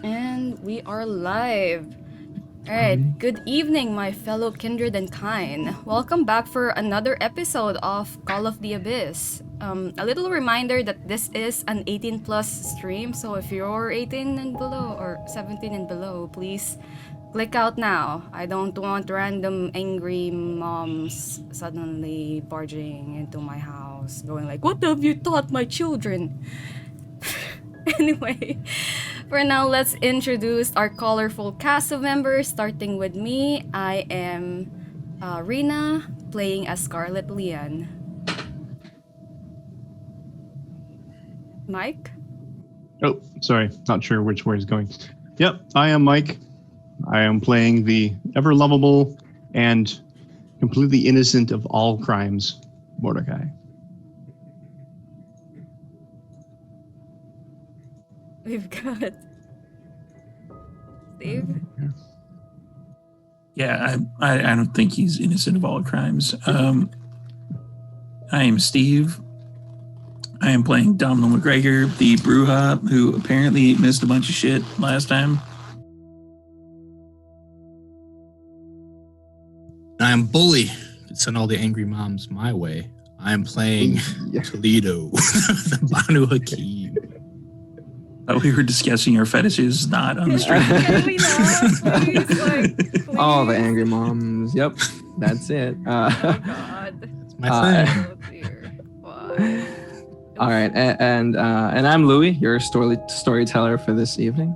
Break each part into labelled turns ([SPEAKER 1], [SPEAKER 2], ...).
[SPEAKER 1] And we are live. Alright, good evening, my fellow kindred and kind. Welcome back for another episode of Call of the Abyss. A little reminder that this is an 18 plus stream, so if you're 18 and below or 17 and below, please click out now. I don't want random angry moms suddenly barging into my house, going like, "What have you taught my children?" Anyway, for now, let's introduce our colorful cast of members, starting with me. I am Rina, playing as Scarlet Leon. Mike?
[SPEAKER 2] Oh, sorry. Not sure which way is going. Yep, I am Mike. I am playing the ever lovable and completely innocent of all crimes, Mordecai.
[SPEAKER 1] We've got Steve.
[SPEAKER 3] Yeah, I don't think he's innocent of all crimes. I am Steve. I am playing Domhnall McGregor, the Bruja, who apparently missed a bunch of shit last time.
[SPEAKER 4] I am Bully. Send all the angry moms my way. I am playing Toledo, the Banu Hakim.
[SPEAKER 3] We were discussing our fetishes, not on the stream.
[SPEAKER 1] Can we not? Please, please.
[SPEAKER 5] All the angry moms. Yep, that's it.
[SPEAKER 1] Oh God.
[SPEAKER 4] That's my thing.
[SPEAKER 1] Oh dear. Why?
[SPEAKER 5] All right, and I'm Louis, your storyteller for this evening.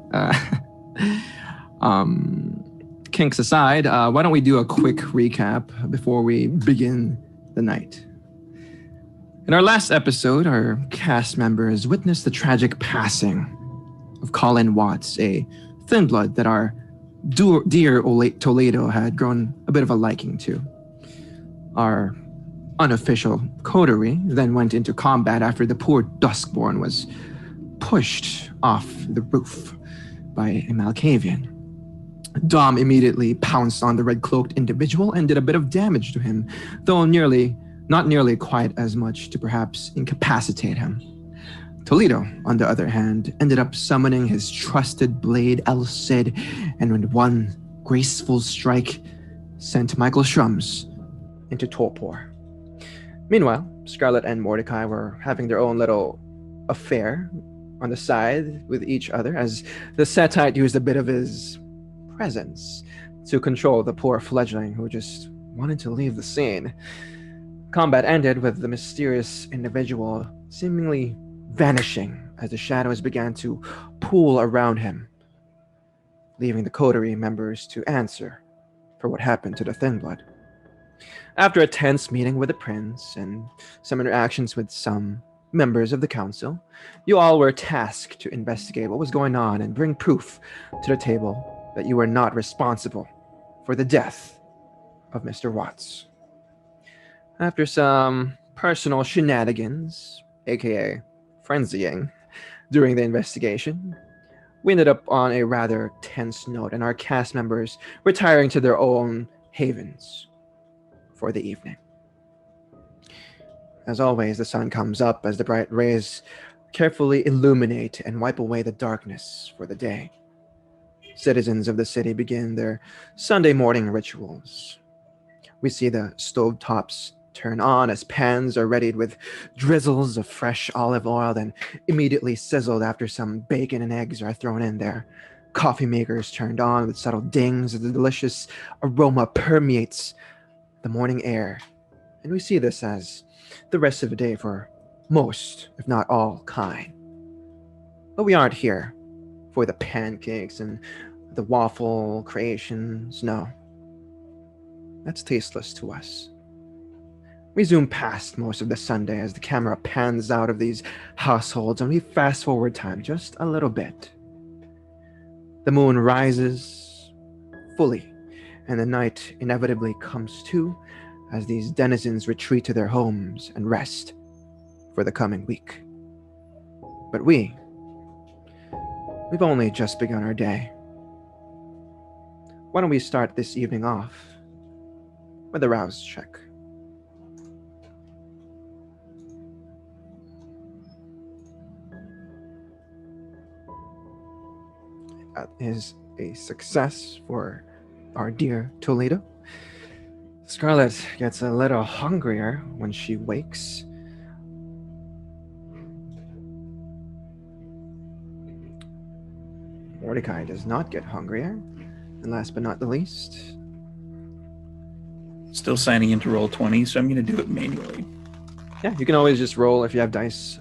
[SPEAKER 5] Kinks aside, why don't we do a quick recap before we begin the night? In our last episode, our cast members witnessed the tragic passing of Colin Watts, a thin blood that our dear Toledo had grown a bit of a liking to. Our unofficial coterie then went into combat after the poor Duskborn was pushed off the roof by a Malkavian. Dom immediately pounced on the red-cloaked individual and did a bit of damage to him, though not nearly quite as much to perhaps incapacitate him. Toledo, on the other hand, ended up summoning his trusted blade El Cid, and with one graceful strike, sent Michael Shrums into torpor. Meanwhile, Scarlet and Mordecai were having their own little affair on the side with each other, as the Setite used a bit of his presence to control the poor fledgling who just wanted to leave the scene. Combat ended with the mysterious individual seemingly vanishing as the shadows began to pool around him, leaving the coterie members to answer for what happened to the Thin Blood. After a tense meeting with the prince and some interactions with some members of the council, you all were tasked to investigate what was going on and bring proof to the table that you were not responsible for the death of Mr. Watts. After some personal shenanigans, aka frenzying, during the investigation, we ended up on a rather tense note, and our cast members retiring to their own havens for the evening. As always, the sun comes up as the bright rays carefully illuminate and wipe away the darkness for the day. Citizens of the city begin their Sunday morning rituals. We see the stovetops turn on as pans are readied with drizzles of fresh olive oil, then immediately sizzled after some bacon and eggs are thrown in there. Coffee makers turned on with subtle dings as the delicious aroma permeates the morning air. And we see this as the rest of the day for most, if not all, kind. But we aren't here for the pancakes and the waffle creations, no. That's tasteless to us. We zoom past most of the Sunday as the camera pans out of these households and we fast forward time just a little bit. The moon rises fully and the night inevitably comes to as these denizens retreat to their homes and rest for the coming week. But we've only just begun our day. Why don't we start this evening off with a rouse check? That is a success for our dear Toledo. Scarlet gets a little hungrier when she wakes. Mordecai does not get hungrier. And last but not the least,
[SPEAKER 3] Still signing into roll 20, so I'm going to do it manually.
[SPEAKER 5] yeah, you can always just roll if you have dice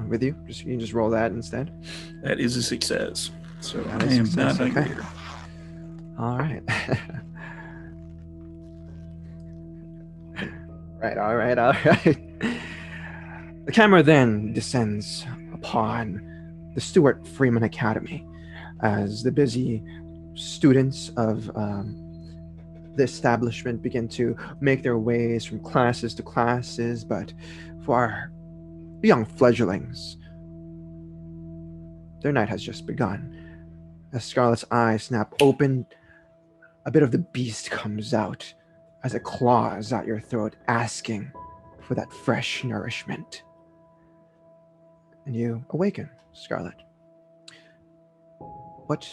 [SPEAKER 5] with you. You can just roll that instead.
[SPEAKER 3] That is a success. So
[SPEAKER 5] That
[SPEAKER 3] I
[SPEAKER 5] is
[SPEAKER 3] am
[SPEAKER 5] success,
[SPEAKER 3] not
[SPEAKER 5] okay.
[SPEAKER 3] hungry.
[SPEAKER 5] All right. All right. The camera then descends upon the Stewart-Freeman Academy as the busy students of the establishment begin to make their ways from classes to classes, but for our young fledglings, their night has just begun. As Scarlet's eyes snap open, a bit of the beast comes out as it claws at your throat, asking for that fresh nourishment. And you awaken, Scarlet. What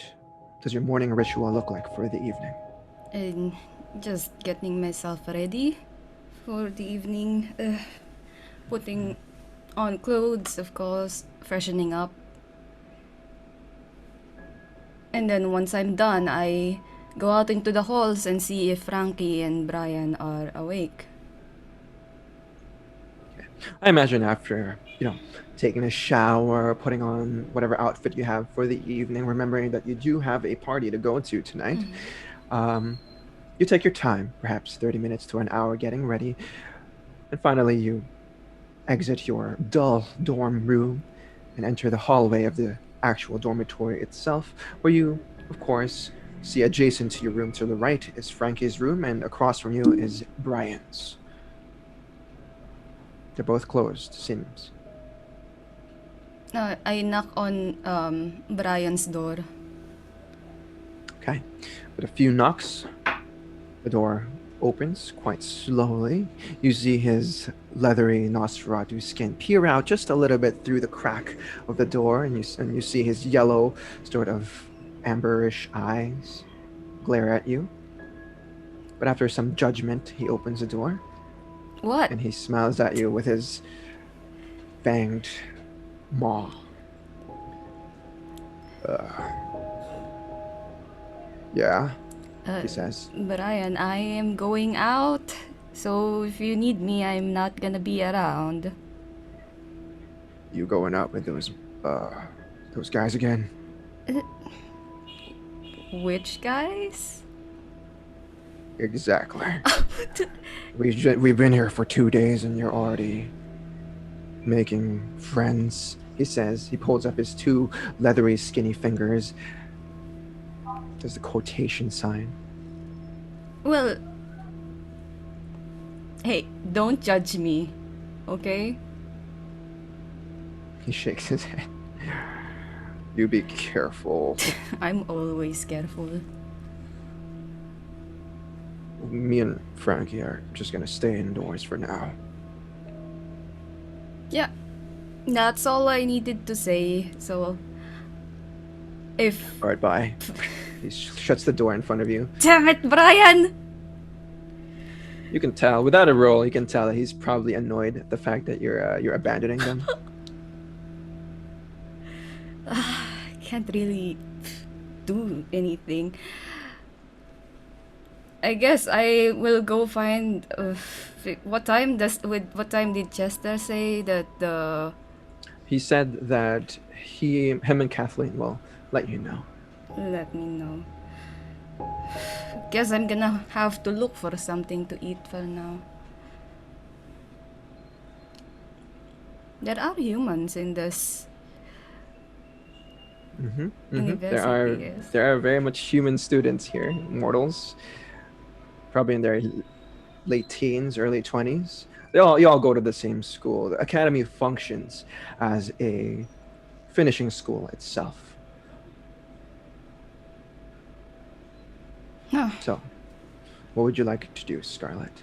[SPEAKER 5] does your morning ritual look like for the evening?
[SPEAKER 1] And just getting myself ready for the evening. Putting on clothes, of course, freshening up. And then once I'm done, I go out into the halls and see if Frankie and Brian are awake.
[SPEAKER 5] I imagine after, taking a shower, putting on whatever outfit you have for the evening, remembering that you do have a party to go to tonight, you take your time, perhaps 30 minutes to an hour getting ready, and finally you exit your dull dorm room and enter the hallway of the actual dormitory itself, where you, of course, see adjacent to your room to the right is Frankie's room, and across from you is Brian's. They're both closed, seems.
[SPEAKER 1] I knock on Brian's door.
[SPEAKER 5] Okay. With a few knocks, the door opens quite slowly. You see his leathery Nosferatu skin peer out just a little bit through the crack of the door, and you see his yellow, sort of amberish eyes glare at you. But after some judgment, he opens the door.
[SPEAKER 1] What?
[SPEAKER 5] And he smiles at you with his fanged maw. Yeah, he says.
[SPEAKER 1] Brian, I am going out. So if you need me, I'm not gonna be around.
[SPEAKER 5] You going out with those guys again?
[SPEAKER 1] Which guys?
[SPEAKER 5] Exactly. We've been here for 2 days and you're already making friends, he says. He pulls up his two leathery, skinny fingers. There's a quotation sign.
[SPEAKER 1] Well, hey, don't judge me, okay?
[SPEAKER 5] He shakes his head. You be careful.
[SPEAKER 1] I'm always careful.
[SPEAKER 5] Me and Frankie are just gonna stay indoors for now.
[SPEAKER 1] Yeah, that's all I needed to say. So, if...
[SPEAKER 5] Alright, bye. He shuts the door in front of you.
[SPEAKER 1] Damn it, Brian!
[SPEAKER 5] You can tell, without a roll, you can tell that he's probably annoyed at the fact that you're abandoning them.
[SPEAKER 1] Can't really do anything. I guess I will go find. What time did Chester say that the?
[SPEAKER 5] He said that him and Kathleen will let you know.
[SPEAKER 1] Let me know. Guess I'm gonna have to look for something to eat for now. There are humans in this university. Yes.
[SPEAKER 5] There are very much human students here, mortals, probably in their late teens, early 20s. You all go to the same school. The academy functions as a finishing school itself.
[SPEAKER 1] Huh.
[SPEAKER 5] So, what would you like to do, Scarlet?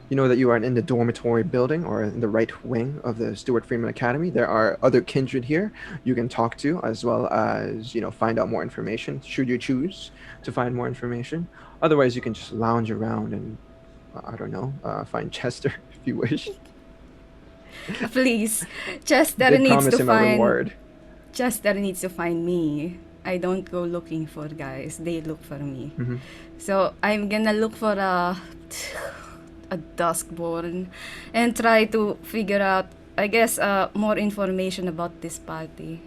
[SPEAKER 5] You know that you are in the dormitory building or in the right wing of the Stewart-Freeman Academy. There are other kindred here you can talk to, as well as, find out more information, should you choose to find more information. Otherwise, you can just lounge around and, I don't know, find Chester if you wish.
[SPEAKER 1] Please, Chester
[SPEAKER 5] They
[SPEAKER 1] needs
[SPEAKER 5] promise
[SPEAKER 1] to
[SPEAKER 5] him a
[SPEAKER 1] find.
[SPEAKER 5] reward.
[SPEAKER 1] Chester needs to find me. I don't go looking for guys; they look for me.
[SPEAKER 5] Mhm.
[SPEAKER 1] So I'm gonna look for a duskborn and try to figure out, I guess, more information about this party.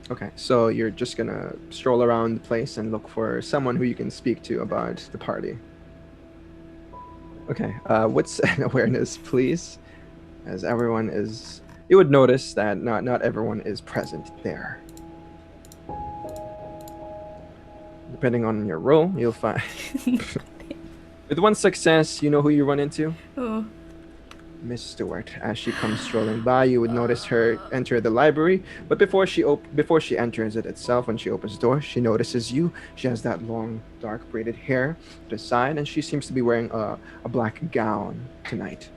[SPEAKER 5] Okay, so you're just gonna stroll around the place and look for someone who you can speak to about the party. Okay, what's an awareness, please? As everyone is, you would notice that not everyone is present there. Depending on your roll, you'll find. With one success, you know who you run into?
[SPEAKER 1] Oh,
[SPEAKER 5] Miss Stewart. As she comes strolling by, you would notice her enter the library. But before she enters it itself, when she opens the door, she notices you. She has that long, dark braided hair to the side, and she seems to be wearing a black gown tonight.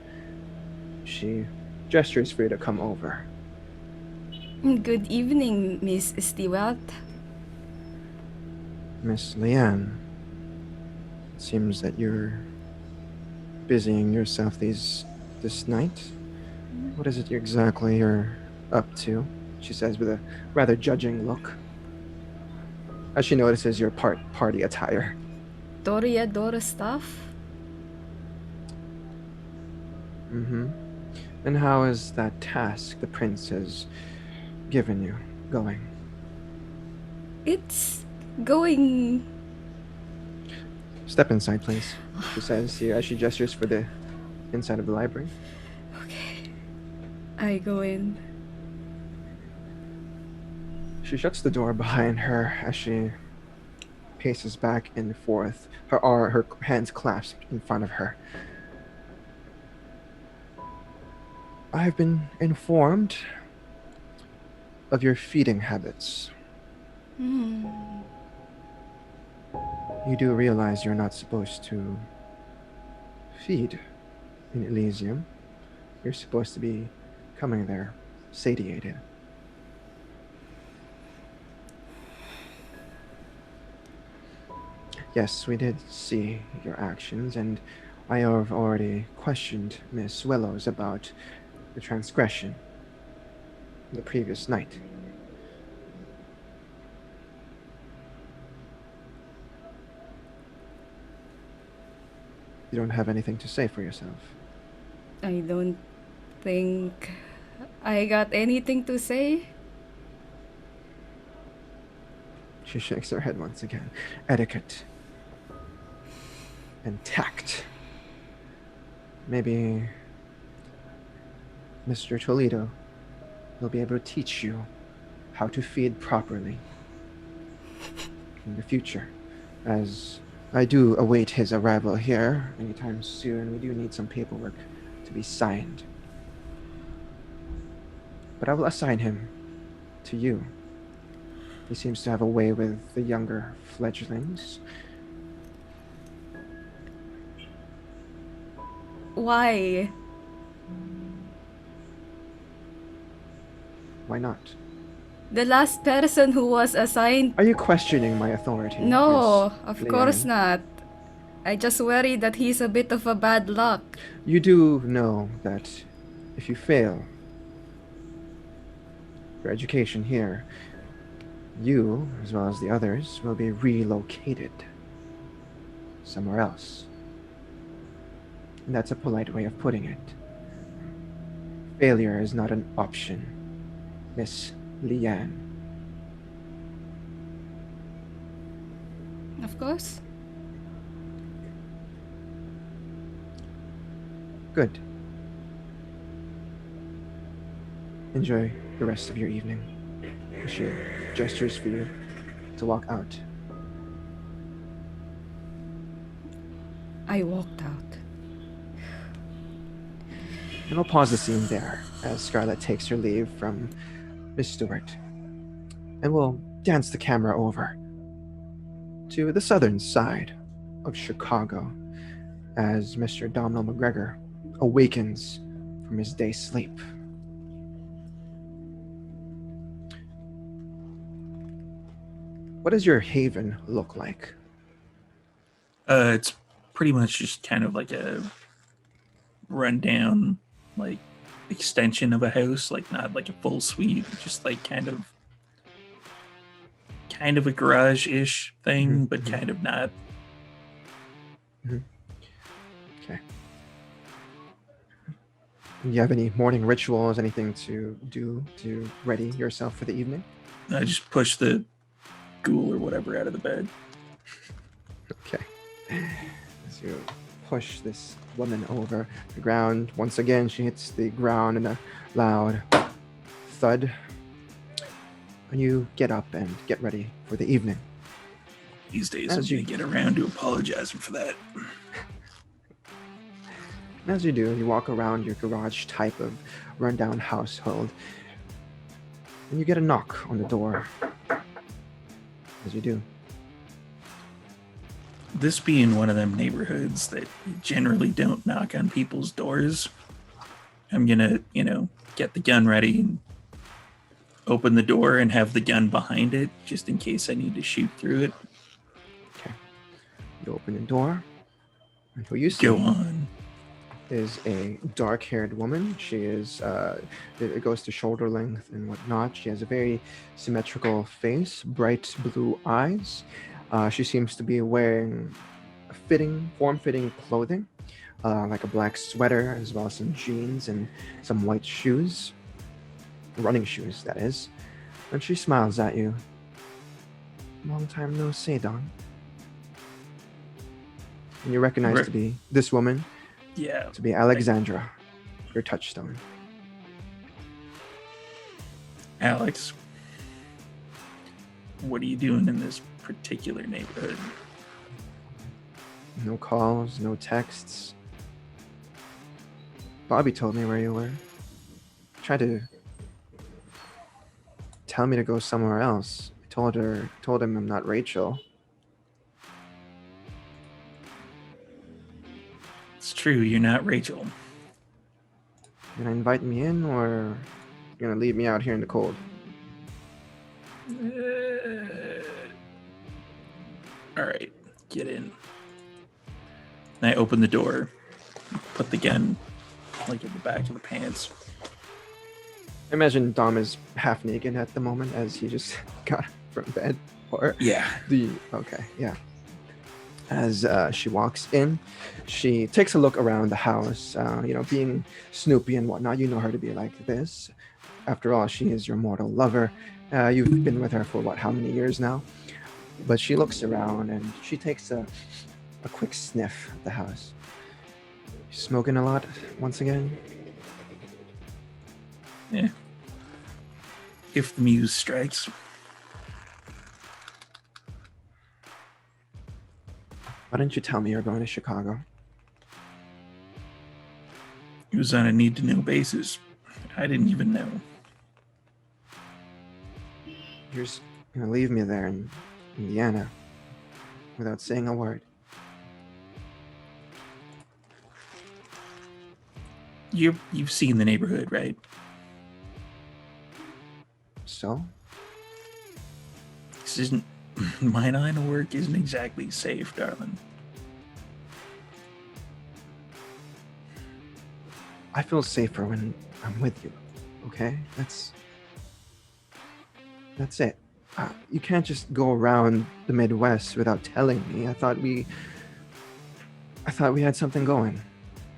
[SPEAKER 5] She gestures for you to come over.
[SPEAKER 1] good evening, Miss Stewart.
[SPEAKER 5] Miss Leanne, it seems that you're busying yourself this night. What is it exactly you're up to? She says with a rather judging look, as she notices your party attire.
[SPEAKER 1] Dora stuff.
[SPEAKER 5] Mm-hmm. And how is that task the prince has given you going?
[SPEAKER 1] It's going.
[SPEAKER 5] Step inside, please, she says here as she gestures for the inside of the library.
[SPEAKER 1] Okay. I go in.
[SPEAKER 5] She shuts the door behind her as she paces back and forth, her hands clasped in front of her. I've been informed of your feeding habits. You do realize you're not supposed to feed in Elysium. You're supposed to be coming there satiated. Yes, we did see your actions, and I have already questioned Miss Willows about the transgression the previous night. You don't have anything to say for yourself.
[SPEAKER 1] I don't think I got anything to say.
[SPEAKER 5] She shakes her head once again. Etiquette and tact. Maybe Mr. Toledo will be able to teach you how to feed properly in the future, as I do await his arrival here anytime soon. We do need some paperwork to be signed. But I will assign him to you. He seems to have a way with the younger fledglings.
[SPEAKER 1] Why?
[SPEAKER 5] Why not?
[SPEAKER 1] The last person who was assigned.
[SPEAKER 5] Are you questioning my authority?
[SPEAKER 1] No,
[SPEAKER 5] Miss
[SPEAKER 1] of course
[SPEAKER 5] Leanne?
[SPEAKER 1] not. I just worry that he's a bit of a bad luck.
[SPEAKER 5] You do know that if you fail your education here, you, as well as the others, will be relocated. somewhere else. And that's a polite way of putting it. Failure is not an option, Miss Leanne.
[SPEAKER 1] Of course.
[SPEAKER 5] Good. Enjoy the rest of your evening. She gestures for you to walk out.
[SPEAKER 1] I walked out.
[SPEAKER 5] And we'll pause the scene there as Scarlett takes her leave from Miss Stewart. And we'll dance the camera over to the southern side of Chicago as Mr. Domhnall McGregor awakens from his day's sleep. What does your haven look like?
[SPEAKER 3] It's pretty much just kind of like a rundown, like extension of a house, like not like a full suite, just like kind of a garage-ish thing, but kind of not.
[SPEAKER 5] Okay. Do you have any morning rituals, anything to do to ready yourself for the evening?
[SPEAKER 3] I just push the ghoul or whatever out of the bed.
[SPEAKER 5] Okay. As you push this woman over the ground, once again she hits the ground in a loud thud. And you get up and get ready for the evening.
[SPEAKER 3] These days, I'm going to get around to apologizing for that.
[SPEAKER 5] As you do, you walk around your garage type of rundown household, and you get a knock on the door. As you do.
[SPEAKER 3] This being one of them neighborhoods that generally don't knock on people's doors, I'm going to, get the gun ready and open the door and have the gun behind it just in case I need to shoot through it.
[SPEAKER 5] Okay. You open the door, and who you see
[SPEAKER 3] Go on.
[SPEAKER 5] is a dark-haired woman. She is, it goes to shoulder length and whatnot. She has a very symmetrical face, bright blue eyes. She seems to be wearing form-fitting clothing, like a black sweater, as well as some jeans and some white shoes. Running shoes, that is. And she smiles at you. Long time no see, Don. And you recognize to be this woman.
[SPEAKER 3] Yeah.
[SPEAKER 5] To be Alexandra, your touchstone.
[SPEAKER 3] Alex, what are you doing in this particular neighborhood?
[SPEAKER 5] No calls, no texts. Bobby told me where you were. Tried to tell me to go somewhere else. I told him I'm not Rachel.
[SPEAKER 3] It's true, you're not Rachel.
[SPEAKER 5] You gonna invite me in, or you gonna leave me out here in the cold?
[SPEAKER 3] All right, get in. And I open the door, put the gun like in the back of the pants.
[SPEAKER 5] I imagine Dom is half naked at the moment as he just got from bed. Or
[SPEAKER 3] Yeah.
[SPEAKER 5] okay, yeah. As she walks in, she takes a look around the house. Being Snoopy and whatnot, you know her to be like this. After all, she is your mortal lover. You've been with her for how many years now? But she looks around and she takes a quick sniff at the house. Smoking a lot once again?
[SPEAKER 3] Yeah. If the muse strikes.
[SPEAKER 5] Why didn't you tell me you're going to Chicago?
[SPEAKER 3] It was on a need-to-know basis. I didn't even know.
[SPEAKER 5] You're just going to leave me there in Indiana without saying a word.
[SPEAKER 3] You've seen the neighborhood, right?
[SPEAKER 5] So?
[SPEAKER 3] This isn't... My line of work isn't exactly safe, darling.
[SPEAKER 5] I feel safer when I'm with you, okay? That's it. You can't just go around the Midwest without telling me. I thought we I thought we had something going.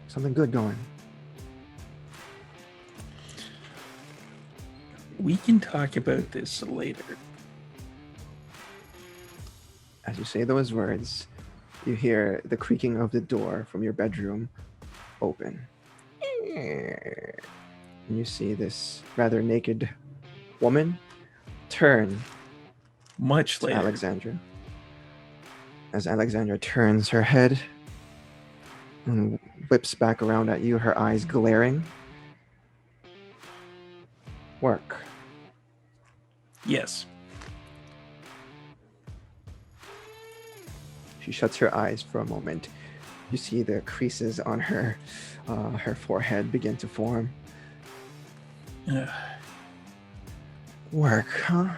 [SPEAKER 5] Something good going.
[SPEAKER 3] We can talk about this later.
[SPEAKER 5] As you say those words, you hear the creaking of the door from your bedroom open. And you see this rather naked woman turn
[SPEAKER 3] Much
[SPEAKER 5] to
[SPEAKER 3] later.
[SPEAKER 5] Alexandra. As Alexandra turns her head and whips back around at you, her eyes glaring. Work.
[SPEAKER 3] Yes.
[SPEAKER 5] She shuts her eyes for a moment. You see the creases on her forehead begin to form.
[SPEAKER 3] Ugh.
[SPEAKER 5] Work, huh?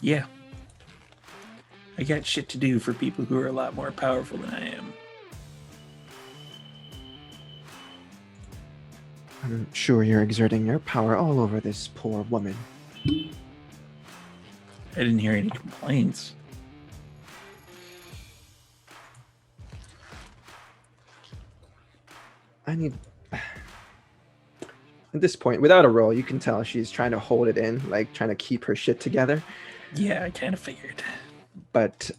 [SPEAKER 3] Yeah. I got shit to do for people who are a lot more powerful than I am.
[SPEAKER 5] I'm sure you're exerting your power all over this poor woman.
[SPEAKER 3] I didn't hear any complaints.
[SPEAKER 5] I need... At this point, without a roll, you can tell she's trying to hold it in, like trying to keep her shit together.
[SPEAKER 3] Yeah, I kind of figured.
[SPEAKER 5] But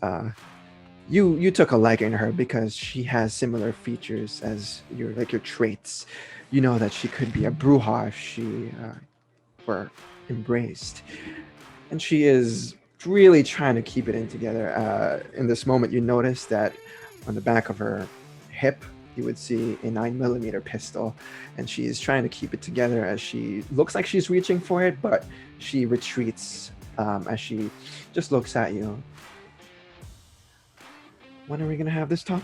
[SPEAKER 5] you took a liking to her because she has similar features as your traits. You know that she could be a bruja if she were embraced, and she is really trying to keep it in together. In this moment, you notice that on the back of her hip, you would see a 9mm pistol, and she is trying to keep it together as she looks like she's reaching for it, but she retreats as she just looks at you. When are we gonna have this talk?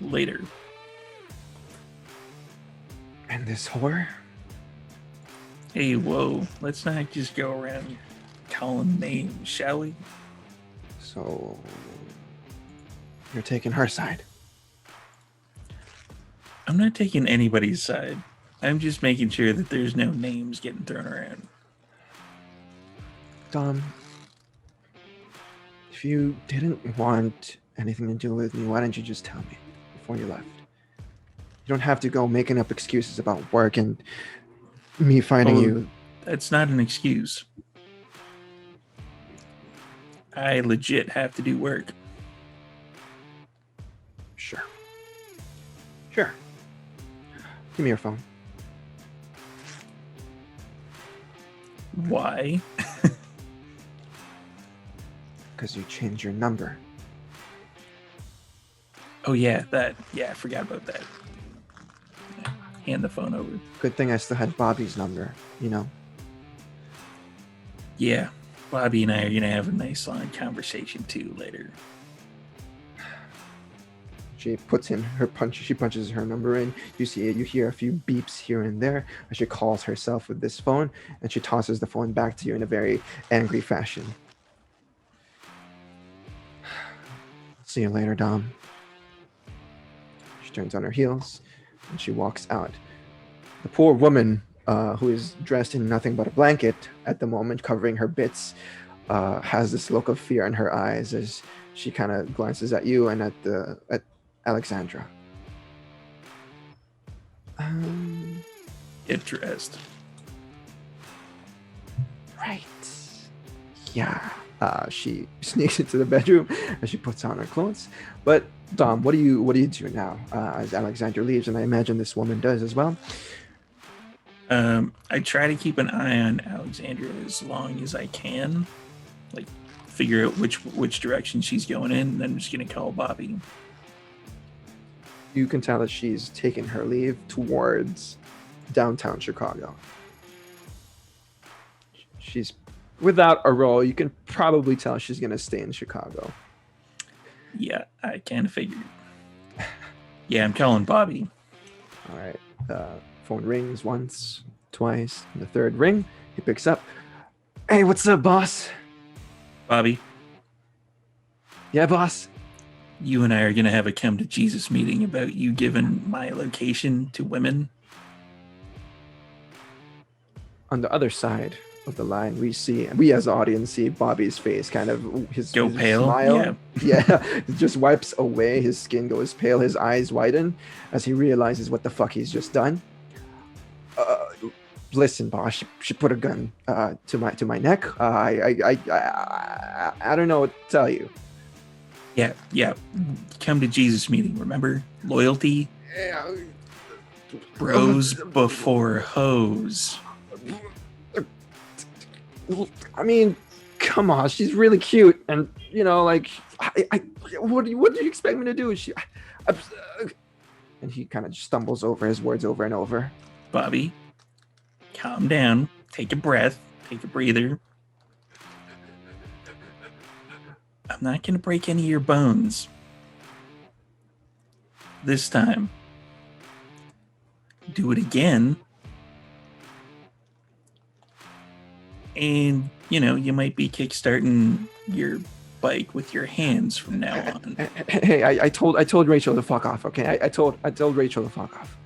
[SPEAKER 3] Later.
[SPEAKER 5] And this whore?
[SPEAKER 3] Hey, whoa. Let's not just go around calling names, shall we?
[SPEAKER 5] So you're taking her side.
[SPEAKER 3] I'm not taking anybody's side. I'm just making sure that there's no names getting thrown around.
[SPEAKER 5] Dom, if you didn't want anything to do with me, why didn't you just tell me before you left? You don't have to go making up excuses about work and me finding you.
[SPEAKER 3] That's not an excuse. I legit have to do work.
[SPEAKER 5] Sure. Give me your phone.
[SPEAKER 3] Why?
[SPEAKER 5] Because you changed your number.
[SPEAKER 3] Oh, yeah, I forgot about that. Hand the phone over.
[SPEAKER 5] Good thing I still had Bobby's number, you know?
[SPEAKER 3] Yeah, Bobby and I are going to have a nice long conversation too later.
[SPEAKER 5] She puts in her punch. She punches her number in. You see it. You hear a few beeps here and there as she calls herself with this phone, and she tosses the phone back to you in a very angry fashion. See you later, Dom. She turns on her heels and she walks out. The poor woman, who is dressed in nothing but a blanket at the moment, covering her bits, has this look of fear in her eyes as she kind of glances at you and at Alexandra.
[SPEAKER 3] Get dressed.
[SPEAKER 5] Right. Yeah. She sneaks into the bedroom and she puts on her clothes. But Dom, what do you do now as Alexandra leaves? And I imagine this woman does as well.
[SPEAKER 3] I try to keep an eye on Alexandra as long as I can. Like, figure out which direction she's going in, and then I'm just going to call Bobby.
[SPEAKER 5] You can tell that she's taken her leave towards downtown Chicago. She's without a role. You can probably tell she's going to stay in Chicago.
[SPEAKER 3] Yeah, I kind of figured. Yeah, I'm calling Bobby.
[SPEAKER 5] All right. Phone rings once, twice, and the third ring. He picks up. Hey, what's up, boss?
[SPEAKER 3] Bobby,
[SPEAKER 5] Yeah, boss.
[SPEAKER 3] you and I are going to have a come to Jesus meeting about you giving my location to women.
[SPEAKER 5] On the other side of the line, we as the audience see Bobby's face, kind of his
[SPEAKER 3] Pale.
[SPEAKER 5] smile. Yeah, just wipes away. His skin goes pale. His eyes widen as he realizes what the fuck he's just done. Listen, boss. She put a gun to my neck. I don't know what to tell you.
[SPEAKER 3] Yeah. Come to Jesus meeting. Remember loyalty. Bros before hoes.
[SPEAKER 5] I mean, come on, she's really cute, and like, what do you expect me to do? And he kind of stumbles over his words over and over.
[SPEAKER 3] Bobby, calm down. Take a breath. Take a breather. I'm not gonna break any of your bones this time. Do it again. And, you might be kickstarting your bike with your hands from now on.
[SPEAKER 5] Hey, I told Rachel to fuck off, okay? I told Rachel to fuck off.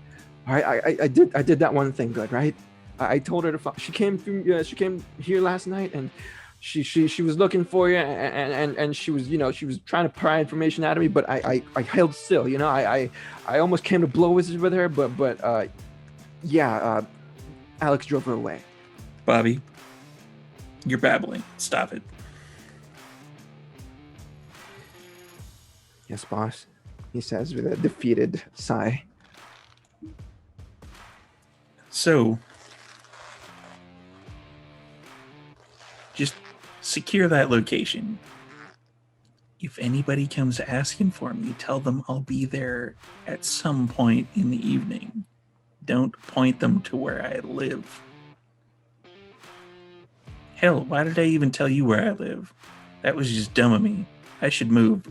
[SPEAKER 5] All right, I did that one thing good, right? I told her to fuck. She came here last night, and she was looking for you, and she was trying to pry information out of me, but I held still, I almost came to blows with her, but Alex drove her away.
[SPEAKER 3] Bobby, you're babbling. Stop it.
[SPEAKER 5] Yes, boss, he says with a defeated sigh.
[SPEAKER 3] So, just secure that location. If anybody comes asking for me, tell them I'll be there at some point in the evening. Don't point them to where I live. Hell, why did I even tell you where I live? That was just dumb of me. I should move.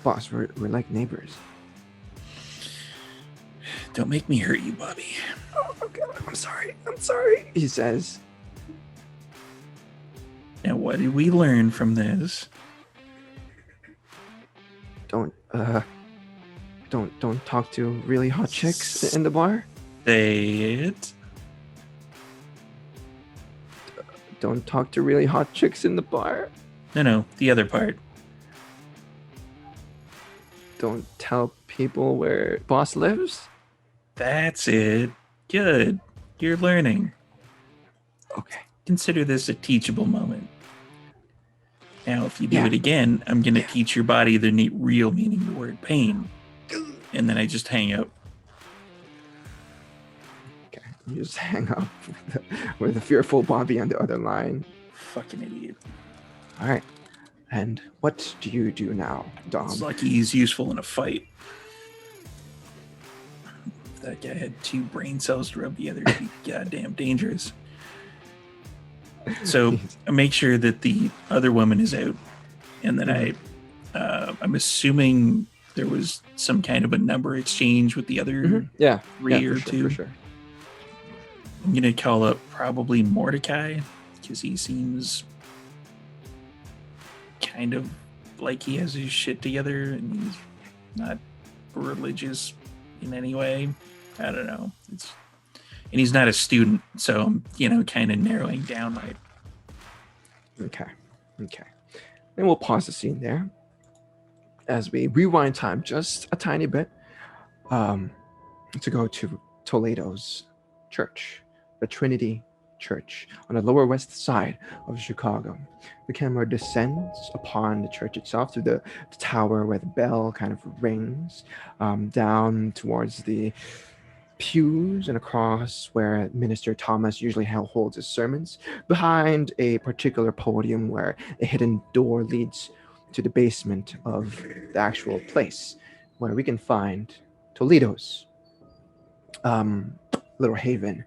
[SPEAKER 5] Boss, we're like neighbors.
[SPEAKER 3] Don't make me hurt you, Bobby.
[SPEAKER 5] Oh, okay, I'm sorry, he says.
[SPEAKER 3] Now, what did we learn from this?
[SPEAKER 5] Don't talk to really hot chicks in the bar.
[SPEAKER 3] Say it.
[SPEAKER 5] Don't talk to really hot chicks in the bar.
[SPEAKER 3] No, the other part.
[SPEAKER 5] Don't tell people where boss lives.
[SPEAKER 3] That's it. Good. You're learning.
[SPEAKER 5] Okay.
[SPEAKER 3] Consider this a teachable moment. Now, if you do it again, I'm going to teach your body the real meaning of the word pain. And then I just hang up.
[SPEAKER 5] Okay. You just hang up with the fearful Bobby on the other line.
[SPEAKER 3] Fucking idiot.
[SPEAKER 5] All right. And what do you do now, Dom?
[SPEAKER 3] It's lucky he's useful in a fight. If that guy had 2 brain cells to rub together, it'd be goddamn dangerous. So I make sure that the other woman is out, and then I'm assuming there was some kind of a number exchange with the other 3 or 2.
[SPEAKER 5] For sure.
[SPEAKER 3] I'm gonna call up probably Mordecai because he seems kind of like he has his shit together and he's not religious in any way. I don't know. And he's not a student, so I'm, kind of narrowing down my...
[SPEAKER 5] Okay. And we'll pause the scene there as we rewind time just a tiny bit to go to Toledo's church, the Trinity Church on the lower west side of Chicago. The camera descends upon the church itself to the tower where the bell kind of rings, down towards the pews and across where Minister Thomas usually holds his sermons, behind a particular podium where a hidden door leads to the basement of the actual place where we can find Toledo's little haven.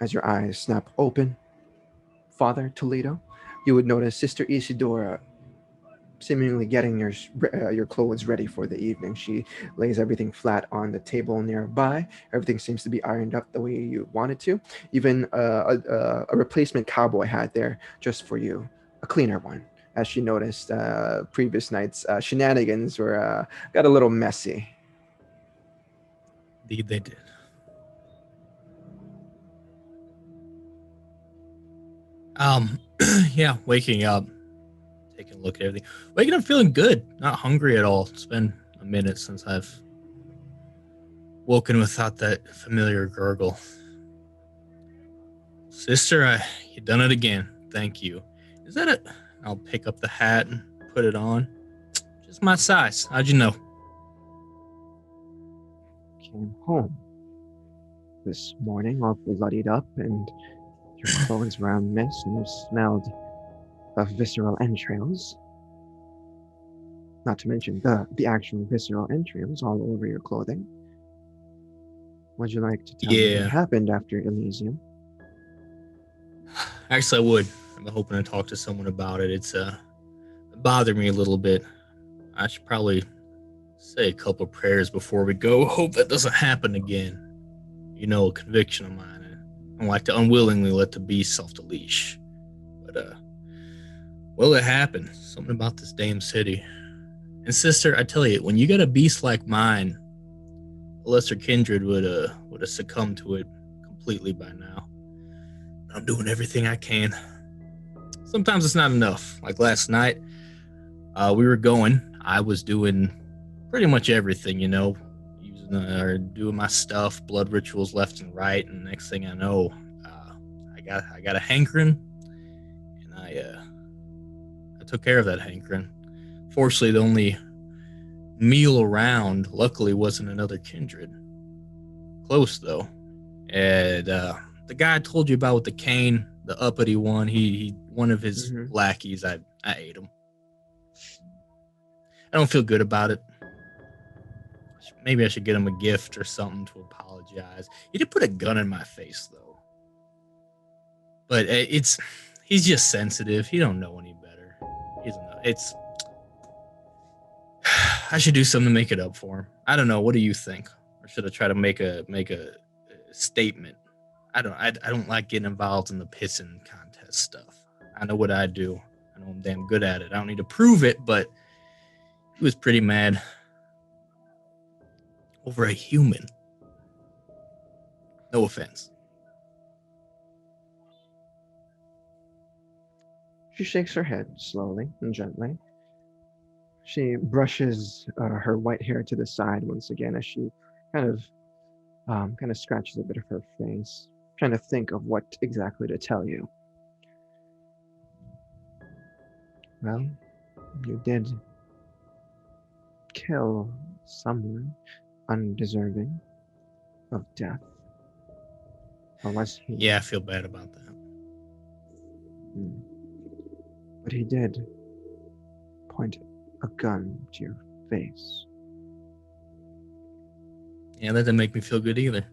[SPEAKER 5] As your eyes snap open, Father Toledo, you would notice Sister Isidora seemingly getting your clothes ready for the evening. She lays everything flat on the table nearby. Everything seems to be ironed up the way you want it to. Even a replacement cowboy hat there just for you, a cleaner one, as she noticed previous night's shenanigans were got a little messy.
[SPEAKER 4] Indeed, they did. Yeah, waking up, taking a look at everything. Waking up feeling good, not hungry at all. It's been a minute since I've woken without that familiar gurgle. Sister, you done it again. Thank you. Is that it? I'll pick up the hat and put it on. Just my size. How'd you know?
[SPEAKER 5] Came home this morning all bloodied up, and your clothes were a mess, and you smelled of visceral entrails. Not to mention the actual visceral entrails all over your clothing. Would you like to tell me what happened after Elysium?
[SPEAKER 4] Actually, I would. I'm hoping to talk to someone about it. It's it bothered me a little bit. I should probably say a couple of prayers before we go. Hope that doesn't happen again. You know, a conviction of mine. I don't like to unwillingly let the beast off the leash. But, well, it happened. Something about this damn city. And sister, I tell you, when you got a beast like mine, a lesser kindred would have succumbed to it completely by now. I'm doing everything I can. Sometimes it's not enough. Like last night, we were going. I was doing pretty much everything, you know, using or doing my stuff, blood rituals left and right. And next thing I know, I got a hankering, and I took care of that hankering. Fortunately, the only meal around, luckily, wasn't another kindred. Close though, and the guy I told you about with the cane, the uppity one, he one of his lackeys. I ate him. I don't feel good about it. Maybe I should get him a gift or something to apologize. He did put a gun in my face though, but he's just sensitive. He don't know any better. He doesn't know. I should do something to make it up for him. I don't know. What do you think? Or should I try to make a statement? I don't like getting involved in the pissing contest stuff. I know what I do. I know I'm damn good at it. I don't need to prove it, but he was pretty mad over a human. No offense.
[SPEAKER 5] She shakes her head slowly and gently. She brushes her white hair to the side once again as she kind of scratches a bit of her face, trying to think of what exactly to tell you. Well, you did kill someone undeserving of death. Or was he?
[SPEAKER 4] Yeah, I feel bad about that.
[SPEAKER 5] But he did point a gun to your face.
[SPEAKER 4] Yeah, that didn't make me feel good either.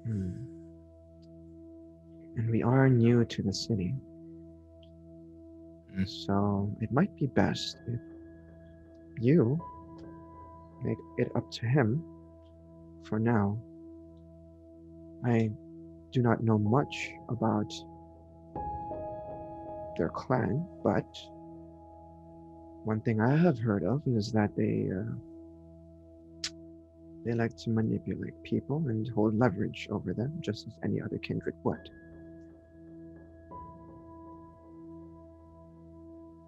[SPEAKER 5] And we are new to the city. So it might be best if you make it up to him for now. I do not know much about their clan, but one thing I have heard of is that they like to manipulate people and hold leverage over them, just as any other kindred would.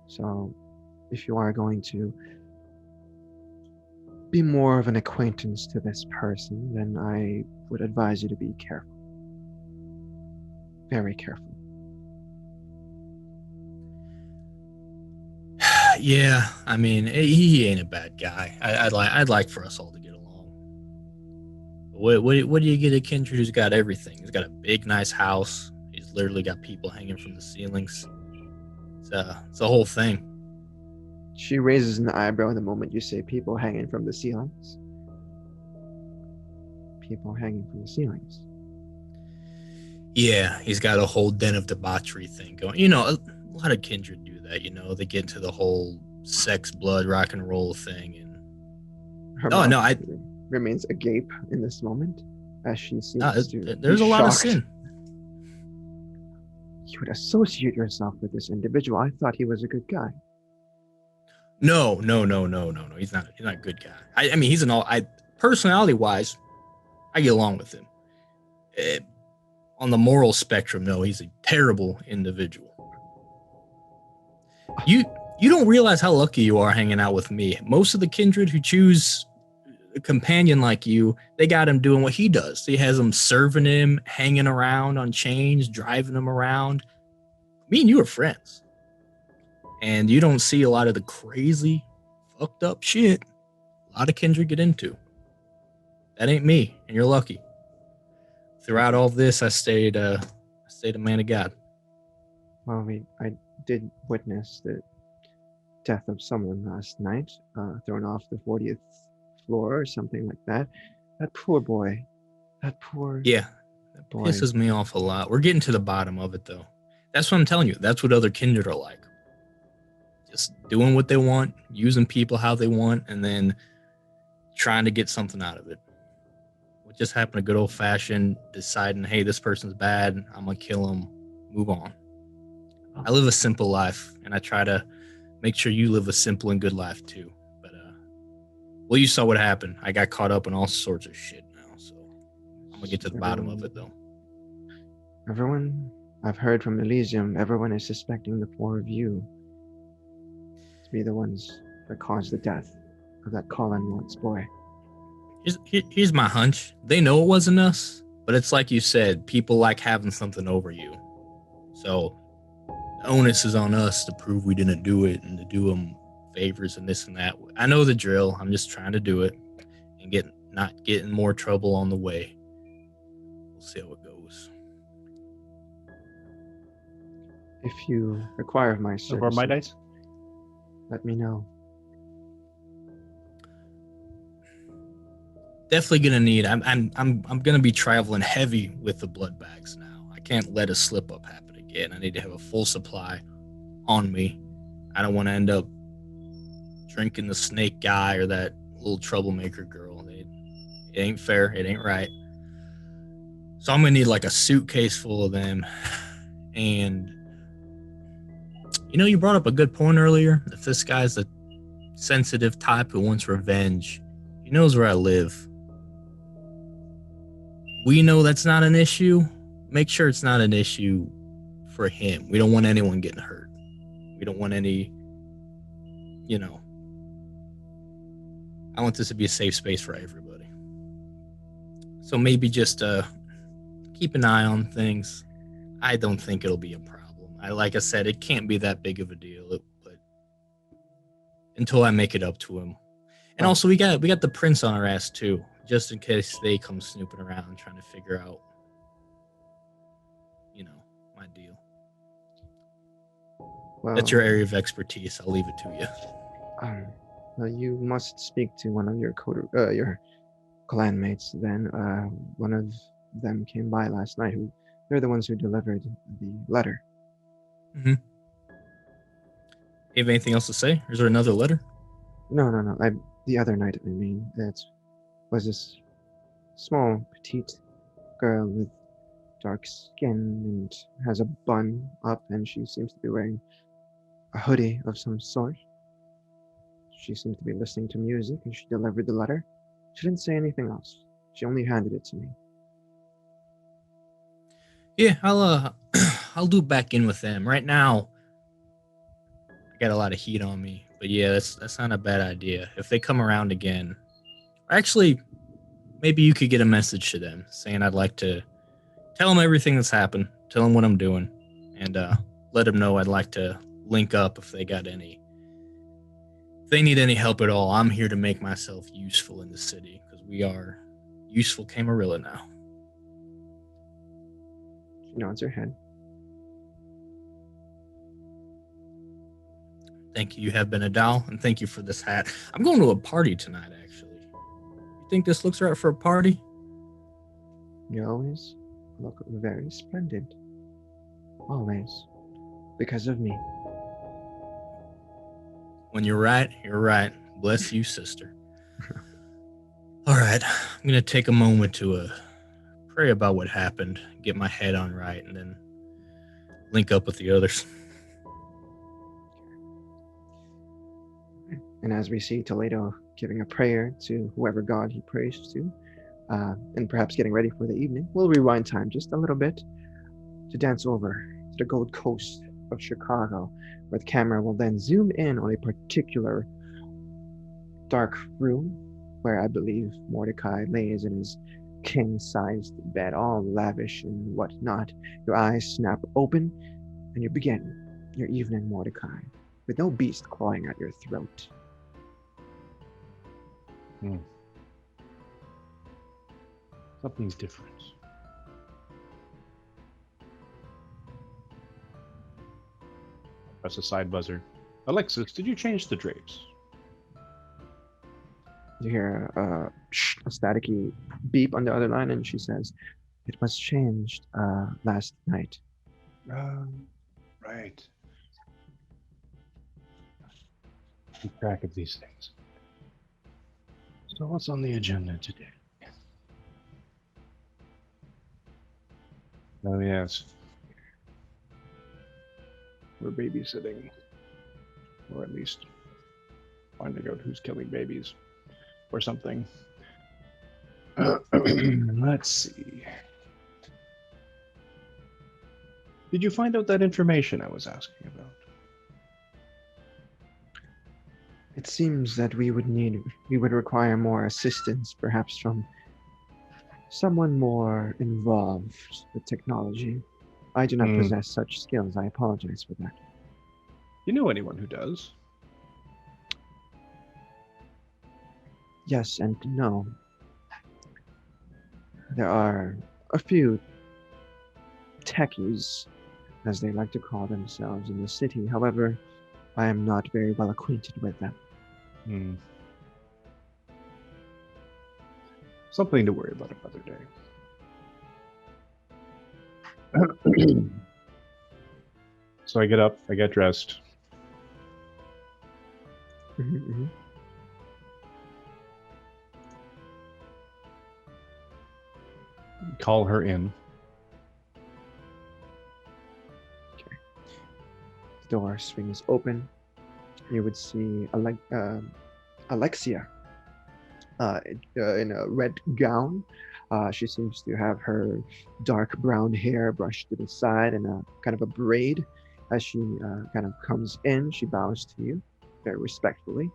[SPEAKER 5] So, if you are going to be more of an acquaintance to this person, then I would advise you to be careful. Very careful.
[SPEAKER 4] Yeah, I mean, he ain't a bad guy. I'd like for us all to get along. What do you get a kindred who's got everything? He's got a big, nice house. He's literally got people hanging from the ceilings. It's a whole thing.
[SPEAKER 5] She raises an eyebrow the moment you say people hanging from the ceilings. People hanging from the ceilings.
[SPEAKER 4] Yeah, he's got a whole den of debauchery thing going. You know, a lot of kindred do that, you know. They get into the whole sex, blood, rock and roll thing. And
[SPEAKER 5] Her mouth remains agape in this moment as she seems to
[SPEAKER 4] there's a lot of sin.
[SPEAKER 5] You would associate yourself with this individual. I thought he was a good guy.
[SPEAKER 4] No. He's not a good guy. I mean, personality wise, I get along with him. On the moral spectrum, no, he's a terrible individual. You don't realize how lucky you are hanging out with me. Most of the kindred who choose a companion like you, they got him doing what he does. He has them serving him, hanging around on chains, driving him around. Me and you are friends. And you don't see a lot of the crazy, fucked up shit a lot of kindred get into. That ain't me, and you're lucky. Throughout all this, I stayed a man of God.
[SPEAKER 5] Well, I did witness the death of someone last night, thrown off the 40th floor or something like that. That poor boy. That poor
[SPEAKER 4] Yeah, that
[SPEAKER 5] boy.
[SPEAKER 4] pisses me off a lot. We're getting to the bottom of it, though. That's what I'm telling you. That's what other kindred are like. Just doing what they want, using people how they want, and then trying to get something out of it. What just happened, a good old-fashioned deciding, hey, this person's bad, I'm going to kill him, move on. I live a simple life, and I try to make sure you live a simple and good life, too. But, well, you saw what happened. I got caught up in all sorts of shit now, so I'm going to get to the bottom of it, though.
[SPEAKER 5] Everyone, I've heard from Elysium, everyone is suspecting the four of you to be the ones that caused the death of that Colin Watts boy.
[SPEAKER 4] Here's my hunch. They know it wasn't us, but it's like you said, people like having something over you. So the onus is on us to prove we didn't do it and to do them favors and this and that. I know the drill. I'm just trying to do it and not get in more trouble on the way. We'll see how it goes.
[SPEAKER 5] If you require my
[SPEAKER 2] So far, my
[SPEAKER 5] services,
[SPEAKER 2] dice.
[SPEAKER 5] let me know.
[SPEAKER 4] Definitely gonna need. I'm gonna be traveling heavy with the blood bags now. I can't let a slip up happen again. I need to have a full supply on me. I don't want to end up drinking the snake guy or that little troublemaker girl. It ain't fair. It ain't right. So I'm gonna need like a suitcase full of them. And you brought up a good point earlier. If this guy's a sensitive type who wants revenge, he knows where I live. We know that's not an issue. Make sure it's not an issue for him. We don't want anyone getting hurt. We don't want any, I want this to be a safe space for everybody. So maybe just keep an eye on things. I don't think it'll be a problem. Like I said, it can't be that big of a deal, but until I make it up to him. And also, we got the prince on our ass too, just in case they come snooping around trying to figure out, my deal.
[SPEAKER 5] Well,
[SPEAKER 4] That's your area of expertise. I'll leave it to you.
[SPEAKER 5] Well, you must speak to one of your clanmates then. One of them came by last night. They're the ones who delivered the letter.
[SPEAKER 4] Mm-hmm. You have anything else to say? Or is there another letter?
[SPEAKER 5] No. The other night, I mean, it was this small, petite girl with dark skin and has a bun up, and she seems to be wearing a hoodie of some sort. She seemed to be listening to music, and she delivered the letter. She didn't say anything else. She only handed it to me.
[SPEAKER 4] Yeah, I'll loop back in with them. Right now, I got a lot of heat on me. But yeah, that's not a bad idea. If they come around again, actually, maybe you could get a message to them saying I'd like to tell them everything that's happened, tell them what I'm doing, and let them know I'd like to link up if they need any help at all. I'm here to make myself useful in the city because we are useful Camarilla now.
[SPEAKER 5] She nods her head.
[SPEAKER 4] Thank you. You have been a doll, and thank you for this hat. I'm going to a party tonight, actually. You think this looks right for a party?
[SPEAKER 5] You always look very splendid. Always. Because of me.
[SPEAKER 4] When you're right, you're right. Bless you, sister. All right. I'm going to take a moment to pray about what happened, get my head on right, and then link up with the others.
[SPEAKER 5] And as we see Toledo giving a prayer to whoever God he prays to, and perhaps getting ready for the evening, we'll rewind time just a little bit to dance over to the Gold Coast of Chicago, where the camera will then zoom in on a particular dark room where I believe Mordecai lays in his king-sized bed, all lavish and whatnot. Your eyes snap open, and you begin your evening, Mordecai, with no beast clawing at your throat.
[SPEAKER 2] Something's different. Press a side buzzer. Alexis, did you change the drapes?
[SPEAKER 5] You hear a staticky beep on the other line, and she says, "It was changed last night."
[SPEAKER 2] Right. Keep track of these things. So what's on the agenda today? Oh, yes. We're babysitting. Or at least finding out who's killing babies. Or something. Let's see. Did you find out that information I was asking about?
[SPEAKER 5] It seems that we would require more assistance, perhaps from someone more involved with technology. I do not possess such skills. I apologize for that.
[SPEAKER 2] You know anyone who does?
[SPEAKER 5] Yes and no. There are a few techies, as they like to call themselves, in the city. However, I am not very well acquainted with them.
[SPEAKER 2] Something to worry about another day. So I get up, I get dressed. Call her in.
[SPEAKER 5] Okay. The door swings open. You would see Alexia in a red gown. She seems to have her dark brown hair brushed to the side and a kind of a braid. As she kind of comes in, she bows to you very respectfully.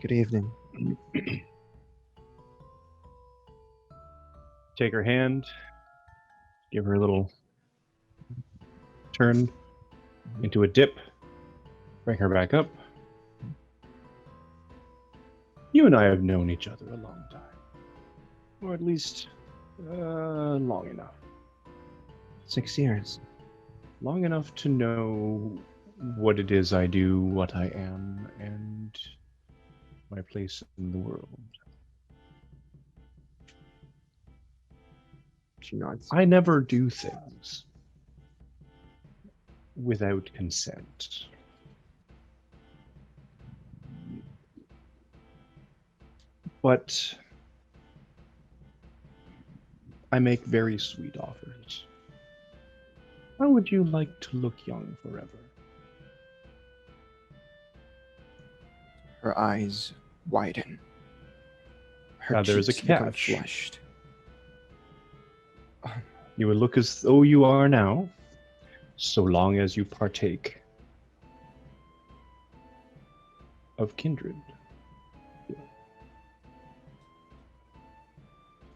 [SPEAKER 5] Good evening.
[SPEAKER 2] Take her hand, give her a little turn into a dip, bring her back up. You and I have known each other a long time. Or at least, long enough.
[SPEAKER 5] 6 years.
[SPEAKER 2] Long enough to know what it is I do, what I am, and my place in the world.
[SPEAKER 5] She nods.
[SPEAKER 2] I never do things without consent. But I make very sweet offers. How would you like to look young forever?
[SPEAKER 5] Her eyes widen. Her
[SPEAKER 2] Now, there's a
[SPEAKER 5] cheeks become
[SPEAKER 2] catch.
[SPEAKER 5] flushed.
[SPEAKER 2] You would look as though you are now, so long as you partake of kindred.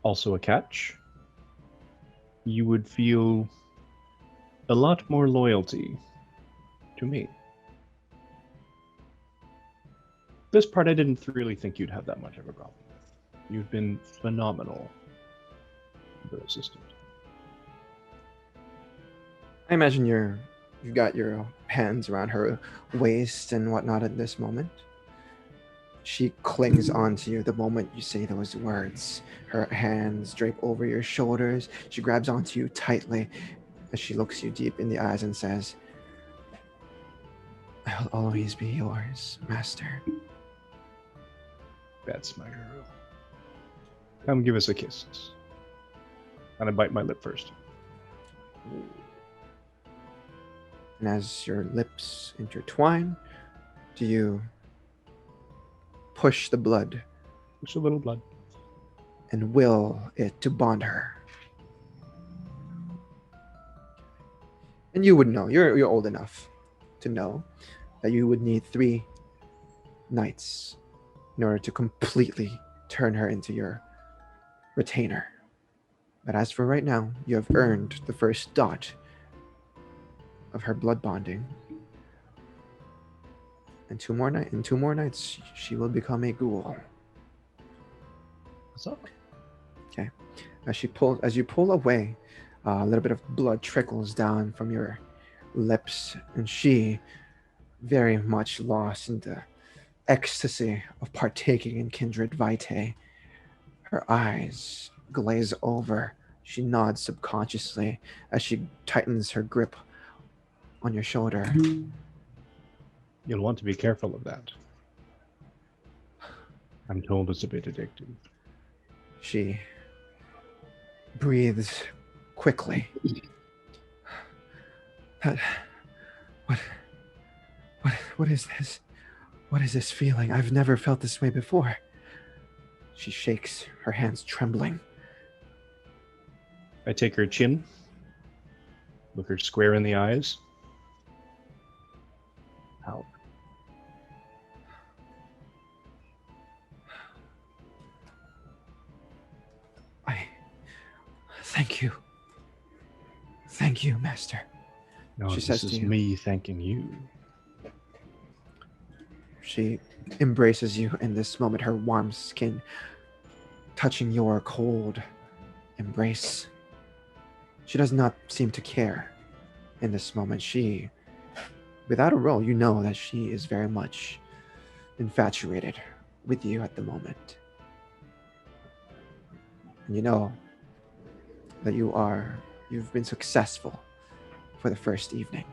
[SPEAKER 2] Also a catch. You would feel a lot more loyalty to me. This part I didn't really think you'd have that much of a problem with. You've been phenomenal, your assistant.
[SPEAKER 5] I imagine you've got your hands around her waist and whatnot at this moment. She clings onto you the moment you say those words. Her hands drape over your shoulders. She grabs onto you tightly as she looks you deep in the eyes and says, "I will always be yours, Master."
[SPEAKER 2] That's my girl. Come give us a kiss. And I bite my lip first.
[SPEAKER 5] And as your lips intertwine, do you push the blood
[SPEAKER 2] Just a little blood.
[SPEAKER 5] and will it to bond her. And you would know, you're old enough to know that you would need 3 nights in order to completely turn her into your retainer. But as for right now, you have earned the first dot of her blood bonding. And in 2 more nights, she will become a ghoul.
[SPEAKER 2] What's up?
[SPEAKER 5] Okay. As you pull away, a little bit of blood trickles down from your lips, and she, very much lost in the ecstasy of partaking in kindred vitae, her eyes glaze over. She nods subconsciously as she tightens her grip on your shoulder.
[SPEAKER 2] You'll want to be careful of that. I'm told it's a bit addictive.
[SPEAKER 5] She breathes quickly. What is this? What is this feeling? I've never felt this way before. She shakes, her hands trembling.
[SPEAKER 2] I take her chin, look her square in the eyes. How?
[SPEAKER 5] Thank you. Thank you, Master.
[SPEAKER 2] No,
[SPEAKER 5] She
[SPEAKER 2] this
[SPEAKER 5] says
[SPEAKER 2] is
[SPEAKER 5] to you.
[SPEAKER 2] me thanking you.
[SPEAKER 5] She embraces you in this moment, her warm skin touching your cold embrace. She does not seem to care in this moment. She, without a roll, you know that she is very much infatuated with you at the moment. And you know that you've been successful for the first evening.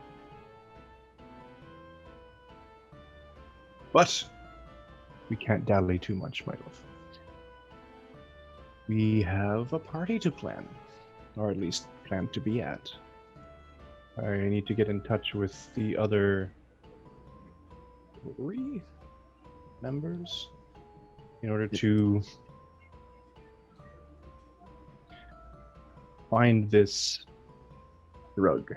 [SPEAKER 2] But we can't dally too much, my love. We have a party to plan, or at least plan to be at. I need to get in touch with the other 3 members in order to find this drug.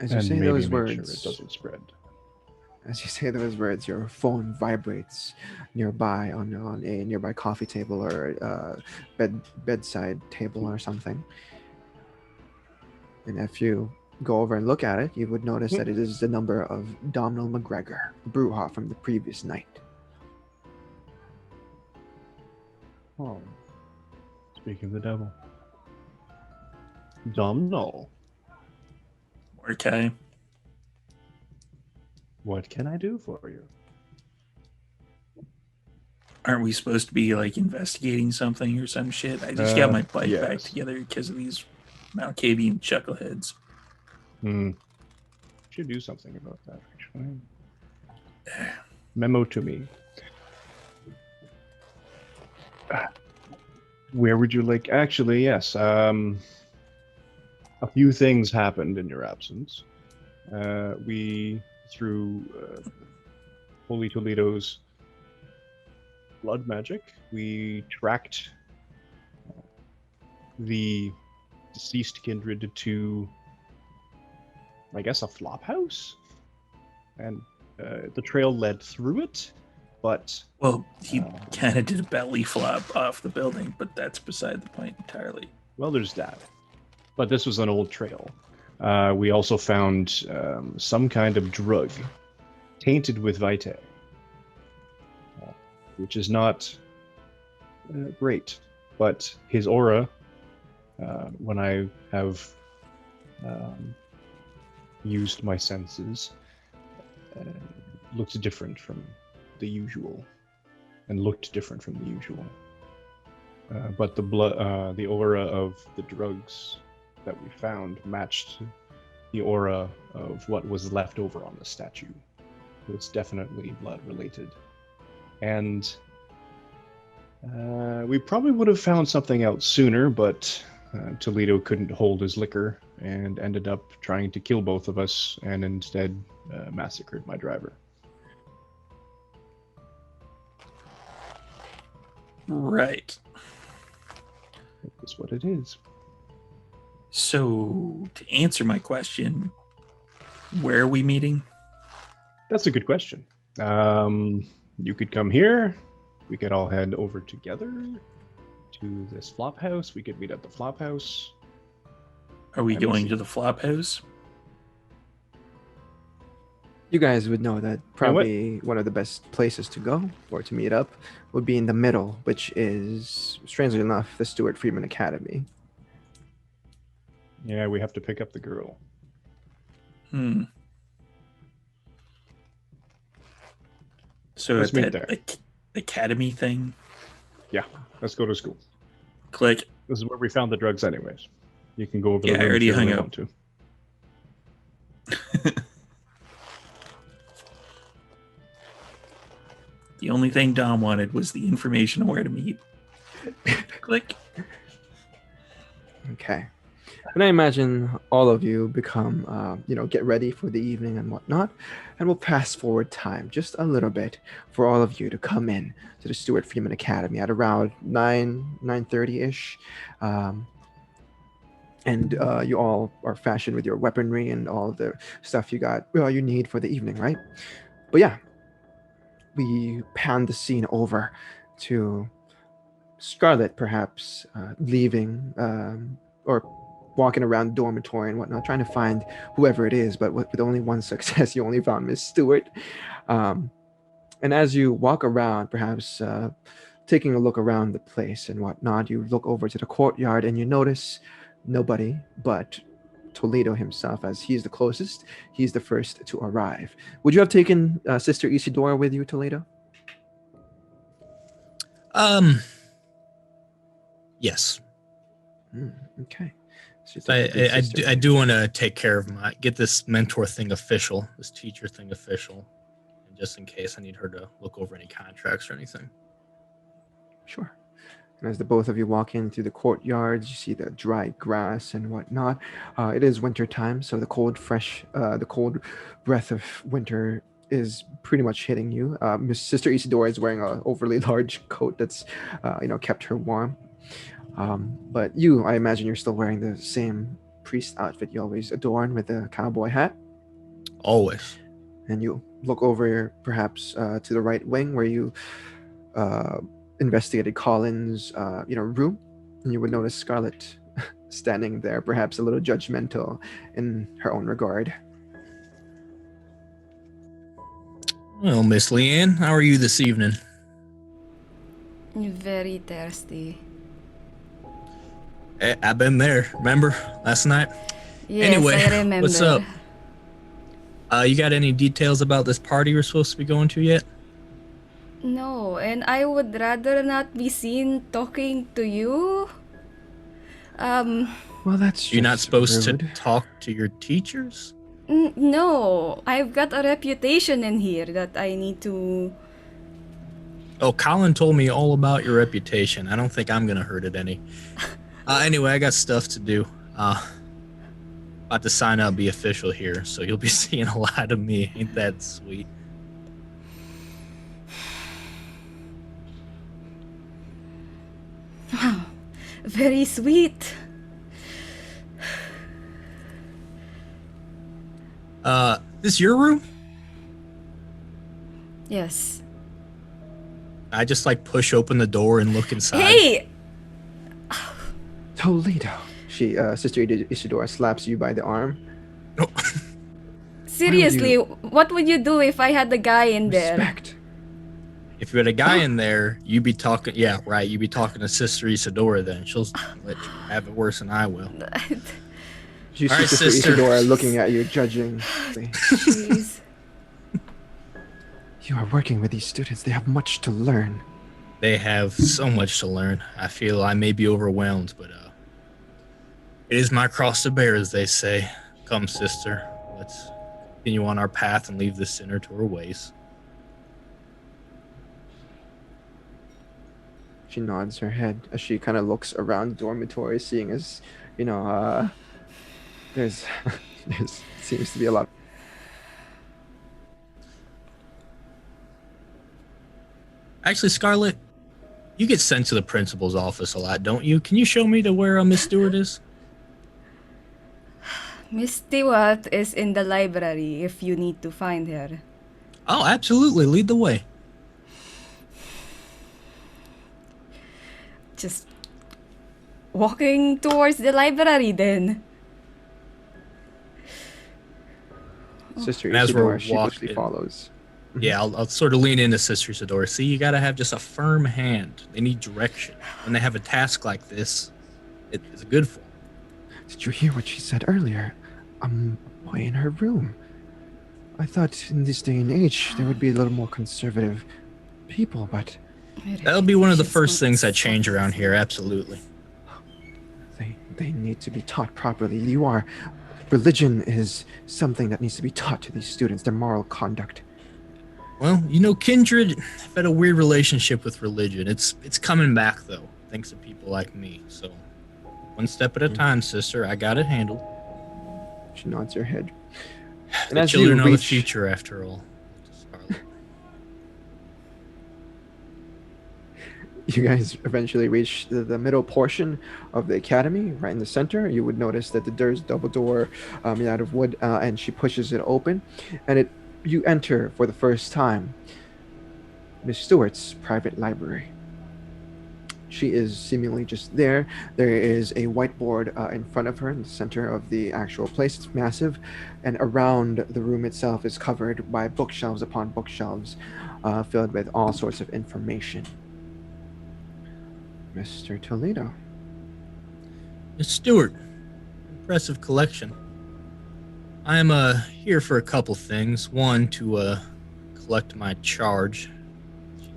[SPEAKER 5] As you
[SPEAKER 2] and
[SPEAKER 5] say
[SPEAKER 2] maybe
[SPEAKER 5] those
[SPEAKER 2] make
[SPEAKER 5] words,
[SPEAKER 2] sure it doesn't spread.
[SPEAKER 5] As you say those words, your phone vibrates nearby on a nearby coffee table or bedside table or something. And if you go over and look at it, you would notice that it is the number of Domhnall McGregor, the Brujah from the previous night.
[SPEAKER 2] Oh. Speaking of the devil. Domhnall,
[SPEAKER 3] Mordecai.
[SPEAKER 2] what can I do for you?
[SPEAKER 3] Aren't we supposed to be like investigating something or some shit? I just got my bike back
[SPEAKER 2] yes.
[SPEAKER 3] together because of these Malkavian chuckleheads.
[SPEAKER 2] Should do something about that, actually. Memo to me. Where would you like? Actually, yes. A few things happened in your absence. We, through Holy Toledo's blood magic, we tracked the deceased kindred to, I guess, a flop house, and the trail led through it, but
[SPEAKER 3] Well, he kind of did a belly flop off the building, but that's beside the point entirely.
[SPEAKER 2] well, there's that. But this was an old trail. We also found some kind of drug tainted with vitae, which is not great. But his aura, when I have used my senses, looks different from the usual, and looked different from the usual. But the blood, the aura of the drugs that we found matched the aura of what was left over on the statue. It's definitely blood related. And we probably would have found something out sooner, but Toledo couldn't hold his liquor and ended up trying to kill both of us and instead massacred my driver.
[SPEAKER 3] Right.
[SPEAKER 2] That's what it is.
[SPEAKER 3] So, to answer my question, where are we meeting?
[SPEAKER 2] That's a good question. You could come here. We could all head over together to this flop house. We could meet at the flop house.
[SPEAKER 3] Are we
[SPEAKER 2] Let me
[SPEAKER 3] going
[SPEAKER 2] see.
[SPEAKER 3] to the flop house?
[SPEAKER 5] You guys would know that probably one of the best places to go or to meet up would be in the middle, which is, strangely enough, the Stewart-Freeman Academy.
[SPEAKER 2] Yeah, we have to pick up the girl.
[SPEAKER 3] So
[SPEAKER 2] Let's
[SPEAKER 3] at
[SPEAKER 2] meet
[SPEAKER 3] that
[SPEAKER 2] there.
[SPEAKER 3] academy thing,
[SPEAKER 2] Yeah, let's go to school.
[SPEAKER 3] click.
[SPEAKER 2] This is where we found the drugs anyways. You can go over
[SPEAKER 3] Yeah,
[SPEAKER 2] the
[SPEAKER 3] I
[SPEAKER 2] room
[SPEAKER 3] already
[SPEAKER 2] if you
[SPEAKER 3] hung
[SPEAKER 2] really
[SPEAKER 3] up.
[SPEAKER 2] want to.
[SPEAKER 3] The only thing Dom wanted was the information on where to meet. Click.
[SPEAKER 5] Okay. And I imagine all of you become, get ready for the evening and whatnot. And we'll pass forward time just a little bit for all of you to come in to the Stewart-Freeman Academy at around 9:30-ish. And you all are fashioned with your weaponry and all the stuff you need for the evening, right? But yeah, we pan the scene over to Scarlet, perhaps leaving or walking around the dormitory and whatnot, trying to find whoever it is. But with only one success, you only found Miss Stewart. And as you walk around, perhaps taking a look around the place and whatnot, you look over to the courtyard and you notice nobody but Toledo himself, as he's the closest. He's the first to arrive. Would you have taken Sister Isidora with you, Toledo?
[SPEAKER 4] Yes.
[SPEAKER 5] Okay. So
[SPEAKER 4] I do want to take care of get this mentor thing official, this teacher thing official, and just in case I need her to look over any contracts or anything.
[SPEAKER 5] Sure. And as the both of you walk in through the courtyards, you see the dry grass and whatnot. It is winter time, so the cold breath of winter is pretty much hitting you. Miss Sister Isidora is wearing an overly large coat that's, kept her warm. But you, I imagine you're still wearing the same priest outfit you always adorn with the cowboy hat.
[SPEAKER 4] Always.
[SPEAKER 5] And you look over perhaps to the right wing where you investigated Colin's room, and you would notice Scarlet standing there, perhaps a little judgmental in her own regard.
[SPEAKER 4] Well, Miss Leanne, how are you this evening?
[SPEAKER 1] Very thirsty.
[SPEAKER 4] I've been there. Remember last night?
[SPEAKER 1] Yes,
[SPEAKER 4] Anyway,
[SPEAKER 1] I remember.
[SPEAKER 4] what's up? You got any details about this party we're supposed to be going to yet?
[SPEAKER 1] No, and I would rather not be seen talking to you.
[SPEAKER 5] Well, that's
[SPEAKER 4] You're not
[SPEAKER 5] just
[SPEAKER 4] supposed
[SPEAKER 5] rude.
[SPEAKER 4] to talk to your teachers?
[SPEAKER 1] No, I've got a reputation in here that I need to...
[SPEAKER 4] Oh, Colin told me all about your reputation. I don't think I'm gonna hurt it any. Anyway, I got stuff to do. About to sign up, be official here, so you'll be seeing a lot of me. Ain't that sweet?
[SPEAKER 1] Wow, very sweet.
[SPEAKER 4] This your room?
[SPEAKER 1] Yes.
[SPEAKER 4] I just push open the door and look inside.
[SPEAKER 1] Hey!
[SPEAKER 5] Toledo. She, Sister Isidora slaps you by the arm.
[SPEAKER 4] No.
[SPEAKER 1] Seriously, what would you do if I had the guy in there?
[SPEAKER 5] Respect.
[SPEAKER 4] If you had a guy in there, you'd be talking. Yeah, right. You'd be talking to Sister Isidora. Then she'll let you have it worse than I will.
[SPEAKER 5] You
[SPEAKER 4] All
[SPEAKER 5] see
[SPEAKER 4] right,
[SPEAKER 5] Sister
[SPEAKER 4] sister.
[SPEAKER 5] Isidora looking at you, judging.
[SPEAKER 1] Jeez.
[SPEAKER 5] You are working with these students. They have much to learn.
[SPEAKER 4] They have so much to learn. I feel I may be overwhelmed, but it is my cross to bear, as they say. Come, sister. Let's continue on our path and leave this sinner to her ways.
[SPEAKER 5] She nods her head as she kind of looks around the dormitory, seeing as, there's seems to be a lot.
[SPEAKER 4] Actually, Scarlet, You get sent to the principal's office a lot, don't you? Can you show me to where Miss Stewart is?
[SPEAKER 1] Miss Stewart is in the library if you need to find her.
[SPEAKER 4] Oh, absolutely. Lead the way.
[SPEAKER 1] Just walking towards the library then.
[SPEAKER 5] Sister
[SPEAKER 4] And as we're
[SPEAKER 5] Isidore sheepishly
[SPEAKER 4] walking-
[SPEAKER 5] follows.
[SPEAKER 4] Yeah, I'll sort of lean into Sister Isadora. See, you gotta have just a firm hand. They need direction. When they have a task like this, it's good for them.
[SPEAKER 5] Did you hear what she said earlier? A boy in her room. I thought in this day and age there would be a little more conservative people, but
[SPEAKER 4] That'll be one of the first things that change around here, absolutely.
[SPEAKER 5] they need to be taught properly. Religion is something that needs to be taught to these students, their moral conduct.
[SPEAKER 4] Well, kindred have had a weird relationship with religion. It's coming back, though, thanks to people like me. So, one step at a time, sister. I got it handled.
[SPEAKER 5] She nods her head. And
[SPEAKER 4] The
[SPEAKER 5] as
[SPEAKER 4] children
[SPEAKER 5] you
[SPEAKER 4] are the
[SPEAKER 5] reach,
[SPEAKER 4] future, after all. Scarlet.
[SPEAKER 5] you guys eventually reach the middle portion of the academy, right in the center. You would notice that there's double door made out of wood, and she pushes it open, and you enter for the first time Miss Stewart's private library. She is seemingly just there. There is a whiteboard in front of her in the center of the actual place. It's massive, and around the room itself is covered by bookshelves upon bookshelves filled with all sorts of information. Mr. Toledo.
[SPEAKER 4] Miss Stewart, impressive collection. I'm here for a couple things. One, to collect my charge.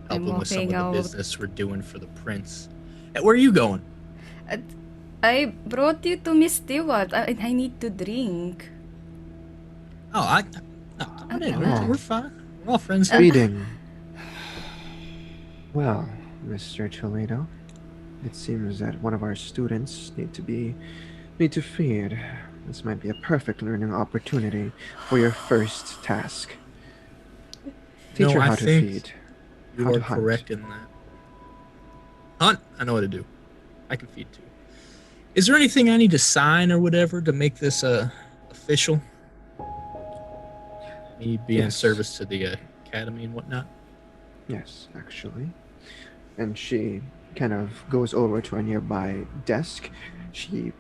[SPEAKER 4] Help him with some of the business we're doing for the prince. Hey, where are you going?
[SPEAKER 1] I brought you to Miss Stewart. I need to drink.
[SPEAKER 4] Oh, we're fine. We're all friends here.
[SPEAKER 5] Reading. Well, Mr. Toledo, it seems that one of our students need to feed. This might be a perfect learning opportunity for your first task. Teach her how to feed.
[SPEAKER 4] You
[SPEAKER 5] How
[SPEAKER 4] are
[SPEAKER 5] to hunt.
[SPEAKER 4] correct in that. Hunt, I know what to do. I can feed too. Is there anything I need to sign or whatever to make this official? Me being in
[SPEAKER 5] Yes.
[SPEAKER 4] service to the academy and whatnot?
[SPEAKER 5] Yes, actually. And she kind of goes over to a nearby desk. She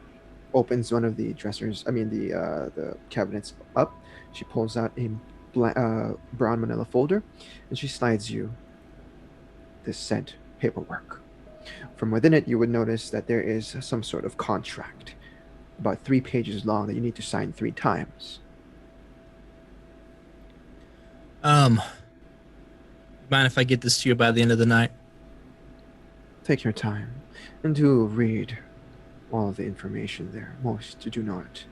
[SPEAKER 5] opens one of the the cabinets up. She pulls out a brown manila folder, and she slides you this said paperwork. From within it, you would notice that there is some sort of contract, about 3 pages long, that you need to sign 3 times.
[SPEAKER 4] Mind if I get this to you by the end of the night?
[SPEAKER 5] Take your time and do read all of the information there. Most do not.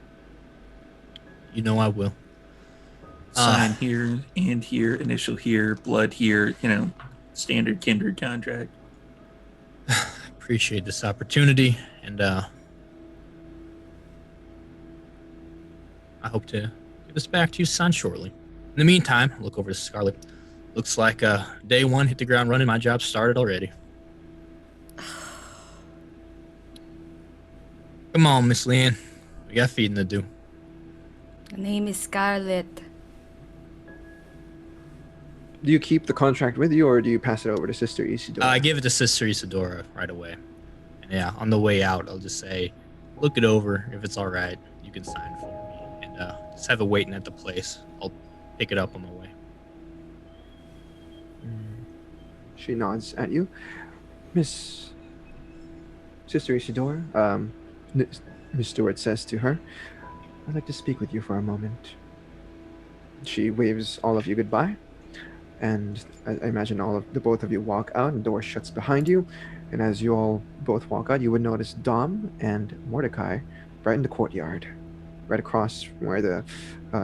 [SPEAKER 4] You know I will.
[SPEAKER 3] Sign here and here, initial here, blood here, standard kindred contract.
[SPEAKER 4] Appreciate this opportunity, and I hope to get this back to you signed shortly. In the meantime, look over to Scarlet. Looks like day 1 hit the ground running. My job started already. Come on, Miss Leanne. We got feeding to do.
[SPEAKER 1] The name is Scarlet.
[SPEAKER 5] Do you keep the contract with you, or do you pass it over to Sister Isidore?
[SPEAKER 4] I give it to Sister Isadora right away. And yeah, on the way out, I'll just say, look it over. If it's all right, you can sign for me. And just have it waiting at the place. I'll pick it up on my way.
[SPEAKER 5] She nods at you. Miss Sister Isidore, Miss Stewart says to her, I'd like to speak with you for a moment. She waves all of you goodbye, and I imagine the both of you walk out, and the door shuts behind you. And as you all both walk out, you would notice Dom and Mordecai right in the courtyard, right across from where the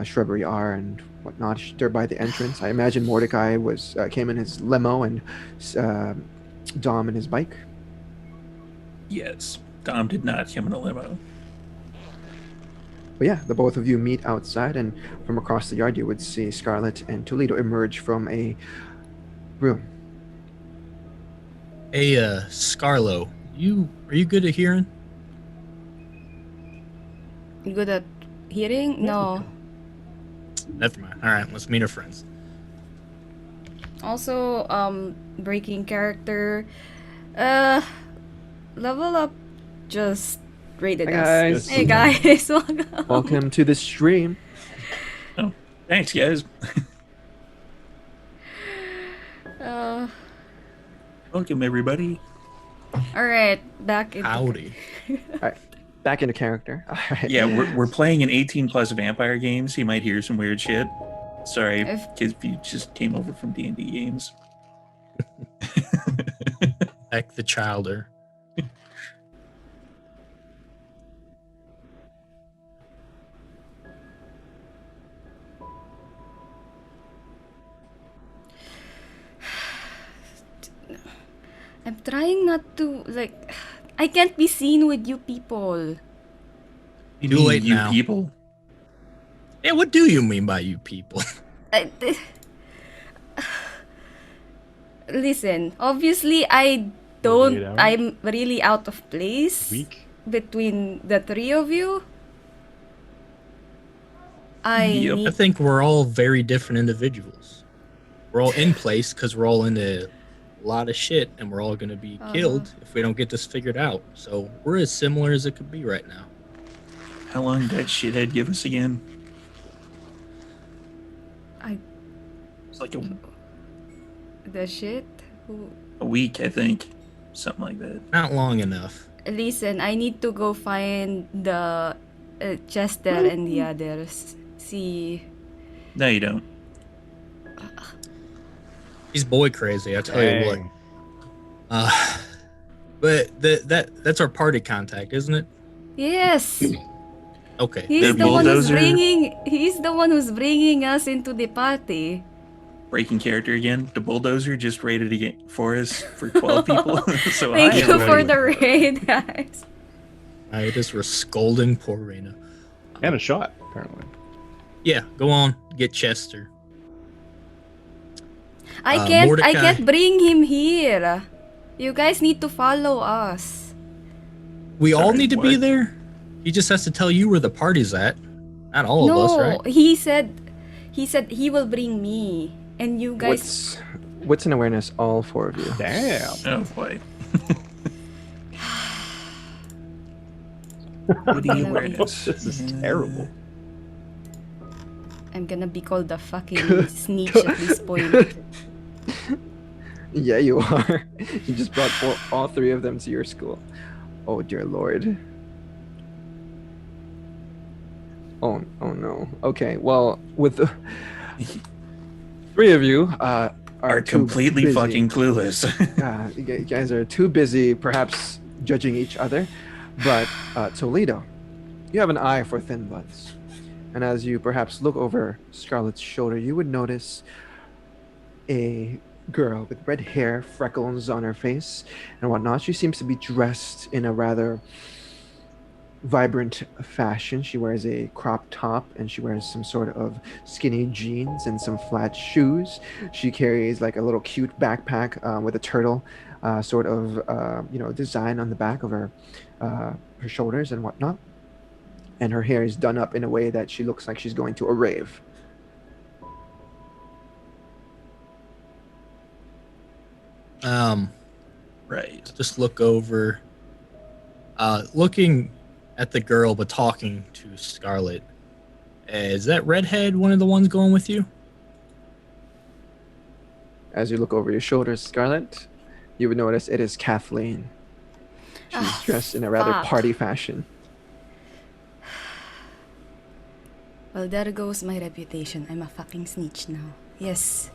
[SPEAKER 5] shrubbery are and whatnot. They're by the entrance. I imagine Mordecai came in his limo, and Dom in his bike.
[SPEAKER 3] Yes, Dom did not come in a limo.
[SPEAKER 5] But yeah, the both of you meet outside, and from across the yard, you would see Scarlet and Toledo emerge from a room.
[SPEAKER 4] Hey, Scarlo, are you good at hearing?
[SPEAKER 1] Good at hearing? No.
[SPEAKER 4] Never mind. All right, let's meet our friends.
[SPEAKER 1] Also, breaking character. Level up just rated
[SPEAKER 5] Hi,
[SPEAKER 1] us.
[SPEAKER 5] guys.
[SPEAKER 1] Hey guys, welcome.
[SPEAKER 5] Welcome to the stream.
[SPEAKER 3] Oh, thanks, guys.
[SPEAKER 1] Uh,
[SPEAKER 3] Welcome, everybody.
[SPEAKER 1] all right, back into
[SPEAKER 4] Howdy.
[SPEAKER 5] All right, back into character. All right.
[SPEAKER 3] Yeah, we're playing an 18+ vampire game, so you might hear some weird shit. Sorry,
[SPEAKER 1] If-
[SPEAKER 3] kids, if you just came over from D&D games.
[SPEAKER 4] Heck the childer.
[SPEAKER 1] I'm trying not to I can't be seen with you people.
[SPEAKER 3] You
[SPEAKER 4] Too
[SPEAKER 3] mean
[SPEAKER 4] late
[SPEAKER 3] you
[SPEAKER 4] now.
[SPEAKER 3] people.
[SPEAKER 4] Yeah, what do you mean by you people?
[SPEAKER 1] I- Listen, obviously I don't.
[SPEAKER 2] 48 hours?
[SPEAKER 1] I'm really out of place
[SPEAKER 2] Week?
[SPEAKER 1] between the three of you. I
[SPEAKER 3] Yep.
[SPEAKER 4] I
[SPEAKER 1] need.
[SPEAKER 4] think we're all very different individuals. We're all in place because we're all into a lot of shit, and we're all going to be killed if we don't get this figured out. So we're as similar as it could be right now.
[SPEAKER 3] How long did that shithead give us again?
[SPEAKER 1] I
[SPEAKER 3] It's like
[SPEAKER 1] the shit.
[SPEAKER 3] a week, I think. Something like that.
[SPEAKER 4] Not long enough.
[SPEAKER 1] Listen, I need to go find the Chester and the others. See.
[SPEAKER 3] No, you don't.
[SPEAKER 4] He's boy crazy, I tell you what.
[SPEAKER 2] Dang.
[SPEAKER 4] But that's our party contact, isn't it?
[SPEAKER 1] Yes.
[SPEAKER 4] Okay.
[SPEAKER 1] He's
[SPEAKER 3] The
[SPEAKER 1] the one who's
[SPEAKER 3] bulldozer.
[SPEAKER 1] bringing. He's the one who's bringing us into the party.
[SPEAKER 3] Breaking character again. The bulldozer just raided again for us for 12 people. So
[SPEAKER 1] Thank
[SPEAKER 3] I
[SPEAKER 1] you
[SPEAKER 3] am
[SPEAKER 1] for
[SPEAKER 3] ready.
[SPEAKER 1] the raid, guys.
[SPEAKER 4] I just were scolding poor Rena.
[SPEAKER 2] And a shot, apparently.
[SPEAKER 4] Yeah, go on, get Chester.
[SPEAKER 1] I can't.
[SPEAKER 4] Mordecai.
[SPEAKER 1] I can't bring him here. You guys need to follow us.
[SPEAKER 4] We all
[SPEAKER 3] Sorry,
[SPEAKER 4] need to be
[SPEAKER 3] what?
[SPEAKER 4] there. He just has to tell you where the party's at. Not all of us,
[SPEAKER 1] No,
[SPEAKER 4] right?
[SPEAKER 1] he said he will bring me, and you guys.
[SPEAKER 5] What's an awareness? All four of you.
[SPEAKER 2] Damn.
[SPEAKER 3] Oh, boy. Witty awareness.
[SPEAKER 2] This is terrible.
[SPEAKER 1] I'm gonna be called a fucking snitch at this point.
[SPEAKER 5] Yeah, you are. You just brought all three of them to your school. Oh dear lord. Oh no. Okay, well, with the three of you
[SPEAKER 3] Are
[SPEAKER 5] too
[SPEAKER 3] completely
[SPEAKER 5] busy.
[SPEAKER 3] fucking clueless.
[SPEAKER 5] You guys are too busy, perhaps judging each other. But Toledo, you have an eye for thin bloods. And as you perhaps look over Scarlett's shoulder, you would notice a girl with red hair, freckles on her face, and whatnot. She seems to be dressed in a rather vibrant fashion. She wears a crop top and she wears some sort of skinny jeans and some flat shoes. She carries like a little cute backpack with a turtle sort of design on the back of her shoulders and whatnot. And her hair is done up in a way that she looks like she's going to a rave.
[SPEAKER 3] Right.
[SPEAKER 4] Just look over. Looking at the girl, but talking to Scarlet. Is that redhead one of the ones going with you?
[SPEAKER 5] As you look over your shoulders, Scarlett, you would notice it is Kathleen. She's dressed in a rather
[SPEAKER 1] fuck.
[SPEAKER 5] party fashion.
[SPEAKER 1] Well, there goes my reputation. I'm a fucking snitch now. Yes.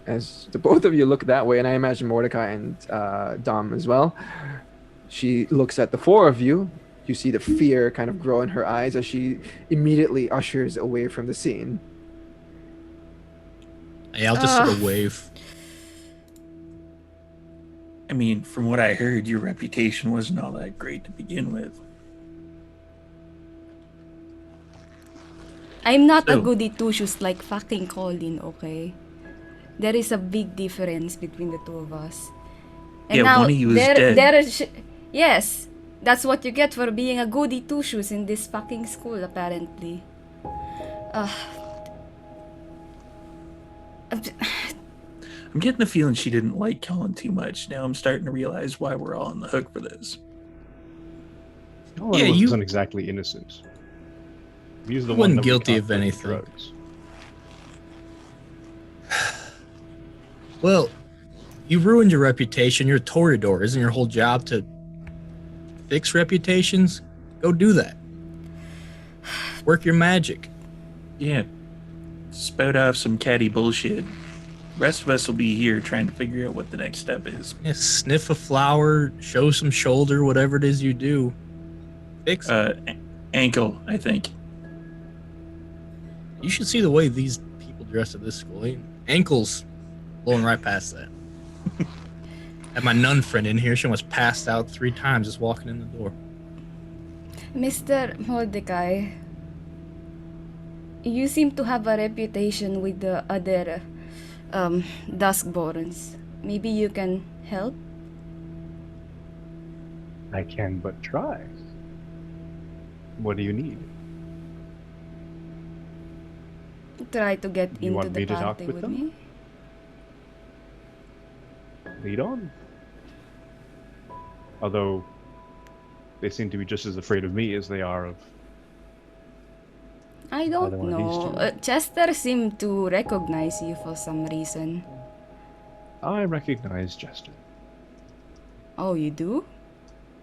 [SPEAKER 5] As the both of you look that way, and I imagine Mordecai and Dom as well, she looks at the four of you. You see the fear kind of grow in her eyes as she immediately ushers away from the scene.
[SPEAKER 4] Hey, I'll just sort of wave.
[SPEAKER 3] I mean, from what I heard, your reputation wasn't all that great to begin with.
[SPEAKER 1] I'm not a
[SPEAKER 3] So-
[SPEAKER 1] goody two-shoes like fucking Colin, okay? There is a big difference between the two of us. And
[SPEAKER 3] Yeah,
[SPEAKER 1] now
[SPEAKER 3] one of you is
[SPEAKER 1] there,
[SPEAKER 3] dead.
[SPEAKER 1] yes, that's what you get for being a goody two shoes in this fucking school, apparently. Uh,
[SPEAKER 3] I'm getting the feeling she didn't like Colin too much. Now I'm starting to realize why we're all on the hook for this.
[SPEAKER 2] Colin
[SPEAKER 4] Yeah, you-
[SPEAKER 2] wasn't exactly innocent. He's the
[SPEAKER 4] He
[SPEAKER 2] one
[SPEAKER 4] wasn't
[SPEAKER 2] that we
[SPEAKER 4] guilty
[SPEAKER 2] caught
[SPEAKER 4] of
[SPEAKER 2] doing
[SPEAKER 4] anything.
[SPEAKER 2] drugs.
[SPEAKER 4] Well, you ruined your reputation. You're a Toreador. Isn't your whole job to fix reputations? Go do that. Work your magic.
[SPEAKER 3] Yeah. Spout off some catty bullshit. Rest of us will be here trying to figure out what the next step is.
[SPEAKER 4] Yeah, sniff a flower, show some shoulder, whatever it is you do. Fix it.
[SPEAKER 3] Ankle, I think.
[SPEAKER 4] You should see the way these people dress at this school. Ankles blowing right past that. Had my nun friend in here. She almost passed out 3 times just walking in the door.
[SPEAKER 1] Mr. Mordecai, you seem to have a reputation with the other Duskborns. Maybe you can help?
[SPEAKER 2] I can but try. What do you need?
[SPEAKER 1] Try to get
[SPEAKER 2] You
[SPEAKER 1] into
[SPEAKER 2] want
[SPEAKER 1] the
[SPEAKER 2] me to talk
[SPEAKER 1] party
[SPEAKER 2] with
[SPEAKER 1] with
[SPEAKER 2] them?
[SPEAKER 1] me?
[SPEAKER 2] Lead on. Although they seem to be just as afraid of me as they are of
[SPEAKER 1] I
[SPEAKER 2] Either
[SPEAKER 1] don't
[SPEAKER 2] one of these
[SPEAKER 1] know.
[SPEAKER 2] two.
[SPEAKER 1] Chester seemed to recognize you for some reason.
[SPEAKER 2] I recognize Jester.
[SPEAKER 1] Oh, you do?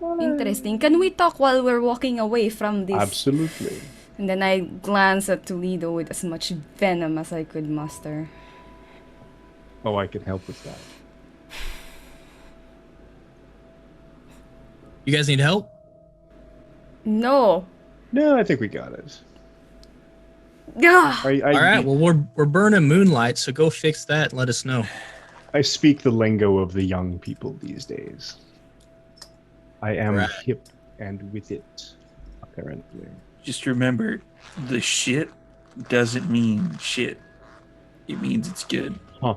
[SPEAKER 1] Interesting. Can we talk while we're walking away from this?
[SPEAKER 2] Absolutely.
[SPEAKER 1] And then I glance at Toledo with as much venom as I could muster.
[SPEAKER 2] Oh, I can help with that.
[SPEAKER 4] You guys need help?
[SPEAKER 1] No.
[SPEAKER 2] No, I think we got it.
[SPEAKER 1] Gah!
[SPEAKER 4] All right, well, we're burning moonlight, so go fix that and let us know.
[SPEAKER 2] I speak the lingo of the young people these days. I am
[SPEAKER 4] Right.
[SPEAKER 2] hip and with it, apparently.
[SPEAKER 3] Just remember, the shit doesn't mean shit. It means it's good.
[SPEAKER 2] Huh.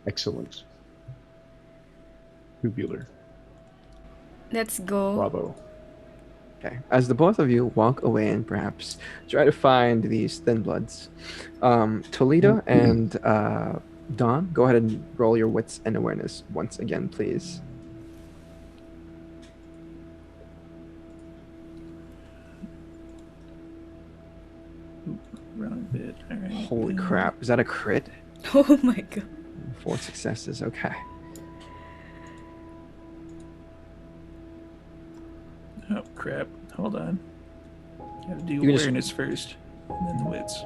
[SPEAKER 2] Excellent. Tubular.
[SPEAKER 1] Let's go.
[SPEAKER 2] Bravo.
[SPEAKER 5] Okay. As the both of you walk away and perhaps try to find these thin bloods, Toledo and Don, go ahead and roll your wits and awareness once again, please.
[SPEAKER 3] Wrong bit. All right.
[SPEAKER 5] Holy crap. Is that a crit?
[SPEAKER 1] Oh my god.
[SPEAKER 5] 4 successes. Okay.
[SPEAKER 3] Oh crap! Hold on. Gotta do
[SPEAKER 5] can just-
[SPEAKER 3] awareness first, and then the wits.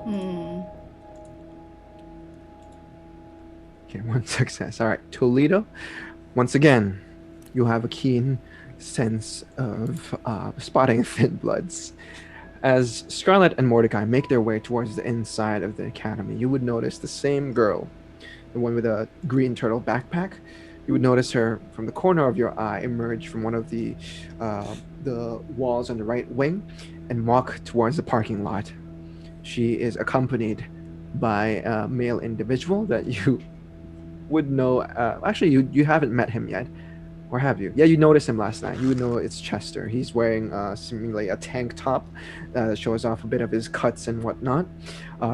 [SPEAKER 5] Okay, 1 success. All right, Toledo. Once again, you have a keen sense of spotting thin bloods. As Scarlet and Mordecai make their way towards the inside of the academy, you would notice the same girl, the one with a green turtle backpack. You would notice her from the corner of your eye emerge from one of the walls on the right wing and walk towards the parking lot. She is accompanied by a male individual that you would know. Actually, you haven't met him yet, or have you? Yeah, you noticed him last night. You would know it's Chester. He's wearing seemingly a tank top that shows off a bit of his cuts and whatnot.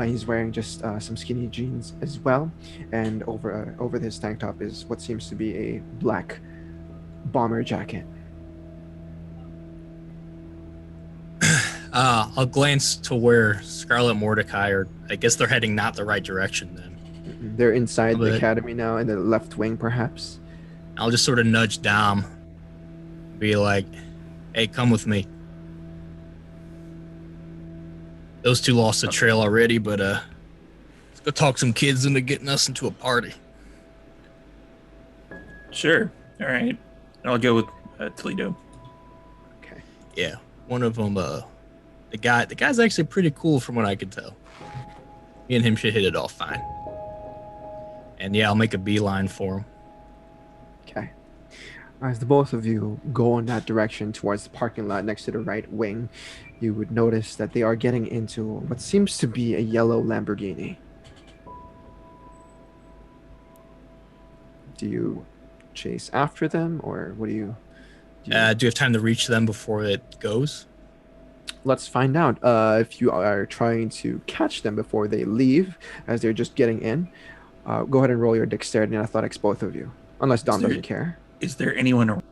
[SPEAKER 5] He's wearing just some skinny jeans as well, and over this tank top is what seems to be a black bomber jacket.
[SPEAKER 4] I'll glance to where Scarlet and Mordecai are. I guess they're heading not the right direction then.
[SPEAKER 5] They're inside the
[SPEAKER 4] But-
[SPEAKER 5] academy now, in the left wing, perhaps.
[SPEAKER 4] I'll just sort of nudge Dom. Be like, hey, come with me. Those two lost the trail already, but let's go talk some kids into getting us into a party.
[SPEAKER 3] Sure. All right. I'll go with Toledo.
[SPEAKER 5] Okay.
[SPEAKER 4] Yeah, one of them, the guy's actually pretty cool from what I could tell. Me and him should hit it off fine. And yeah, I'll make a beeline for him.
[SPEAKER 5] Okay. As the both of you go in that direction towards the parking lot next to the right wing, you would notice that they are getting into what seems to be a yellow Lamborghini. Do you chase after them, or what do you?
[SPEAKER 4] Do you have time to reach them before it goes?
[SPEAKER 5] Let's find out. If you are trying to catch them before they leave, as they're just getting in, go ahead and roll your dexterity and athletics, both of you. Unless Dom doesn't care.
[SPEAKER 3] Is there anyone around?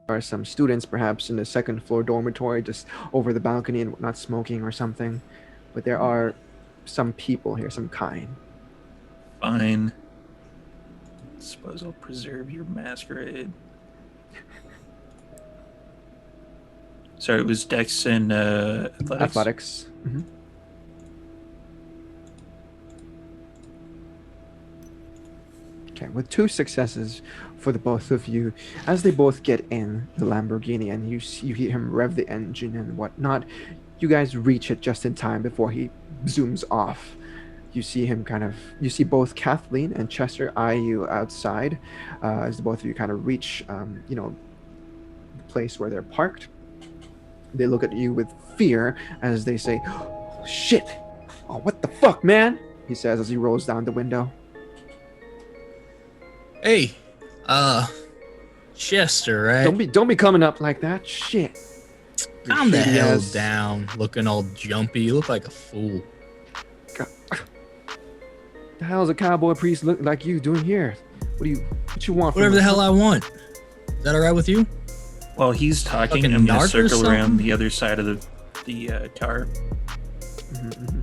[SPEAKER 5] There are some students perhaps in the second floor dormitory just over the balcony and not smoking or something. But there are some people here, some kind.
[SPEAKER 3] Fine. Suppose I'll preserve your masquerade. Sorry, it was Dex and athletics.
[SPEAKER 5] Athletics. Mm-hmm. Okay, with 2 successes for the both of you, as they both get in the Lamborghini and you hear him rev the engine and whatnot, you guys reach it just in time before he zooms off. You see him you see both Kathleen and Chester eye you outside as the both of you kind of reach, the place where they're parked. They look at you with fear as they say, "Shit! Oh, what the fuck, man?" he says as he rolls down the window.
[SPEAKER 4] Hey, Chester, right?
[SPEAKER 5] Don't be coming up like that. Shit.
[SPEAKER 4] Calm the
[SPEAKER 5] Shitty
[SPEAKER 4] hell
[SPEAKER 5] ass-
[SPEAKER 4] down, looking all jumpy. You look like a fool.
[SPEAKER 5] The hell's a cowboy priest look like you doing here? What you want?
[SPEAKER 4] Whatever the hell I want. Is that all right with you?
[SPEAKER 3] While he's talking,
[SPEAKER 4] Fucking
[SPEAKER 3] I'm gonna
[SPEAKER 4] narc or
[SPEAKER 3] circle around
[SPEAKER 4] something?
[SPEAKER 3] the other side of the car.
[SPEAKER 5] Mm-hmm.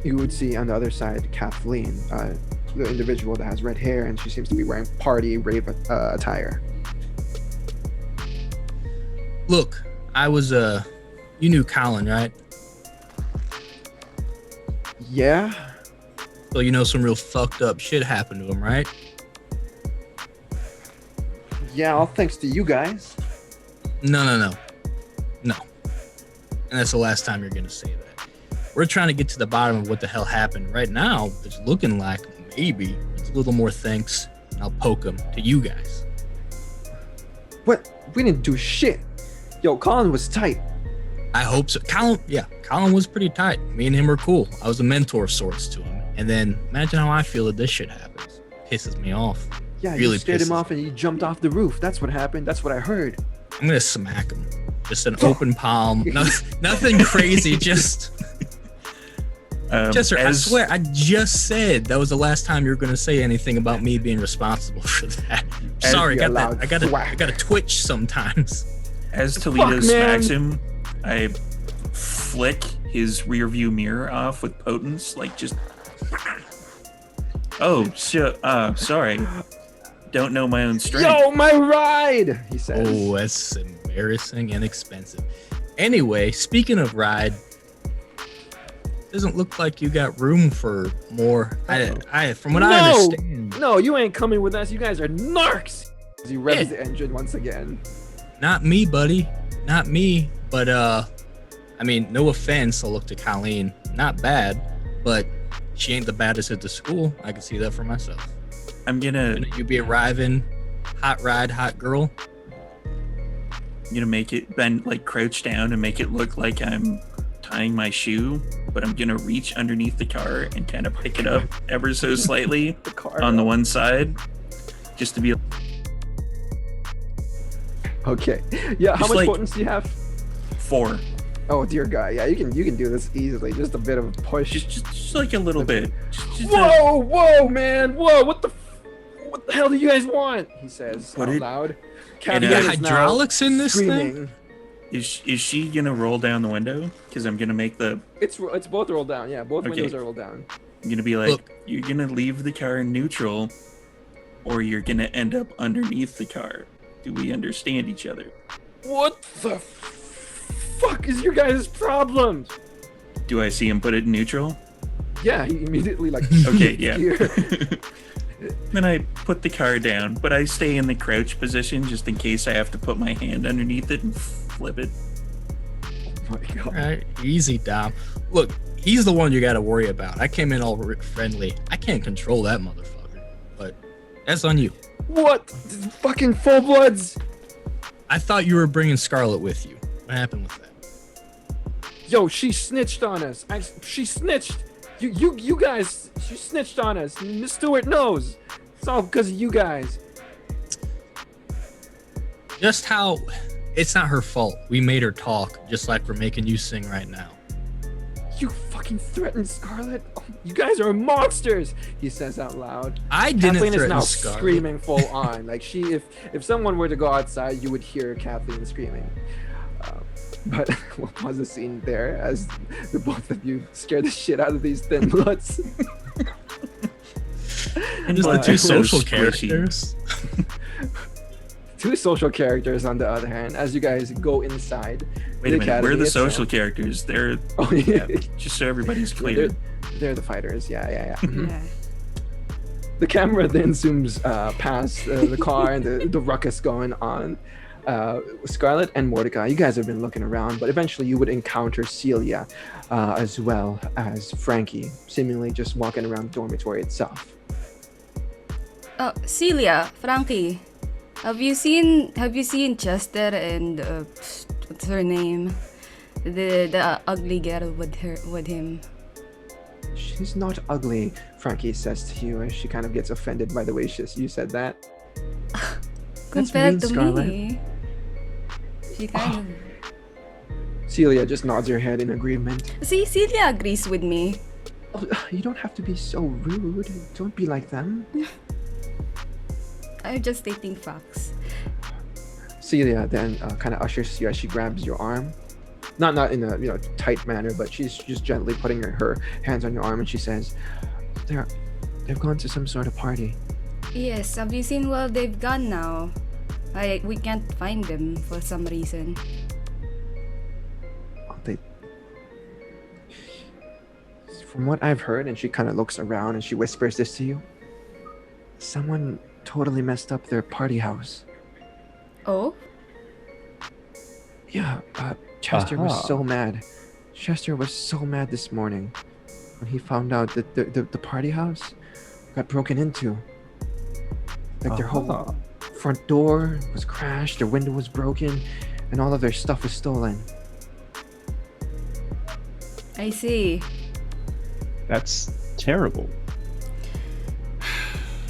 [SPEAKER 5] You would see on the other side Kathleen, the individual that has red hair, and she seems to be wearing party rave attire.
[SPEAKER 4] Look, I was you knew Colin, right?
[SPEAKER 5] Yeah.
[SPEAKER 4] So you know some real fucked up shit happened to him, right?
[SPEAKER 5] Yeah, all thanks to you guys.
[SPEAKER 4] No. And that's the last time you're gonna say that. We're trying to get to the bottom of what the hell happened. Right now, it's looking like maybe it's a little more thanks, and I'll poke him to you guys.
[SPEAKER 5] What? We didn't do shit. Yo, Colin was tight.
[SPEAKER 4] I hope so. Colin was pretty tight. Me and him were cool. I was a mentor of sorts to him. And then imagine how I feel that this shit happens. Pisses me off.
[SPEAKER 5] Yeah,
[SPEAKER 4] Really
[SPEAKER 5] you scared him
[SPEAKER 4] pisses
[SPEAKER 5] off and you jumped off the roof. That's what happened. That's what I heard.
[SPEAKER 4] I'm gonna smack him. Just an open palm. Nothing crazy. Just. Chester, I swear, I just said that was the last time you were gonna say anything about me being responsible for that. Sorry, I gotta twitch sometimes.
[SPEAKER 3] As Toledo
[SPEAKER 5] Fuck,
[SPEAKER 3] smacks
[SPEAKER 5] man.
[SPEAKER 3] him, I flick his rear view mirror off with potence, like just. Oh, sorry. Don't know my own strength.
[SPEAKER 5] Yo, my ride! He says.
[SPEAKER 4] Oh, that's embarrassing and expensive. Anyway, speaking of ride, doesn't look like you got room for more. From what I understand.
[SPEAKER 5] No, you ain't coming with us. You guys are narcs. He revs the engine once again.
[SPEAKER 4] Not me, buddy. Not me. But I mean, no offense. I'll look to Colleen. Not bad, but she ain't the baddest at the school. I can see that for myself.
[SPEAKER 3] I'm gonna
[SPEAKER 4] You be arriving, hot ride, hot girl.
[SPEAKER 3] make it bend, like crouch down and make it look like I'm tying my shoe, but I'm gonna reach underneath the car and kind of pick it up ever so slightly on the one side, just to be.
[SPEAKER 5] Okay. Yeah. How
[SPEAKER 3] Just
[SPEAKER 5] much
[SPEAKER 3] like-
[SPEAKER 5] potence do you have?
[SPEAKER 3] 4.
[SPEAKER 5] Oh dear God. Yeah, you can do this easily. Just a bit of a push.
[SPEAKER 3] Just like a little bit.
[SPEAKER 5] Whoa, man! Whoa! What the hell do you guys want? He says
[SPEAKER 3] Put
[SPEAKER 5] out
[SPEAKER 3] it
[SPEAKER 5] loud.
[SPEAKER 3] in a-
[SPEAKER 5] Kathleen is now
[SPEAKER 4] hydraulics in this thing?
[SPEAKER 5] screaming.
[SPEAKER 3] Is she gonna roll down the window? Because I'm gonna make the.
[SPEAKER 5] It's both rolled down. Yeah, both
[SPEAKER 3] Okay.
[SPEAKER 5] windows are rolled down.
[SPEAKER 3] I'm gonna be like,
[SPEAKER 4] Look.
[SPEAKER 3] you're gonna leave the car in neutral, or you're gonna end up underneath the car. Do we understand each other?
[SPEAKER 5] What the fuck is your guys' problem?
[SPEAKER 3] Do I see him put it in neutral?
[SPEAKER 5] Yeah, he immediately like.
[SPEAKER 3] Okay, yeah.
[SPEAKER 5] Here.
[SPEAKER 3] Then I put the car down, but I stay in the crouch position just in case I have to put my hand underneath it and flip it.
[SPEAKER 5] Oh my God.
[SPEAKER 4] All right, easy, Dom. Look, he's the one you got to worry about. I came in all friendly. I can't control that motherfucker, but that's on you.
[SPEAKER 5] What? Fucking full bloods.
[SPEAKER 4] I thought you were bringing Scarlet with you. What happened with that?
[SPEAKER 5] Yo, she snitched on us. She snitched. You guys, she snitched on us. Miss Stewart knows. It's all because of you guys.
[SPEAKER 4] Just how it's not her fault. We made her talk, just like we're making you sing right now.
[SPEAKER 5] You fucking threatened Scarlet. Oh, you guys are monsters. He says out loud.
[SPEAKER 4] I didn't
[SPEAKER 5] Kathleen is
[SPEAKER 4] threaten
[SPEAKER 5] now
[SPEAKER 4] Scarlet.
[SPEAKER 5] screaming full on. Like if someone were to go outside, you would hear Kathleen screaming. But we'll pause the scene there as the both of you scare the shit out of these thin bloods.
[SPEAKER 4] And just the
[SPEAKER 5] But-
[SPEAKER 4] two
[SPEAKER 3] So
[SPEAKER 4] social
[SPEAKER 3] squishy.
[SPEAKER 4] characters.
[SPEAKER 5] Two social characters, on the other hand, as you guys go inside.
[SPEAKER 3] Wait a minute.
[SPEAKER 5] academy
[SPEAKER 3] We're the
[SPEAKER 5] itself.
[SPEAKER 3] social characters. They're
[SPEAKER 5] Oh, yeah.
[SPEAKER 3] just so everybody's
[SPEAKER 5] Yeah,
[SPEAKER 3] clear.
[SPEAKER 5] they're the fighters. Yeah. Mhm.
[SPEAKER 1] Yeah.
[SPEAKER 5] The camera then zooms past the car and the ruckus going on. Scarlet and Mordecai, you guys have been looking around, but eventually you would encounter Celia as well as Frankie, seemingly just walking around the dormitory itself.
[SPEAKER 1] Oh, Celia, Frankie, have you seen Chester and what's her name? The ugly girl with him.
[SPEAKER 5] She's not ugly, Frankie says to you as she kind of gets offended by the way you said that.
[SPEAKER 1] Compared
[SPEAKER 5] mean,
[SPEAKER 1] to
[SPEAKER 5] Scarlet.
[SPEAKER 1] me, she kind of.
[SPEAKER 5] Celia just nods her head in agreement.
[SPEAKER 1] See, Celia agrees with me.
[SPEAKER 5] Oh, you don't have to be so rude. Don't be like them.
[SPEAKER 1] I'm just stating facts.
[SPEAKER 5] Celia then kind of ushers you as she grabs your arm. Not in a tight manner, but she's just gently putting her hands on your arm and she says, they've gone to some sort of party.
[SPEAKER 1] Yes, have you seen where they've gone now? We can't find them for some reason.
[SPEAKER 5] From what I've heard, and she kind of looks around and she whispers this to you, someone totally messed up their party house.
[SPEAKER 1] Oh?
[SPEAKER 5] Yeah, Chester was
[SPEAKER 2] Aha.
[SPEAKER 5] so mad. Chester was so mad this morning when he found out that the party house got broken into. Like their whole front door was crashed, their window was broken, and all of their stuff was stolen.
[SPEAKER 1] I see.
[SPEAKER 2] That's terrible.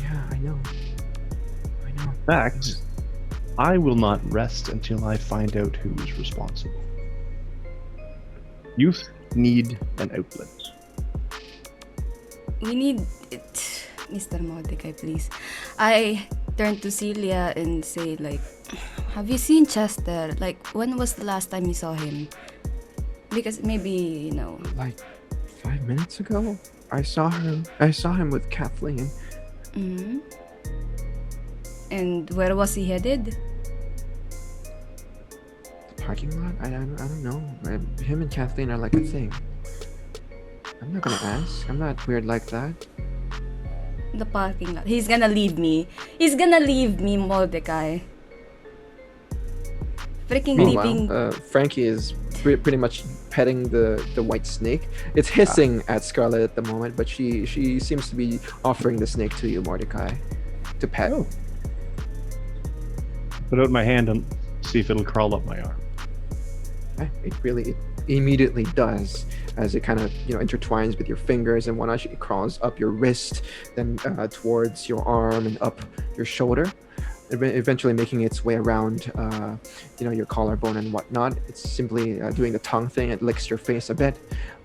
[SPEAKER 5] Yeah, I know.
[SPEAKER 2] In fact, I will not rest until I find out who is responsible. Youth need an outlet.
[SPEAKER 1] We need it. Mr. Mordecai, please. I turn to Celia and say, like, have you seen Chester? Like, when was the last time you saw him? Because maybe,
[SPEAKER 5] Like 5 minutes ago, I saw him with Kathleen.
[SPEAKER 1] Mm-hmm. And where was he headed?
[SPEAKER 5] The parking lot? I don't know. Him and Kathleen are like a thing. I'm not gonna ask. I'm not weird like that.
[SPEAKER 1] The parking lot. He's gonna leave me. He's gonna leave me, Mordecai. Freaking leaving.
[SPEAKER 5] Meanwhile, Frankie is pretty much petting the white snake. It's hissing at Scarlet at the moment, but she seems to be offering the snake to you, Mordecai, to pet.
[SPEAKER 2] Oh. Put out my hand and see if it'll crawl up my arm.
[SPEAKER 5] It immediately does, as it kind of intertwines with your fingers and whatnot. It crawls up your wrist, then towards your arm and up your shoulder, eventually making its way around your collarbone and whatnot. It's simply doing the tongue thing. It licks your face a bit,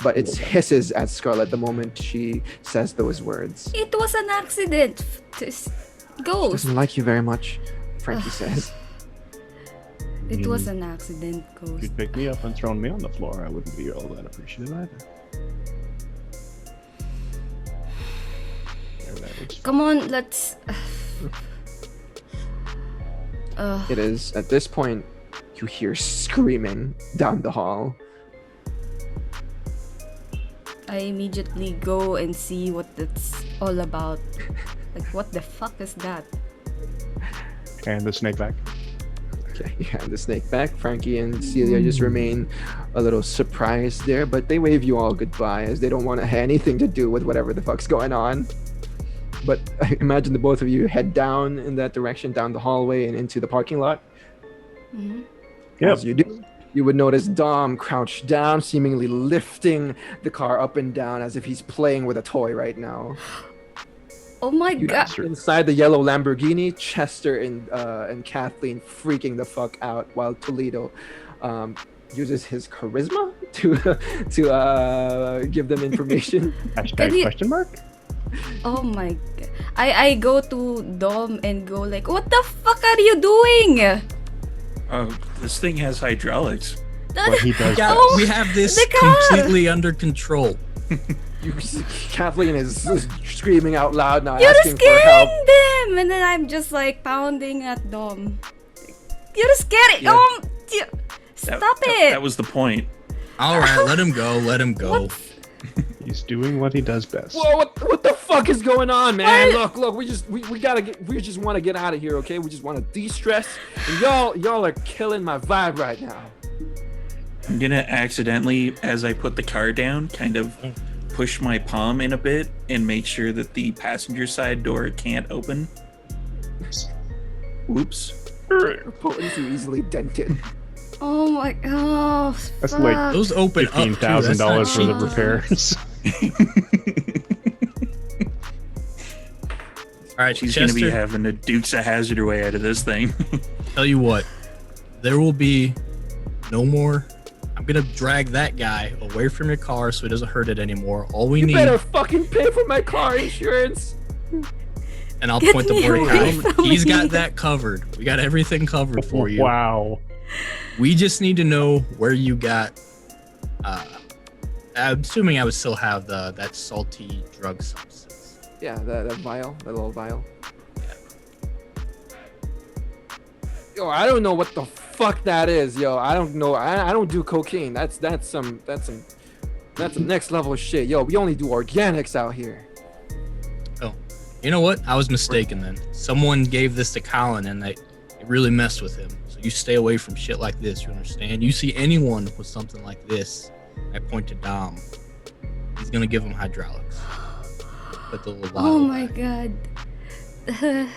[SPEAKER 5] but it hisses at Scarlet the moment she says those words.
[SPEAKER 1] It was an accident. Ghost.
[SPEAKER 5] Doesn't like you very much, Frankie says.
[SPEAKER 1] It was an accident,
[SPEAKER 2] If
[SPEAKER 1] Ghost.
[SPEAKER 2] you'd pick me up and thrown me on the floor, I wouldn't be all that appreciative either. There, that was-
[SPEAKER 1] Come on, let's.
[SPEAKER 5] It is at this point you hear screaming down the hall.
[SPEAKER 1] I immediately go and see what it's all about. Like, what the fuck is that?
[SPEAKER 2] And the snake back.
[SPEAKER 5] Okay, you hand the snake back. Frankie and Celia just remain a little surprised there, but they wave you all goodbye as they don't want to have anything to do with whatever the fuck's going on. But I imagine the both of you head down in that direction, down the hallway and into the parking lot.
[SPEAKER 1] Hmm.
[SPEAKER 2] Yep.
[SPEAKER 5] As you do, You would notice Dom crouched down, seemingly lifting the car up and down as if he's playing with a toy right now.
[SPEAKER 1] Oh my god.
[SPEAKER 5] Inside the yellow Lamborghini, Chester and Kathleen freaking the fuck out while Toledo uses his charisma to give them information.
[SPEAKER 2] Hashtag question mark?
[SPEAKER 1] Oh my god. I go to Dom and go like, what the fuck are you doing?
[SPEAKER 3] This thing has hydraulics.
[SPEAKER 2] What he does.
[SPEAKER 4] We have this completely under control.
[SPEAKER 5] Kathleen is screaming out loud now,
[SPEAKER 1] You're
[SPEAKER 5] asking for help.
[SPEAKER 1] scaring them! And then I'm just like pounding at Dom. You're scaring Stop it!
[SPEAKER 3] That was the point.
[SPEAKER 4] All right, let him go. Let him go.
[SPEAKER 2] He's doing what he does best.
[SPEAKER 5] Whoa! What the fuck is going on, man? Look. We just want to get out of here, okay? We just want to de-stress. And y'all are killing my vibe right now.
[SPEAKER 3] I'm gonna accidentally, as I put the car down, kind of push my palm in a bit and make sure that the passenger side door can't open. Whoops.
[SPEAKER 5] Potent too easily dented.
[SPEAKER 1] Oh my god.
[SPEAKER 2] That's like
[SPEAKER 4] Those open
[SPEAKER 2] $15,000 worth of repairs.
[SPEAKER 4] All right,
[SPEAKER 3] She's
[SPEAKER 4] Chester,
[SPEAKER 3] gonna be having a Dukes of Hazzard way out of this thing.
[SPEAKER 4] tell you what, there will be no more. I'm gonna drag that guy away from your car so he doesn't hurt it anymore. All we
[SPEAKER 5] You
[SPEAKER 4] need,
[SPEAKER 5] better fucking pay for my car insurance.
[SPEAKER 4] and I'll
[SPEAKER 1] Get
[SPEAKER 4] point to
[SPEAKER 1] me away
[SPEAKER 4] Mordecai.
[SPEAKER 1] from
[SPEAKER 4] He's
[SPEAKER 1] me.
[SPEAKER 4] got that covered. We got everything covered for you.
[SPEAKER 2] Wow.
[SPEAKER 4] We just need to know where you got. I'm assuming I would still have that salty drug substance.
[SPEAKER 5] Yeah, that vial, that little vial. Yo, I don't know what the fuck that is, yo. I don't know. I don't do cocaine. That's some next level shit. Yo, we only do organics out here.
[SPEAKER 4] Oh, you know what? I was mistaken then. Someone gave this to Colin, and it really messed with him. So you stay away from shit like this. You understand? You see anyone with something like this, I point to Dom. He's gonna give him hydraulics. Put the little
[SPEAKER 1] Oh
[SPEAKER 4] vial
[SPEAKER 1] my
[SPEAKER 4] back.
[SPEAKER 1] god.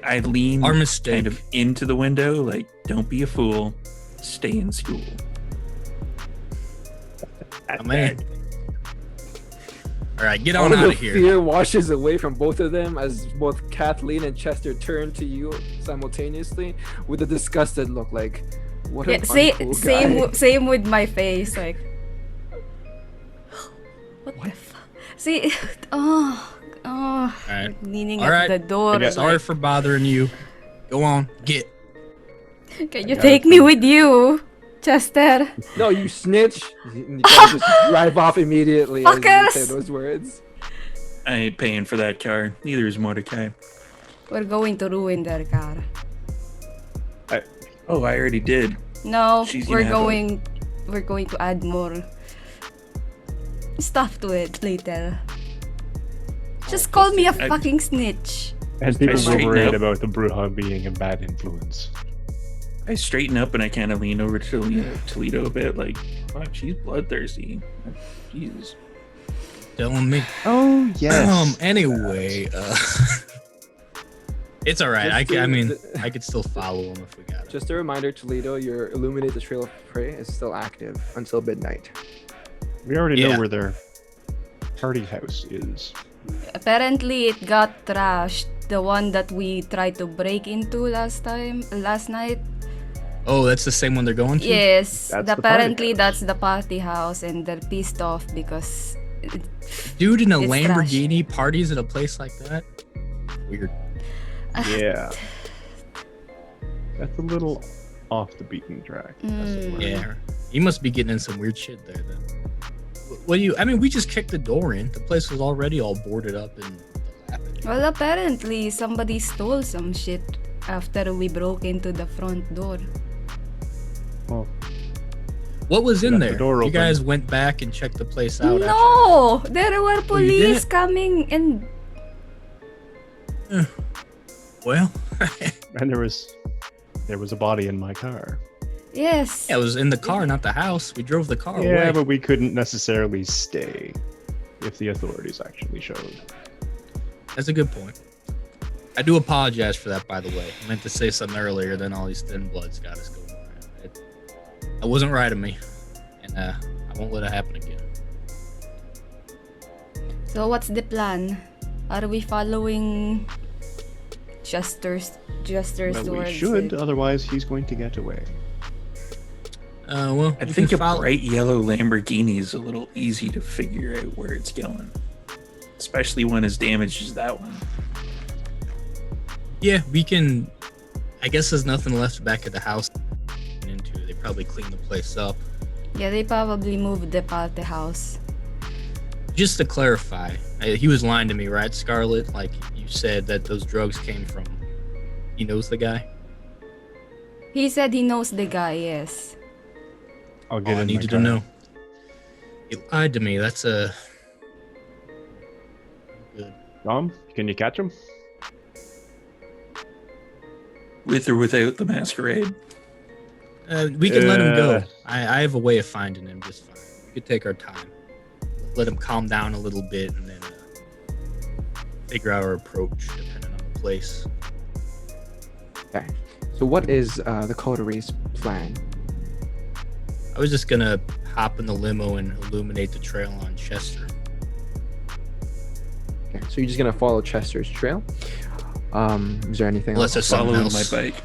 [SPEAKER 3] I lean
[SPEAKER 4] Our mistake.
[SPEAKER 3] kind of into the window, like, don't be a fool, stay in school.
[SPEAKER 4] Man. All right, get
[SPEAKER 5] All
[SPEAKER 4] on
[SPEAKER 5] of
[SPEAKER 4] out
[SPEAKER 5] the
[SPEAKER 4] of here.
[SPEAKER 5] fear washes away from both of them as both Kathleen and Chester turn to you simultaneously with a disgusted look, like, what an uncool guy.
[SPEAKER 1] Same with my face, like. What the fuck? See,
[SPEAKER 4] right.
[SPEAKER 1] leaning
[SPEAKER 4] All
[SPEAKER 1] at
[SPEAKER 4] right.
[SPEAKER 1] the door.
[SPEAKER 4] Sorry
[SPEAKER 1] like,
[SPEAKER 4] for bothering you. Go on, get.
[SPEAKER 1] can you take me with you, Chester?
[SPEAKER 5] No, you snitch. You gotta just drive off immediately as you
[SPEAKER 1] Fuckers!
[SPEAKER 5] say those words.
[SPEAKER 3] I ain't paying for that car. Neither is Mordecai.
[SPEAKER 1] We're going to ruin their car.
[SPEAKER 3] Oh, I already did.
[SPEAKER 1] No,
[SPEAKER 3] She's gonna have
[SPEAKER 1] we're going to add more stuff to it later. Just call me a fucking snitch.
[SPEAKER 2] And people were
[SPEAKER 3] straighten
[SPEAKER 2] worried
[SPEAKER 3] up.
[SPEAKER 2] about the Bruja being a bad influence.
[SPEAKER 3] I straighten up and I kind of lean over to Toledo a bit, like, fuck, she's bloodthirsty. Jesus.
[SPEAKER 4] Telling me.
[SPEAKER 2] Oh, yes.
[SPEAKER 4] Anyway, it's all right. I could still follow him if we got it.
[SPEAKER 5] Just a reminder, Toledo, your Illuminate the Trail of Prey is still active until midnight.
[SPEAKER 2] We already know
[SPEAKER 4] Yeah.
[SPEAKER 2] where their party house is.
[SPEAKER 1] Apparently, it got trashed. The one that we tried to break into last night.
[SPEAKER 4] Oh, that's the same one they're going to?
[SPEAKER 1] Yes,
[SPEAKER 2] That's the party
[SPEAKER 1] apparently
[SPEAKER 2] house.
[SPEAKER 1] that's the party house, and they're pissed off because.
[SPEAKER 4] Dude in a
[SPEAKER 1] It's
[SPEAKER 4] Lamborghini parties at a place like that? Weird.
[SPEAKER 2] Yeah. That's a little off the beaten track.
[SPEAKER 4] Yeah. You must be getting in some weird shit there then. We just kicked the door in. The place was already all boarded up and dilapidated.
[SPEAKER 1] Well, apparently somebody stole some shit after we broke into the front door.
[SPEAKER 2] Well,
[SPEAKER 4] What was in
[SPEAKER 2] left the
[SPEAKER 4] there?
[SPEAKER 2] door
[SPEAKER 4] You
[SPEAKER 2] open.
[SPEAKER 4] guys went back and checked the place out.
[SPEAKER 1] No, there were police
[SPEAKER 4] didn't?
[SPEAKER 1] coming and
[SPEAKER 4] Well,
[SPEAKER 2] and there was a body in my car.
[SPEAKER 1] yes.
[SPEAKER 4] yeah, it was in the car, not the house. We drove the car
[SPEAKER 2] Yeah,
[SPEAKER 4] away.
[SPEAKER 2] but we couldn't necessarily stay if the authorities actually showed.
[SPEAKER 4] That's a good point. I do apologize for that, by the way. I meant to say something earlier, then all these thin bloods got us going. That wasn't right of me, and I won't let it happen again.
[SPEAKER 1] So what's the plan? Are we following Chester's
[SPEAKER 2] Well, we
[SPEAKER 1] towards
[SPEAKER 2] should,
[SPEAKER 1] it?
[SPEAKER 2] otherwise he's going to get away.
[SPEAKER 4] Well,
[SPEAKER 3] I
[SPEAKER 4] we
[SPEAKER 3] think
[SPEAKER 4] can
[SPEAKER 3] a
[SPEAKER 4] follow.
[SPEAKER 3] bright yellow Lamborghini is a little easy to figure out where it's going, especially when as damaged as that one.
[SPEAKER 4] Yeah, we can. I guess there's nothing left back at the house. Into they probably cleaned the place up.
[SPEAKER 1] Yeah, they probably moved the party house.
[SPEAKER 4] Just to clarify, he was lying to me, right, Scarlett? Like you said that those drugs came from. He knows the guy.
[SPEAKER 1] He said he knows the guy, yes.
[SPEAKER 2] I'll
[SPEAKER 4] All
[SPEAKER 2] get
[SPEAKER 4] I
[SPEAKER 2] in
[SPEAKER 4] needed
[SPEAKER 2] my
[SPEAKER 4] to
[SPEAKER 2] car.
[SPEAKER 4] know. He lied to me. That's a. Good.
[SPEAKER 2] Dom, can you catch him?
[SPEAKER 3] With or without the masquerade.
[SPEAKER 4] We can let him go.
[SPEAKER 2] Uh.
[SPEAKER 4] I have a way of finding him just fine. We could take our time. Let him calm down a little bit and then figure out our approach depending on the place.
[SPEAKER 5] Okay. So what is the coterie's plan?
[SPEAKER 4] I was just gonna hop in the limo and illuminate the trail on Chester.
[SPEAKER 5] Okay. So you're just gonna follow Chester's trail. Is there anything
[SPEAKER 4] Unless
[SPEAKER 5] else?
[SPEAKER 4] there's something
[SPEAKER 3] Following my
[SPEAKER 4] else.
[SPEAKER 3] bike.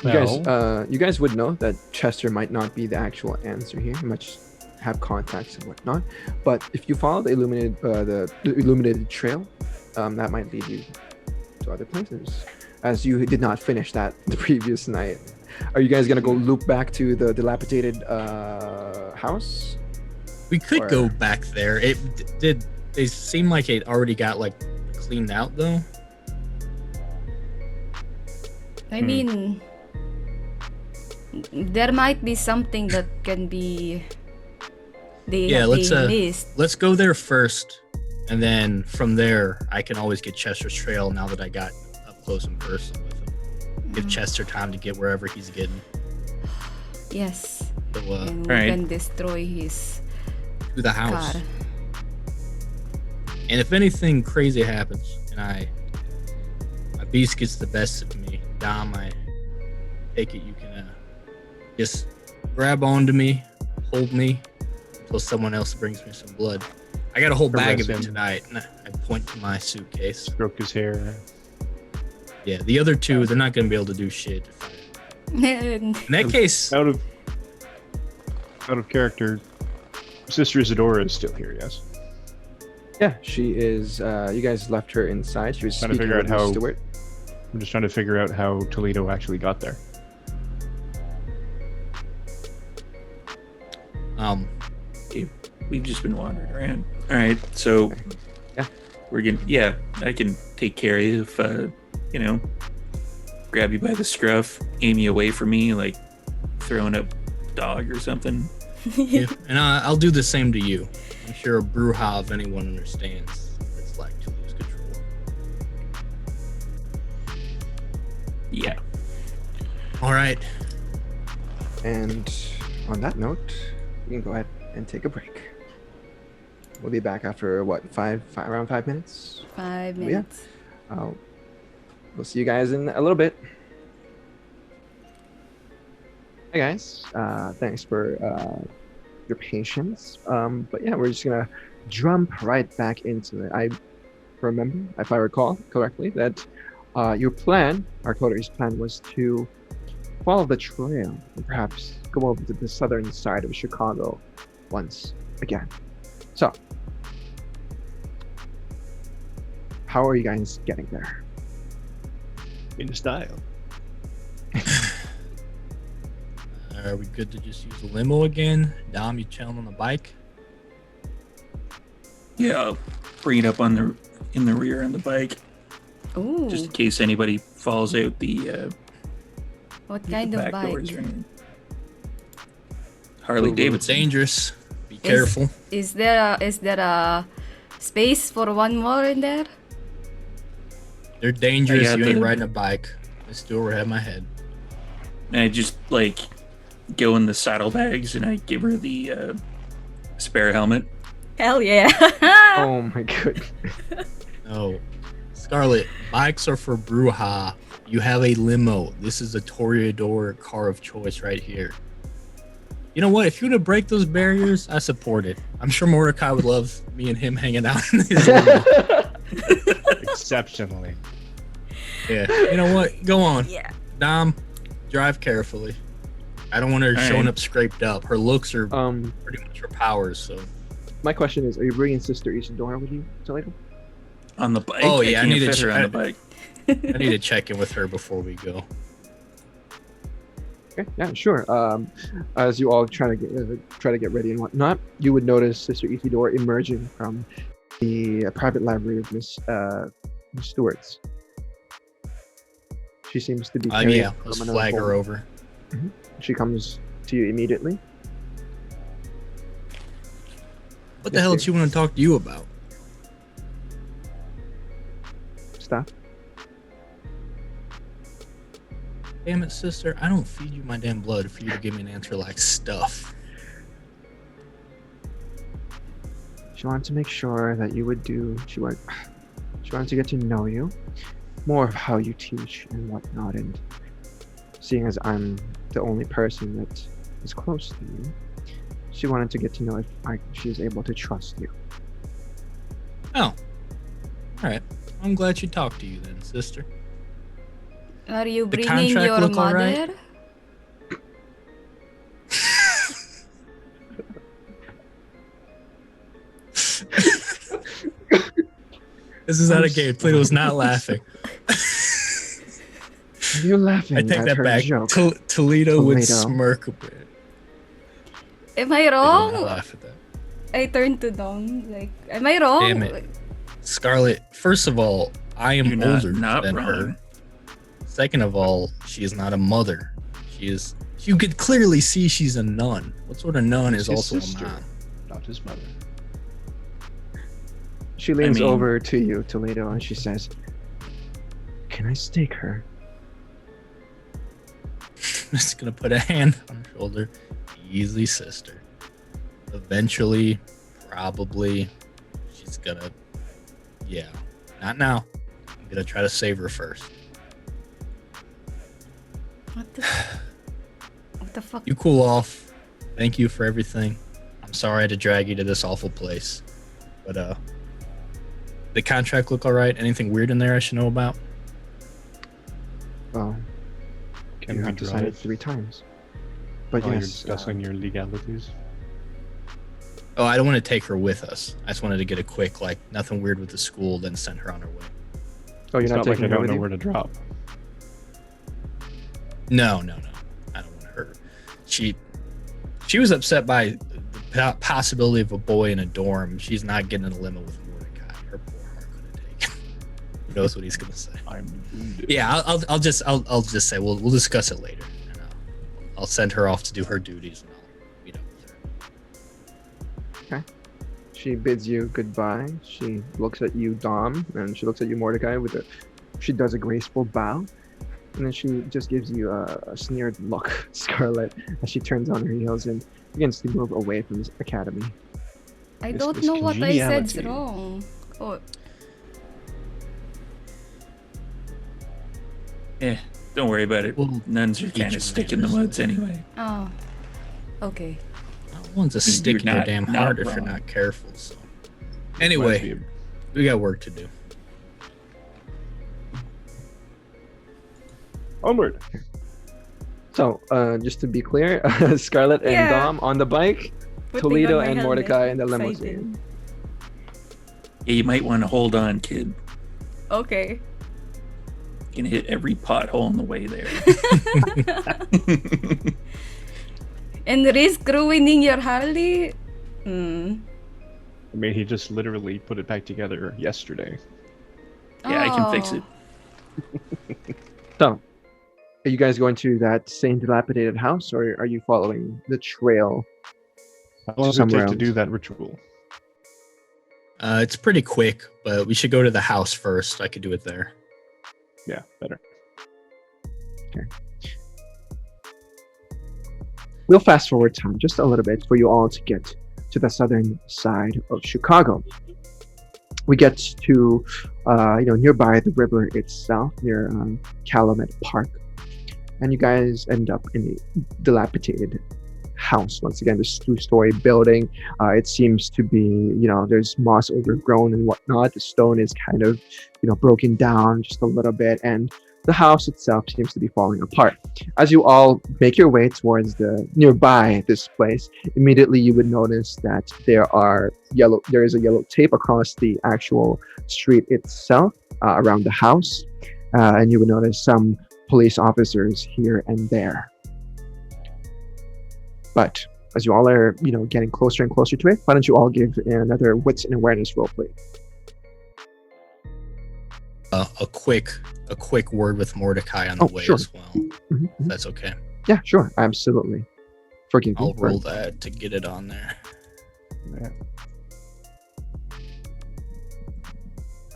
[SPEAKER 5] You guys would know that Chester might not be the actual answer here. You might just have contacts and whatnot. But if you follow the illuminated trail, that might lead you to other places. As you did not finish that the previous night. Are you guys gonna go loop back to the dilapidated house?
[SPEAKER 4] We could
[SPEAKER 5] Or-
[SPEAKER 4] go back there. It did. They seem like it already got like cleaned out though.
[SPEAKER 1] I mean, there might be something that can be they missed.
[SPEAKER 4] Let's go there first, and then from there I can always get Chester's trail now that I got up close and personal with him. Give Chester time to get wherever he's getting.
[SPEAKER 1] Yes.
[SPEAKER 4] So,
[SPEAKER 1] And we
[SPEAKER 3] Right.
[SPEAKER 1] can destroy his
[SPEAKER 4] to the house.
[SPEAKER 1] car.
[SPEAKER 4] And if anything crazy happens and my beast gets the best of me, Dom, I take it you can just grab onto me, hold me until someone else brings me some blood. I got a whole bag of
[SPEAKER 2] Caress
[SPEAKER 4] it
[SPEAKER 2] him.
[SPEAKER 4] tonight, and I point to my suitcase.
[SPEAKER 2] Stroke his hair.
[SPEAKER 4] Yeah, the other two, they're not gonna be able to do shit. In that case,
[SPEAKER 2] Out of character, Sister Isadora is still here, yes?
[SPEAKER 5] Yeah, she is. You guys left her inside. She was
[SPEAKER 2] Trying to
[SPEAKER 5] speaking
[SPEAKER 2] figure
[SPEAKER 5] with
[SPEAKER 2] out how-
[SPEAKER 5] Stewart.
[SPEAKER 2] I'm just trying to figure out how Toledo actually got there.
[SPEAKER 3] We've just been wandering around. All right, so
[SPEAKER 5] Yeah.
[SPEAKER 3] we're gonna. Yeah, I can take care of you if grab you by the scruff, aim you away from me, like throwing up dog or something.
[SPEAKER 4] yeah, and I'll do the same to you. I'm sure a Bruja, if anyone understands, what it's like to lose control.
[SPEAKER 3] Yeah.
[SPEAKER 4] All right.
[SPEAKER 5] And on that note, we can go ahead and take a break. We'll be back after what, around 5 minutes?
[SPEAKER 1] 5
[SPEAKER 5] Yeah.
[SPEAKER 1] minutes.
[SPEAKER 5] We'll see you guys in a little bit. Hey guys, thanks for your patience. But yeah, we're just gonna jump right back into it. I remember, if I recall correctly, that your plan, our coterie's plan, was to follow the trail and perhaps go over to the southern side of Chicago once again. So, how are you guys getting there?
[SPEAKER 2] In style.
[SPEAKER 4] Are we good to just use the limo again? Dom, you chilling on the bike?
[SPEAKER 3] Yeah, I'll bring it up in the rear on the bike,
[SPEAKER 1] Ooh,
[SPEAKER 3] just in case anybody falls out the
[SPEAKER 1] what kind of
[SPEAKER 3] back
[SPEAKER 1] bike?
[SPEAKER 3] doors or anything. Harley
[SPEAKER 4] It's
[SPEAKER 3] Davidson.
[SPEAKER 4] dangerous. Be careful.
[SPEAKER 1] Is there a space for one more in there?
[SPEAKER 4] They're dangerous.
[SPEAKER 3] I got
[SPEAKER 4] You ain't
[SPEAKER 3] the-
[SPEAKER 4] riding a bike. Let's do it over my head.
[SPEAKER 3] And I just like go in the saddlebags and I give her the spare helmet.
[SPEAKER 1] Hell yeah!
[SPEAKER 5] Oh my goodness.
[SPEAKER 4] No. Scarlet, bikes are for Bruja. You have a limo. This is a Toreador car of choice right here. You know what? If you were to break those barriers, I support it. I'm sure Mordecai would love me and him hanging out in his limo.
[SPEAKER 2] Exceptionally.
[SPEAKER 4] Yeah. You know what? Go on.
[SPEAKER 1] Yeah.
[SPEAKER 4] Dom, drive carefully. I don't want her
[SPEAKER 3] All
[SPEAKER 4] showing
[SPEAKER 3] right.
[SPEAKER 4] up scraped up. Her looks are
[SPEAKER 5] Um,
[SPEAKER 4] pretty much her powers, so.
[SPEAKER 5] my question is, are you bringing Sister Isadora with you, Toledo?
[SPEAKER 3] On the bike.
[SPEAKER 4] Oh, yeah, I
[SPEAKER 3] can't
[SPEAKER 4] need to
[SPEAKER 3] fit her on the
[SPEAKER 4] check-
[SPEAKER 3] bike.
[SPEAKER 4] I need to check in with her before we go.
[SPEAKER 5] Okay, yeah, sure. As you all try to get ready and whatnot, you would notice Sister Isidore emerging from the private library of Miss Stewart's. She seems to be. carrying
[SPEAKER 4] Yeah, let's
[SPEAKER 5] from another
[SPEAKER 4] flag her
[SPEAKER 5] folder.
[SPEAKER 4] over.
[SPEAKER 5] She comes to you immediately.
[SPEAKER 4] What the
[SPEAKER 5] Yes,
[SPEAKER 4] hell
[SPEAKER 5] dear.
[SPEAKER 4] did she want to talk to you about?
[SPEAKER 5] Stop.
[SPEAKER 4] Damn it, sister. I don't feed you my damn blood for you to give me an answer like stuff.
[SPEAKER 5] She wanted to make sure that you would do. She wanted to get to know you, more of how you teach and whatnot. And seeing as I'm the only person that is close to you, she wanted to get to know if she is able to trust you.
[SPEAKER 4] Oh. Alright. I'm glad she talked to you then, sister.
[SPEAKER 1] Are you
[SPEAKER 4] The
[SPEAKER 1] bringing
[SPEAKER 4] contract
[SPEAKER 1] your
[SPEAKER 4] look all
[SPEAKER 1] mother?
[SPEAKER 4] right? This is not a game. Plato's not laughing.
[SPEAKER 5] You're laughing
[SPEAKER 4] I take
[SPEAKER 5] at
[SPEAKER 4] that
[SPEAKER 5] her
[SPEAKER 4] back.
[SPEAKER 5] joke.
[SPEAKER 4] Toledo would
[SPEAKER 5] Toledo.
[SPEAKER 4] smirk a bit.
[SPEAKER 1] Am I
[SPEAKER 4] I would not
[SPEAKER 1] wrong?
[SPEAKER 4] laugh at that.
[SPEAKER 1] I turned to Dom. Like, am I wrong?
[SPEAKER 4] Damn it. Scarlet, first of all, I am
[SPEAKER 3] You're
[SPEAKER 4] older
[SPEAKER 3] not
[SPEAKER 4] than
[SPEAKER 3] wrong.
[SPEAKER 4] her. Second of all, she is not a mother. She is. You could clearly see she's a nun. What sort of nun is
[SPEAKER 2] His
[SPEAKER 4] also
[SPEAKER 2] sister,
[SPEAKER 4] a mom?
[SPEAKER 2] not his mother.
[SPEAKER 5] She leans
[SPEAKER 3] mean-
[SPEAKER 5] over to you, Toledo, and she says, "Can I stake her?"
[SPEAKER 4] I'm just gonna put a hand on her shoulder. Easy, sister. Eventually, probably, she's gonna. Yeah, not now. I'm gonna try to save her first.
[SPEAKER 1] What the fuck?
[SPEAKER 4] You cool off. Thank you for everything. I'm sorry I had to drag you to this awful place. But the contract look all right? Anything weird in there I should know about?
[SPEAKER 5] Well,
[SPEAKER 2] Can
[SPEAKER 5] you
[SPEAKER 2] we
[SPEAKER 5] have decided
[SPEAKER 2] drive
[SPEAKER 5] 3 times. But
[SPEAKER 2] while you're
[SPEAKER 5] yes,
[SPEAKER 2] discussing your legalities?
[SPEAKER 4] Oh, I don't want to take her with us. I just wanted to get a quick, like, nothing weird with the school, then send her on her way.
[SPEAKER 5] oh, you're
[SPEAKER 2] It's
[SPEAKER 5] not
[SPEAKER 2] not like
[SPEAKER 5] taking
[SPEAKER 2] I
[SPEAKER 5] her
[SPEAKER 2] don't
[SPEAKER 5] with
[SPEAKER 2] know
[SPEAKER 5] you?
[SPEAKER 2] where to drop.
[SPEAKER 4] No. I don't want her. She was upset by the possibility of a boy in a dorm. She's not getting in a limo with Mordecai. Her poor heart couldn't take it. Who knows what he's gonna say?
[SPEAKER 2] I'm wounded.
[SPEAKER 4] Yeah, I'll just say we'll discuss it later. And I'll send her off to do her duties, and I'll meet up with her.
[SPEAKER 5] She bids you goodbye. She looks at you, Dom, and she looks at you, Mordecai, she does a graceful bow. And then she just gives you a sneered look, Scarlet, as she turns on her heels and begins to move away from this academy.
[SPEAKER 1] I
[SPEAKER 2] This
[SPEAKER 1] don't
[SPEAKER 2] is
[SPEAKER 1] know what I said
[SPEAKER 2] congeniality.
[SPEAKER 1] wrong. Oh,
[SPEAKER 3] Don't worry about it.
[SPEAKER 4] Well,
[SPEAKER 3] Nuns are
[SPEAKER 4] teach
[SPEAKER 3] kind
[SPEAKER 4] you
[SPEAKER 3] of stick in the
[SPEAKER 4] manners.
[SPEAKER 3] woods anyway.
[SPEAKER 1] oh. Okay.
[SPEAKER 4] One's a stick in
[SPEAKER 3] You're
[SPEAKER 4] your
[SPEAKER 3] not-
[SPEAKER 4] damn
[SPEAKER 3] not
[SPEAKER 4] heart if you're
[SPEAKER 3] wrong.
[SPEAKER 4] not careful. So
[SPEAKER 2] Reminds
[SPEAKER 4] anyway,
[SPEAKER 2] me of-
[SPEAKER 4] we got work to do.
[SPEAKER 2] Onward.
[SPEAKER 5] So, just to be clear, Scarlet and
[SPEAKER 1] Yeah.
[SPEAKER 5] Dom on the bike,
[SPEAKER 1] Putting
[SPEAKER 5] Toledo
[SPEAKER 1] on my
[SPEAKER 5] and
[SPEAKER 1] helmet.
[SPEAKER 5] Mordecai in the
[SPEAKER 1] Excited.
[SPEAKER 5] limousine.
[SPEAKER 3] Yeah, you might want to hold on, kid.
[SPEAKER 1] Okay.
[SPEAKER 3] You can hit every pothole on the way there.
[SPEAKER 1] And risk ruining your Harley? Hmm.
[SPEAKER 2] I mean, he just literally put it back together yesterday.
[SPEAKER 3] Yeah, I can fix
[SPEAKER 1] Oh.
[SPEAKER 3] it.
[SPEAKER 5] So, are you guys going to that same dilapidated house, or are you following the trail?
[SPEAKER 2] How long does it
[SPEAKER 5] Somewhere
[SPEAKER 2] take to do
[SPEAKER 5] else.
[SPEAKER 2] that ritual?
[SPEAKER 4] It's pretty quick, but we should go to the house first. I could do it there.
[SPEAKER 2] Yeah, better.
[SPEAKER 5] We'll fast forward time just a little bit for you all to get to the southern side of Chicago. We get to nearby the river itself, near Calumet Park. And you guys end up in a dilapidated house. Once again, this 2-story building. It seems to be, there's moss overgrown and whatnot. The stone is kind of, broken down just a little bit, and the house itself seems to be falling apart. As you all make your way towards nearby this place, immediately you would notice that there is a yellow tape across the actual street itself around the house, and you would notice some police officers here and there. But as you all are, getting closer and closer to it, why don't you all give another wits and awareness roll, please?
[SPEAKER 4] A quick word with Mordecai on the way
[SPEAKER 5] sure.
[SPEAKER 4] as well.
[SPEAKER 5] Mm-hmm.
[SPEAKER 4] If that's okay.
[SPEAKER 5] Yeah, sure, absolutely. Forgive me.
[SPEAKER 4] I'll roll that to get it on there.
[SPEAKER 5] Yeah.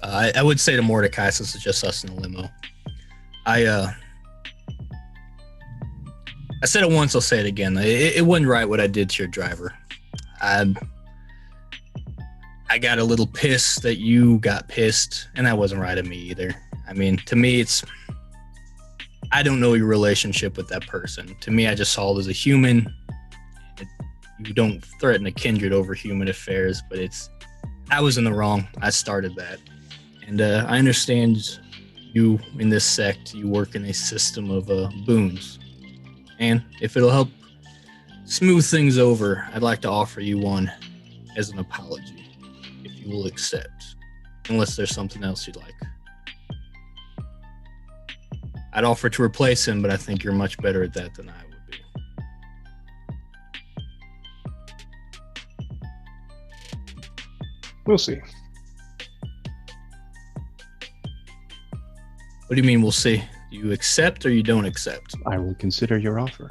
[SPEAKER 4] I would say to Mordecai, since it's just us in the limo, I said it once, I'll say it again. It wasn't right what I did to your driver. I got a little pissed that you got pissed, and that wasn't right of me either. I mean, to me, I don't know your relationship with that person. To me, I just saw it as a human. You don't threaten a kindred over human affairs, but I was in the wrong. I started that. And I understand you in this sect, you work in a system of boons. And if it'll help smooth things over, I'd like to offer you one as an apology, if you will accept, unless there's something else you'd like. I'd offer to replace him, but I think you're much better at that than I would be.
[SPEAKER 2] We'll see.
[SPEAKER 4] What do you mean we'll see? Do you accept or you don't accept?
[SPEAKER 2] I will consider your offer.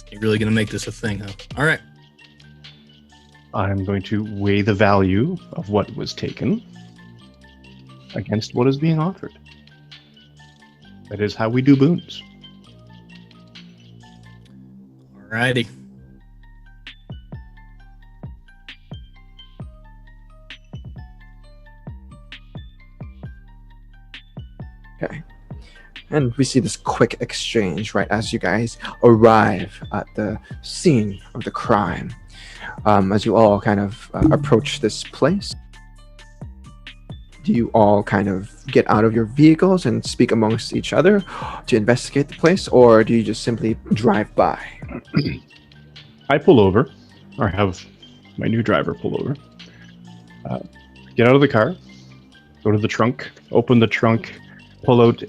[SPEAKER 4] You're really going to make this a thing, huh? All right.
[SPEAKER 2] I'm going to weigh the value of what was taken against what is being offered. That is how we do boons.
[SPEAKER 4] All righty.
[SPEAKER 5] Okay. And we see this quick exchange right as you guys arrive at the scene of the crime. As you all kind of approach this place, do you all kind of get out of your vehicles and speak amongst each other to investigate the place, or do you just simply drive by?
[SPEAKER 2] I pull over, or have my new driver pull over. Get out of the car, go to the trunk, open the trunk, pull out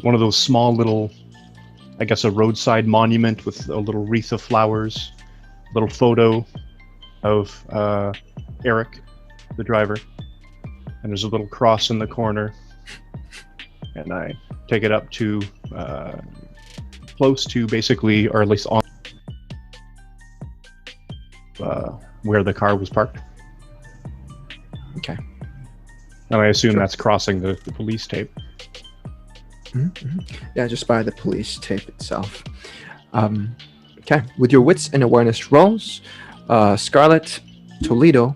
[SPEAKER 2] one of those small little, I guess, a roadside monument with a little wreath of flowers, a little photo of Eric, the driver, and there's a little cross in the corner, and I take it up to close to basically, or at least on where the car was parked.
[SPEAKER 5] Okay.
[SPEAKER 2] And I assume
[SPEAKER 5] Sure.
[SPEAKER 2] that's crossing the police tape.
[SPEAKER 5] Mm-hmm. Yeah, just by the police tape itself. Okay, with your wits and awareness rolls, Scarlet, Toledo,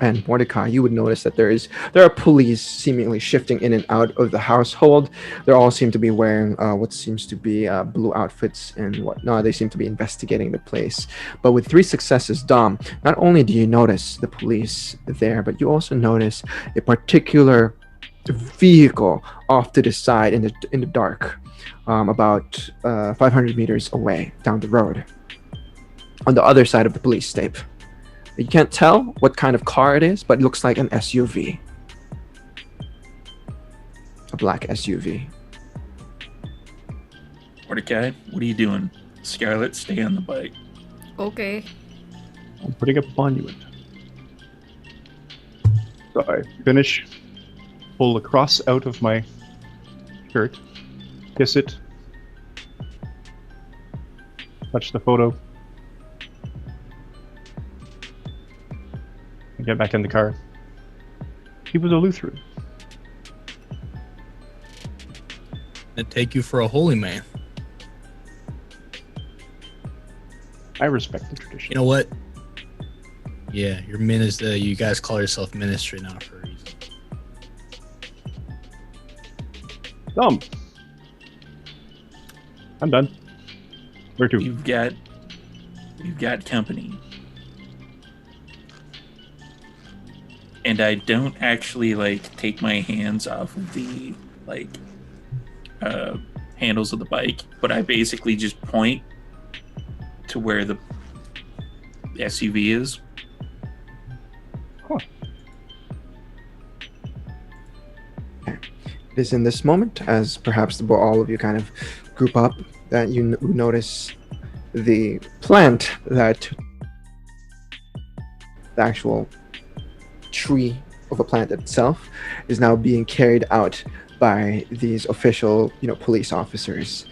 [SPEAKER 5] and Mordecai, you would notice that there are police seemingly shifting in and out of the household. They all seem to be wearing what seems to be blue outfits and whatnot. They seem to be investigating the place. But with 3 successes, Dom, not only do you notice the police there, but you also notice a particular vehicle off to the side in the dark, about 500 meters away down the road, on the other side of the police tape. You can't tell what kind of car it is, but it looks like an SUV. A black SUV.
[SPEAKER 3] Mordecai, what are you doing? Scarlet, stay on the bike.
[SPEAKER 1] Okay.
[SPEAKER 2] I'm putting a monument. So I finish, pull the cross out of my shirt, kiss it, touch the photo, and get back in the car. He was a Lutheran.
[SPEAKER 4] I'd take you for a holy man.
[SPEAKER 2] I respect the tradition.
[SPEAKER 4] You know what? Yeah, you're minister. You guys call yourself ministry now for a reason.
[SPEAKER 2] I'm done. Where to?
[SPEAKER 3] You've got company. And I don't actually take my hands off of the handles of the bike, but I basically just point to where the SUV is.
[SPEAKER 2] Huh.
[SPEAKER 5] It is in this moment, as perhaps all of you kind of group up, that you notice the plant that the actual tree of a plant itself is now being carried out by these official, police officers.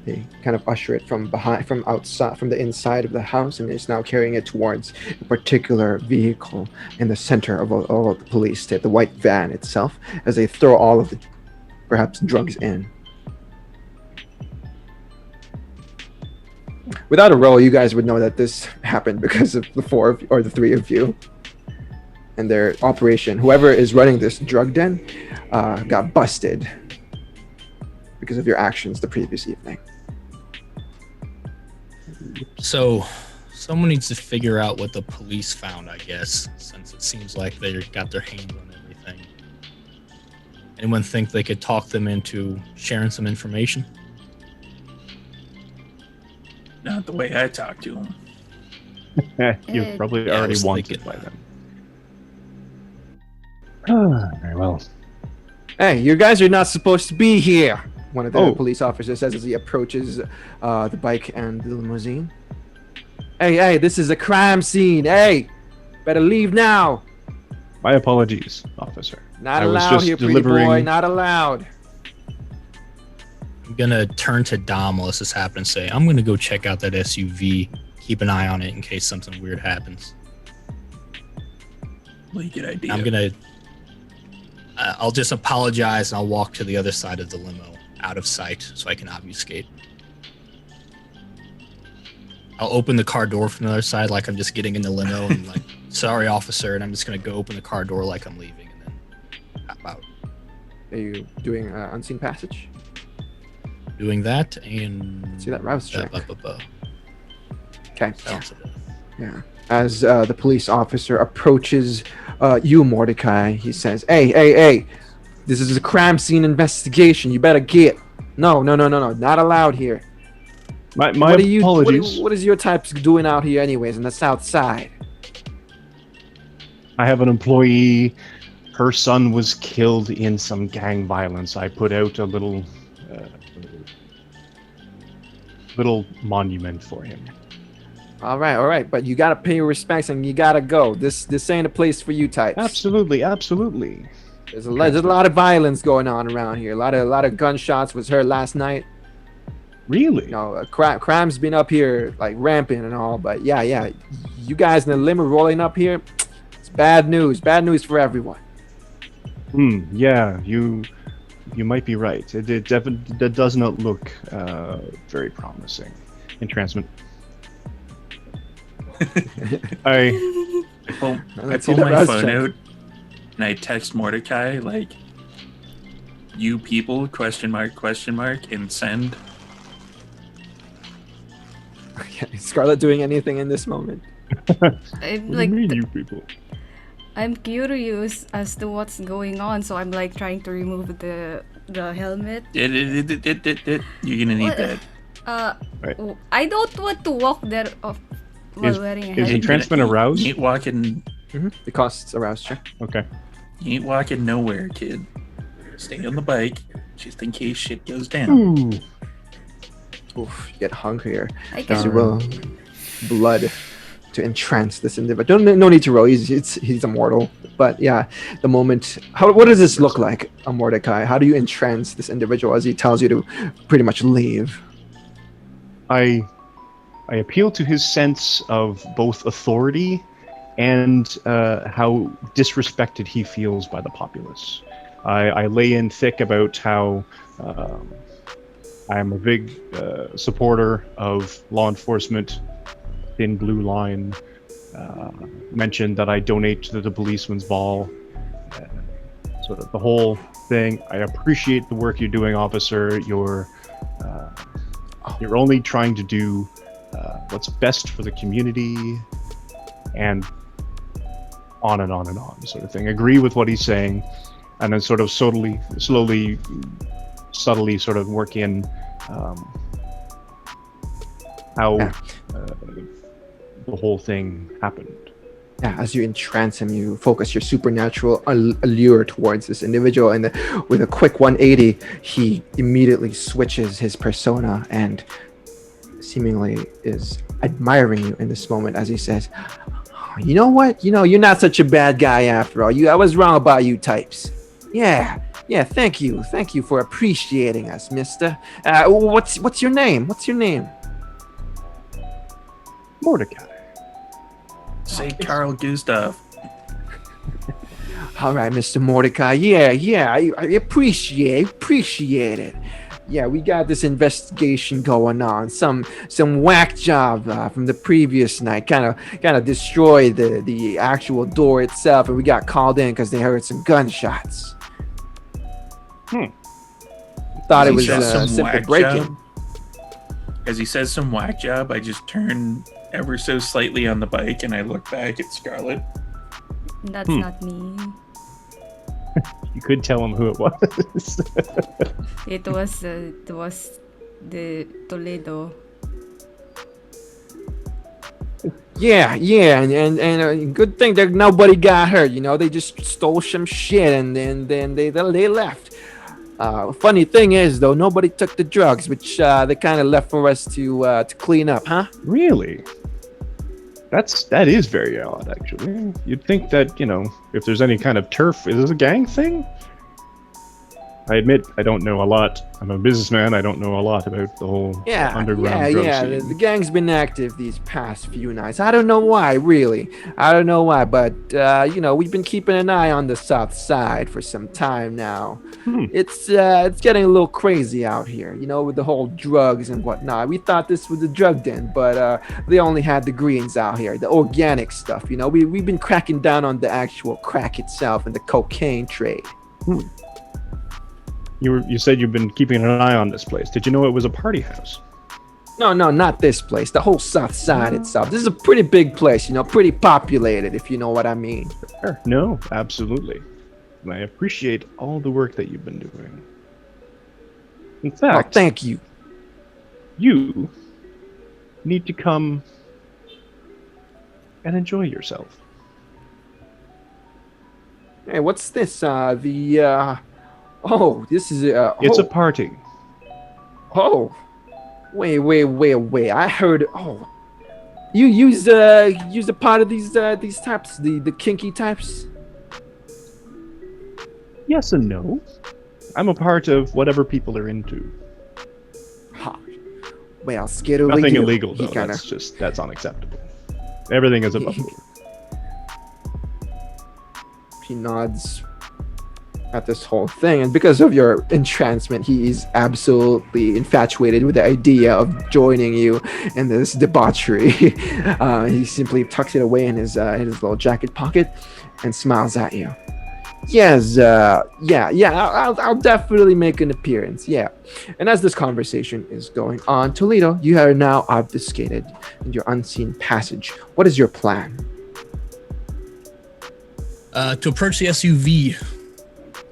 [SPEAKER 5] They kind of usher it from behind, from outside, from the inside of the house, and is now carrying it towards a particular vehicle in the center of all of the police state, the white van itself, as they throw all of the perhaps drugs in. Without a roll, you guys would know that this happened because of the three of you and their operation. Whoever is running this drug den got busted because of your actions the previous evening.
[SPEAKER 4] So, someone needs to figure out what the police found, I guess, since it seems like they got their hands on everything. Anyone think they could talk them into sharing some information?
[SPEAKER 3] Not the way I talk to them.
[SPEAKER 2] You've probably
[SPEAKER 4] Yeah, I
[SPEAKER 2] already
[SPEAKER 4] was
[SPEAKER 2] wanted
[SPEAKER 4] thinking
[SPEAKER 2] by
[SPEAKER 4] that.
[SPEAKER 2] them. Very well.
[SPEAKER 5] Hey, you guys are not supposed to be here, one of the
[SPEAKER 2] Oh.
[SPEAKER 5] police officers says as he approaches the bike and the limousine. Hey, this is a crime scene. Hey, better leave now.
[SPEAKER 2] My apologies, officer.
[SPEAKER 5] Not
[SPEAKER 2] I was
[SPEAKER 5] allowed
[SPEAKER 2] just
[SPEAKER 5] here, pretty
[SPEAKER 2] delivering-
[SPEAKER 5] boy. Not allowed.
[SPEAKER 4] I'm gonna turn to Dom while this is happening and say, I'm gonna go check out that SUV. Keep an eye on it in case something weird happens.
[SPEAKER 3] Really good idea.
[SPEAKER 4] I'm gonna. I'll just apologize and I'll walk to the other side of the limo, out of sight, so I can obfuscate. I'll open the car door from the other side, like I'm just getting in the limo, and like, sorry, officer, and I'm just gonna go open the car door like I'm leaving, and then hop out.
[SPEAKER 5] Are you doing unseen passage?
[SPEAKER 4] Doing that and
[SPEAKER 5] See that rouse check. Okay.
[SPEAKER 4] Sounds of it.
[SPEAKER 5] Yeah. As the police officer approaches you, Mordecai, he says, Hey, this is a crime scene investigation. You better get. No, not allowed here.
[SPEAKER 2] My
[SPEAKER 5] What are you?
[SPEAKER 2] apologies.
[SPEAKER 5] What is your types doing out here, anyways, on the south side?
[SPEAKER 2] I have an employee. Her son was killed in some gang violence. I put out a little monument for him.
[SPEAKER 5] All right, but you gotta pay your respects and you gotta go. This ain't a place for you types.
[SPEAKER 2] Absolutely.
[SPEAKER 5] There's a lot of violence going on around here. A lot of gunshots was heard last night.
[SPEAKER 2] Really?
[SPEAKER 5] Crime's been up here like rampant and all, but yeah, you guys in the limo rolling up here, it's bad news for everyone.
[SPEAKER 2] Yeah, you might be right. That does not look very promising. Entrancement. I
[SPEAKER 3] Well, I
[SPEAKER 5] Let's see
[SPEAKER 3] pull
[SPEAKER 5] that
[SPEAKER 3] my
[SPEAKER 5] rouse
[SPEAKER 3] phone
[SPEAKER 5] check.
[SPEAKER 3] out and I text Mordecai "You people?" ? And send.
[SPEAKER 5] Okay, Scarlett doing anything in this moment?
[SPEAKER 1] I'm
[SPEAKER 2] what do
[SPEAKER 1] like,
[SPEAKER 2] you mean, you people?
[SPEAKER 1] I'm curious as to what's going on, so I'm like trying to remove the helmet.
[SPEAKER 3] You're gonna need
[SPEAKER 1] What?
[SPEAKER 3] that.
[SPEAKER 2] Right.
[SPEAKER 1] I don't want to walk there while
[SPEAKER 2] Is-
[SPEAKER 1] wearing a
[SPEAKER 2] is
[SPEAKER 1] helmet.
[SPEAKER 2] entrancement aroused?
[SPEAKER 3] You ain't walking.
[SPEAKER 5] It costs a rouse check.
[SPEAKER 2] Okay.
[SPEAKER 3] You ain't walking nowhere, kid. Stay on the bike, just in case shit goes down.
[SPEAKER 2] Ooh.
[SPEAKER 5] Oof, you get hungrier.
[SPEAKER 1] I
[SPEAKER 5] As
[SPEAKER 1] can
[SPEAKER 5] you will blood to entrance this individual. No need to roll. He's immortal. But yeah, the moment. What does this look like, Mordecai? How do you entrance this individual as he tells you to pretty much leave?
[SPEAKER 2] I appeal to his sense of both authority and how disrespected he feels by the populace. I lay in thick about how I'm a big supporter of law enforcement, thin blue line, mentioned that I donate to the policeman's ball. Sort of the whole thing. I appreciate the work you're doing, officer. You're only trying to do what's best for the community, and on and on and on, sort of thing. Agree with what he's saying, and then sort of subtly sort of work in how the whole thing happened.
[SPEAKER 5] Yeah, as you entrance him, you focus your supernatural allure towards this individual, and with a quick 180, he immediately switches his persona and seemingly is admiring you in this moment as he says, "You know what? You're not such a bad guy after all. I was wrong about you types. Yeah, thank you for appreciating us, mister. What's your name?
[SPEAKER 2] Mordecai.
[SPEAKER 3] Say Carl Gustav.
[SPEAKER 5] All right, Mr. Mordecai. Yeah, I appreciate it. Yeah, we got this investigation going on. Some whack job from the previous night kind of destroyed the actual door itself, and we got called in because they heard some gunshots. Thought it was a simple break-in.
[SPEAKER 3] As he says some whack job, I just turn ever so slightly on the bike and I look back at Scarlet.
[SPEAKER 1] That's not me.
[SPEAKER 2] You could tell him who it was.
[SPEAKER 1] It was the Toledo.
[SPEAKER 5] Yeah, and good thing that nobody got hurt. They just stole some shit and then they left. Funny thing is, though, nobody took the drugs, which they kind of left for us to clean up, huh?
[SPEAKER 2] Really? That is very odd, actually. You'd think that, if there's any kind of turf, is this a gang thing? I admit I don't know a lot. I'm a businessman. I don't know a lot about the whole underground drug scene.
[SPEAKER 5] The gang's been active these past few nights. I don't know why, really. But we've been keeping an eye on the south side for some time now. It's getting a little crazy out here, with the whole drugs and whatnot. We thought this was a drug den, but they only had the greens out here, the organic stuff. We've been cracking down on the actual crack itself and the cocaine trade.
[SPEAKER 2] You said you've been keeping an eye on this place. Did you know it was a party house?
[SPEAKER 5] No, not this place. The whole south side itself. This is a pretty big place, pretty populated, if you know what I mean.
[SPEAKER 2] Sure. No, absolutely. And I appreciate all the work that you've been doing. In fact,
[SPEAKER 5] thank you.
[SPEAKER 2] You need to come and enjoy yourself.
[SPEAKER 5] Hey, what's this? This is
[SPEAKER 2] It's a party.
[SPEAKER 5] Oh, wait! I heard. Oh, you use a part of these types, the kinky types.
[SPEAKER 2] Yes and no. I'm a part of whatever people are into.
[SPEAKER 5] Well, skittily.
[SPEAKER 2] Nothing illegal though. That's unacceptable. Everything is above board.
[SPEAKER 5] He nods at this whole thing, and because of your entrancement, he is absolutely infatuated with the idea of joining you in this debauchery. He simply tucks it away in his little jacket pocket and smiles at you. Yes, I'll definitely make an appearance. Yeah. And as this conversation is going on, Toledo, you are now obfuscated in your unseen passage. What is your plan?
[SPEAKER 4] To approach the SUV.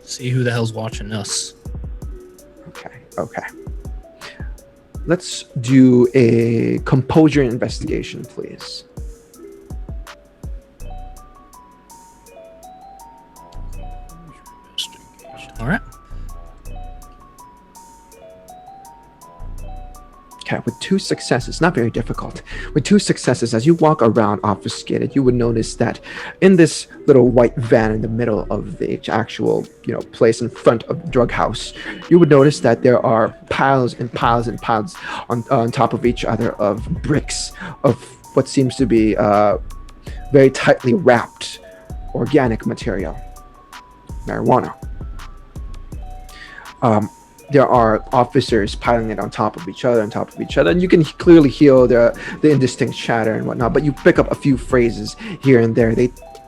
[SPEAKER 4] See who the hell's watching us.
[SPEAKER 5] Okay. Let's do a composure investigation, please.
[SPEAKER 4] All right.
[SPEAKER 5] Okay, with 2 successes, not very difficult. With 2 successes, as you walk around obfuscated, you would notice that in this little white van in the middle of the actual, place in front of the drug house, you would notice that there are piles and piles and piles on top of each other of bricks of what seems to be very tightly wrapped organic material, marijuana. there are officers piling it on top of each other, and you can clearly hear the indistinct chatter and whatnot. But you pick up a few phrases here and there.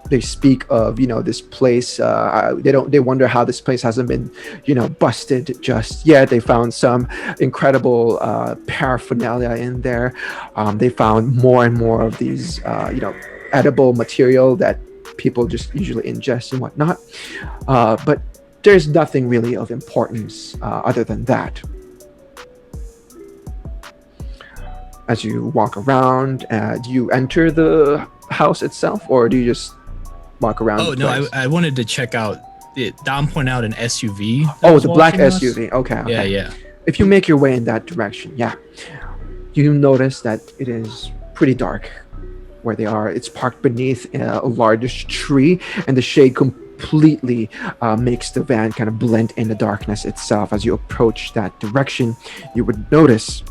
[SPEAKER 5] They speak of this place. They wonder how this place hasn't been busted just yet. They found some incredible paraphernalia in there. They found more and more of these edible material that people just usually ingest and whatnot. But there's nothing really of importance other than that. As you walk around, do you enter the house itself, or do you just walk around?
[SPEAKER 4] Oh no, I wanted to check out. Dom pointed out an SUV.
[SPEAKER 5] Oh, the black SUV. Okay.
[SPEAKER 4] Yeah.
[SPEAKER 5] If you make your way in that direction, you notice that it is pretty dark where they are. It's parked beneath a large tree, and the shade completely makes the van kind of blend in the darkness itself. As you approach that direction, you would notice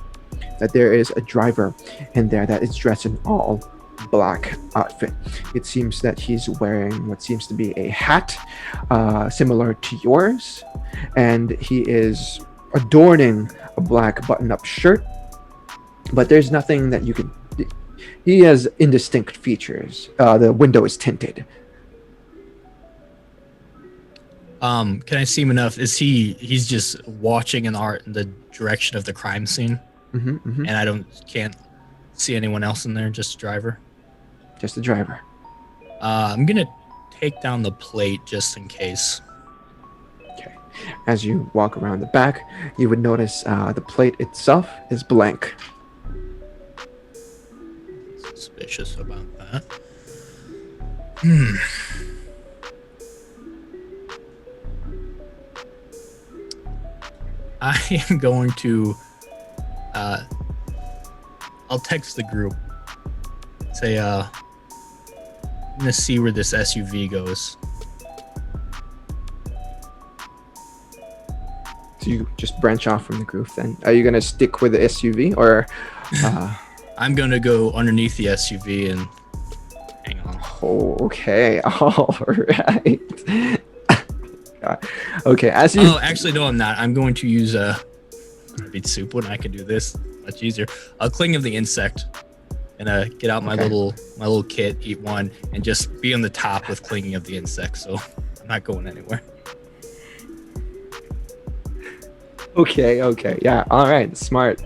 [SPEAKER 5] that there is a driver in there that is dressed in all black outfit. It seems that he's wearing what seems to be a hat similar to yours, and he is adorning a black button-up shirt, but there's nothing that you can. He has indistinct features. The window is tinted.
[SPEAKER 4] Can I see him enough? He's just watching in the direction of the crime scene, and I can't see anyone else in there, just the driver.
[SPEAKER 5] Just the driver.
[SPEAKER 4] I'm gonna take down the plate just in case.
[SPEAKER 5] Okay. As you walk around the back, you would notice the plate itself is blank.
[SPEAKER 4] Suspicious about that. I am going to I'll text the group, say I'm gonna see where this SUV goes.
[SPEAKER 5] So you just branch off from the group then. Are you gonna stick with the SUV, or
[SPEAKER 4] I'm gonna go underneath the SUV and hang on.
[SPEAKER 5] Oh, okay. All right. Okay, as you...
[SPEAKER 4] Oh, actually, no, I'm not. I'm going to use beet soup when I can do this much easier. I'll cling of the insect and get out my little kit, eat one, and just be on the top with clinging of the insect. So I'm not going anywhere.
[SPEAKER 5] Okay. Yeah, all right. Smart.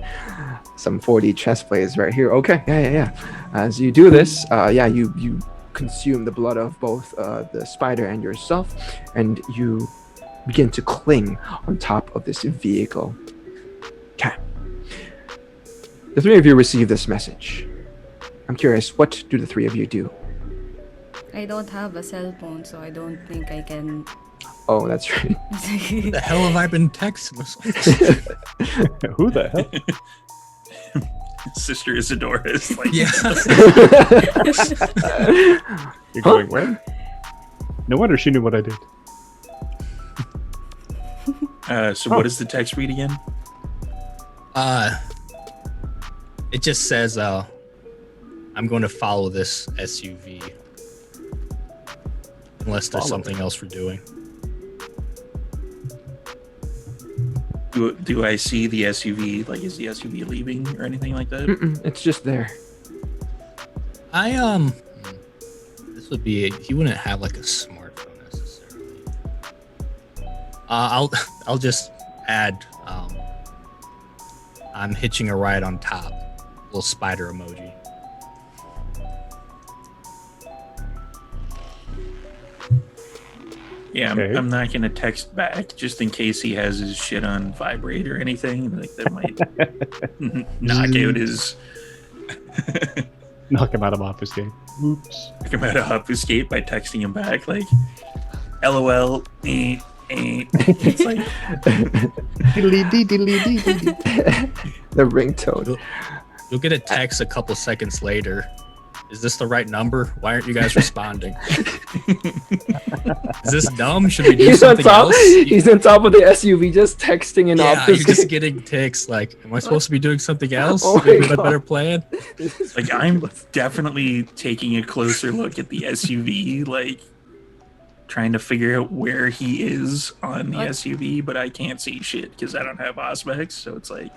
[SPEAKER 5] Some 4D chess plays right here. Okay, yeah. As you do this, you consume the blood of both the spider and yourself, and you begin to cling on top of this vehicle. Okay. The three of you receive this message. I'm curious, what do the three of you do?
[SPEAKER 1] I don't have a cell phone, so I don't think I can.
[SPEAKER 5] Oh, that's right.
[SPEAKER 4] What the hell have I been texting?
[SPEAKER 2] Who the hell?
[SPEAKER 3] Sister Isadora is like,
[SPEAKER 4] Yeah.
[SPEAKER 2] You're going where? No wonder she knew what I did.
[SPEAKER 3] So what does the text read again?
[SPEAKER 4] It just says I'm going to follow this SUV unless there's something else we're doing.
[SPEAKER 3] Do I see the SUV? Like, is the SUV leaving or anything like that?
[SPEAKER 5] It's just there.
[SPEAKER 4] This would be he wouldn't have like a smartphone necessarily. I'll just add I'm hitching a ride on top, little spider emoji.
[SPEAKER 3] Yeah,
[SPEAKER 2] Okay.
[SPEAKER 3] I'm not gonna text back just in case he has his shit on vibrate or anything. Like that might knock out his
[SPEAKER 2] Knock him out of office-gate. Oops.
[SPEAKER 3] knock him out of obfuscate by texting him back like LOL. It's like
[SPEAKER 5] The ringtone.
[SPEAKER 4] You'll get a text a couple seconds later. Is this the right number? Why aren't you guys responding? Is this dumb? Should we do something else?
[SPEAKER 5] He's on top of the SUV just texting and
[SPEAKER 4] Yeah, you're
[SPEAKER 5] obfuscating.
[SPEAKER 4] just getting texts like, am I supposed to be doing something else?
[SPEAKER 5] Oh
[SPEAKER 4] Do you
[SPEAKER 5] my
[SPEAKER 4] have a
[SPEAKER 5] God.
[SPEAKER 4] better plan?
[SPEAKER 3] like I'm definitely taking a closer look at the SUV. Like trying to figure out where he is on the
[SPEAKER 1] What?
[SPEAKER 3] SUV, but I can't see shit because I don't have Auspex. So it's like,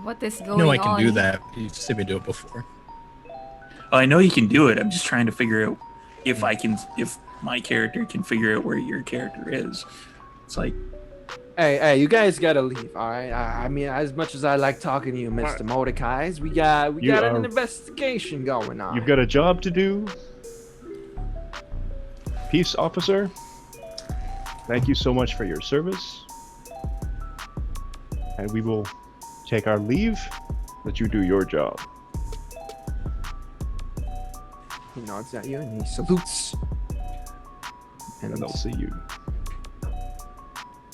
[SPEAKER 1] What is going
[SPEAKER 4] No,
[SPEAKER 1] on?
[SPEAKER 4] I can do that. You've seen me do it before.
[SPEAKER 3] oh, I know you can do it. I'm just trying to figure out if my character can figure out where your character is. It's like,
[SPEAKER 5] Hey, you guys gotta leave, all right? I mean, as much as I like talking to you, Mr. Mordecai, we got an investigation going on.
[SPEAKER 2] You've got a job to do. Peace officer. Thank you so much for your service. And we will take our leave. Let you do your job.
[SPEAKER 5] He nods at you and he salutes. And
[SPEAKER 2] And I'll see you.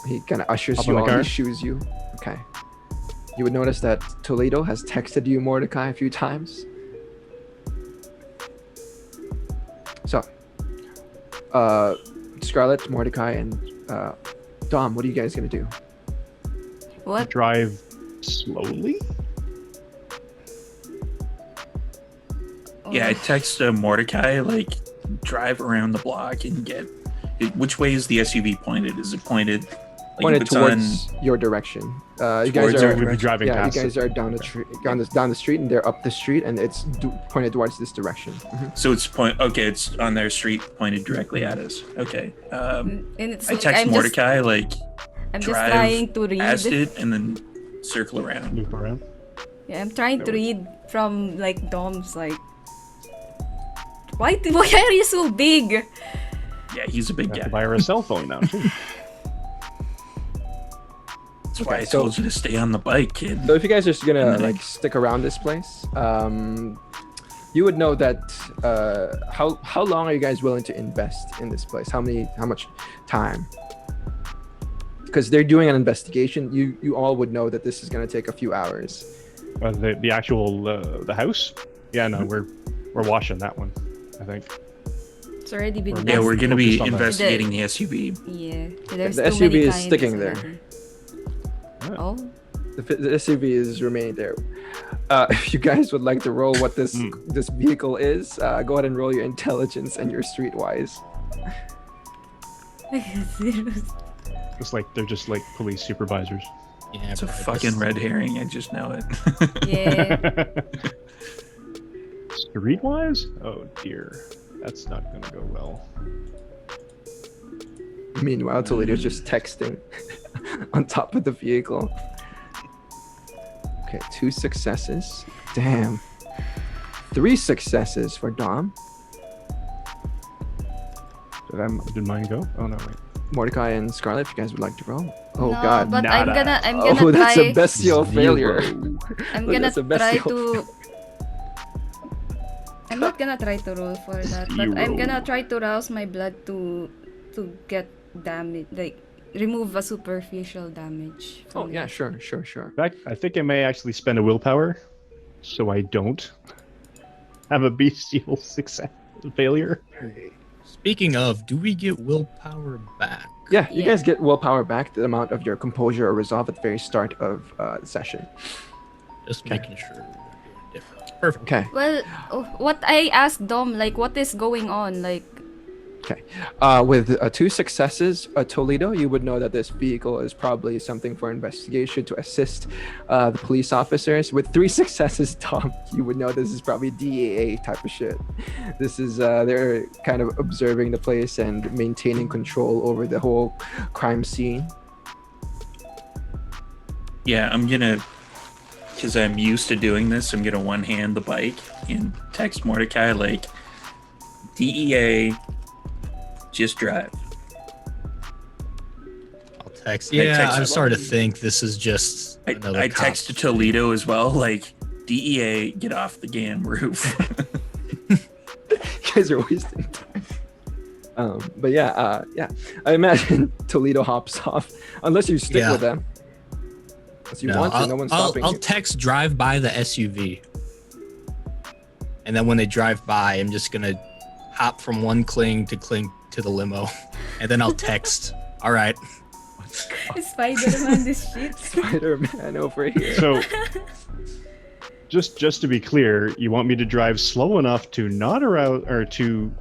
[SPEAKER 5] he kind of ushers
[SPEAKER 2] Up
[SPEAKER 5] you
[SPEAKER 2] on the
[SPEAKER 5] on,
[SPEAKER 2] car?
[SPEAKER 5] he shoos you. Okay. You would notice that Toledo has texted you, Mordecai, a few times. So, Scarlet, Mordecai, and Dom, what are you guys gonna do?
[SPEAKER 1] What?
[SPEAKER 2] Drive slowly?
[SPEAKER 3] yeah, I text Mordecai, like, drive around the block and which way is the SUV pointed? Is it pointed? Like
[SPEAKER 5] Pointed
[SPEAKER 3] if it's
[SPEAKER 5] towards your direction. You guys
[SPEAKER 3] Towards
[SPEAKER 5] are
[SPEAKER 3] our
[SPEAKER 2] We'll be driving
[SPEAKER 5] yeah, you
[SPEAKER 2] past
[SPEAKER 5] guys
[SPEAKER 2] it.
[SPEAKER 5] are down the street, down the street, and they're up the street, and it's pointed towards this direction.
[SPEAKER 3] So it's it's on their street, pointed directly at us. Okay.
[SPEAKER 1] And it's
[SPEAKER 3] I
[SPEAKER 1] like,
[SPEAKER 3] text
[SPEAKER 1] I'm
[SPEAKER 3] Mordecai, like,
[SPEAKER 1] I'm just
[SPEAKER 3] drive
[SPEAKER 1] trying to read.
[SPEAKER 3] past it and then circle around.
[SPEAKER 2] Loop around.
[SPEAKER 1] Yeah, I'm trying to read from like Dom's like. Why are you so big?
[SPEAKER 3] Yeah, he's a big
[SPEAKER 2] Have
[SPEAKER 3] guy.
[SPEAKER 2] to buy her a cell phone now, too.
[SPEAKER 3] That's why I
[SPEAKER 5] so-
[SPEAKER 3] told you to stay on the bike, kid.
[SPEAKER 5] So if you guys are just gonna
[SPEAKER 3] And then
[SPEAKER 5] like stick around this place, you would know that how long are you guys willing to invest in this place? How much time? Because they're doing an investigation. You all would know that this is gonna take a few hours.
[SPEAKER 2] The actual the house? Yeah, no, we're washing that one, I think.
[SPEAKER 1] It's already been.
[SPEAKER 3] Yeah, we're gonna be
[SPEAKER 2] Focused on that.
[SPEAKER 3] investigating the SUV.
[SPEAKER 1] Yeah, there's
[SPEAKER 5] The
[SPEAKER 1] too
[SPEAKER 5] SUV
[SPEAKER 1] many
[SPEAKER 5] is
[SPEAKER 1] kinds
[SPEAKER 5] sticking there.
[SPEAKER 1] already. Oh,
[SPEAKER 5] The SUV is remaining there. If you guys would like to roll what this vehicle is, go ahead and roll your intelligence and your streetwise.
[SPEAKER 2] It's like they're just like police supervisors.
[SPEAKER 4] Yeah,
[SPEAKER 3] It's a
[SPEAKER 4] probably
[SPEAKER 3] fucking
[SPEAKER 4] just-
[SPEAKER 3] red herring. I just know it.
[SPEAKER 1] yeah.
[SPEAKER 2] Streetwise? Oh dear. That's not gonna go well.
[SPEAKER 5] Meanwhile, Toledo's just texting on top of the vehicle. Okay, 2 successes. Damn. 3 successes for Dom.
[SPEAKER 2] Did mine go? Oh no, wait.
[SPEAKER 5] Mordecai and Scarlet, if you guys would like to roll. Oh
[SPEAKER 1] No,
[SPEAKER 5] god.
[SPEAKER 1] But I'm
[SPEAKER 2] nada.
[SPEAKER 1] gonna
[SPEAKER 5] Oh, that's
[SPEAKER 1] try.
[SPEAKER 5] a bestial failure.
[SPEAKER 1] I'm
[SPEAKER 5] Look,
[SPEAKER 1] gonna
[SPEAKER 5] that's a
[SPEAKER 1] try
[SPEAKER 5] bestial
[SPEAKER 1] to. I'm not gonna try to roll for that, but I'm
[SPEAKER 2] Zero.
[SPEAKER 1] gonna try to rouse my blood to get damage, like remove a superficial damage.
[SPEAKER 5] Oh
[SPEAKER 1] from
[SPEAKER 5] yeah,
[SPEAKER 1] it.
[SPEAKER 5] sure.
[SPEAKER 2] In fact, I think I may actually spend a willpower, so I don't have a bestial success failure.
[SPEAKER 4] Speaking of, do we get willpower back?
[SPEAKER 5] Yeah, you
[SPEAKER 1] Yeah.
[SPEAKER 5] guys get willpower back, the amount of your composure or resolve at the very start of the session.
[SPEAKER 4] Just making sure we're doing different. Perfect.
[SPEAKER 5] Okay.
[SPEAKER 1] Well, what I asked Dom, like, what is going on? Like,
[SPEAKER 5] Okay. With 2 successes, Toledo, you would know that this vehicle is probably something for investigation to assist the police officers. With 3 successes, Tom, you would know this is probably DAA type of shit. This is they're kind of observing the place and maintaining control over the whole crime scene.
[SPEAKER 3] Yeah, I'm gonna, because I'm used to doing this, I'm gonna one-hand the bike and text Mordecai, like, DEA, just drive.
[SPEAKER 4] I'll text.
[SPEAKER 3] I
[SPEAKER 4] Yeah,
[SPEAKER 3] text-
[SPEAKER 4] I'm starting to think this is just another
[SPEAKER 3] I
[SPEAKER 4] cop.
[SPEAKER 3] texted Toledo as well, like, DEA, get off the damn roof.
[SPEAKER 5] You guys are wasting time. But yeah, I imagine Toledo hops off unless you stick
[SPEAKER 4] Yeah.
[SPEAKER 5] with them. Unless you
[SPEAKER 4] No,
[SPEAKER 5] want to, no one's stopping
[SPEAKER 4] I'll
[SPEAKER 5] you.
[SPEAKER 4] text drive by the SUV. And then when they drive by, I'm just going to hop from one cling to the limo. And then I'll text, all right.
[SPEAKER 1] Spider-Man, this shit.
[SPEAKER 5] Spider-Man over here.
[SPEAKER 2] So, just to be clear, you want me to drive slow enough to not arouse, or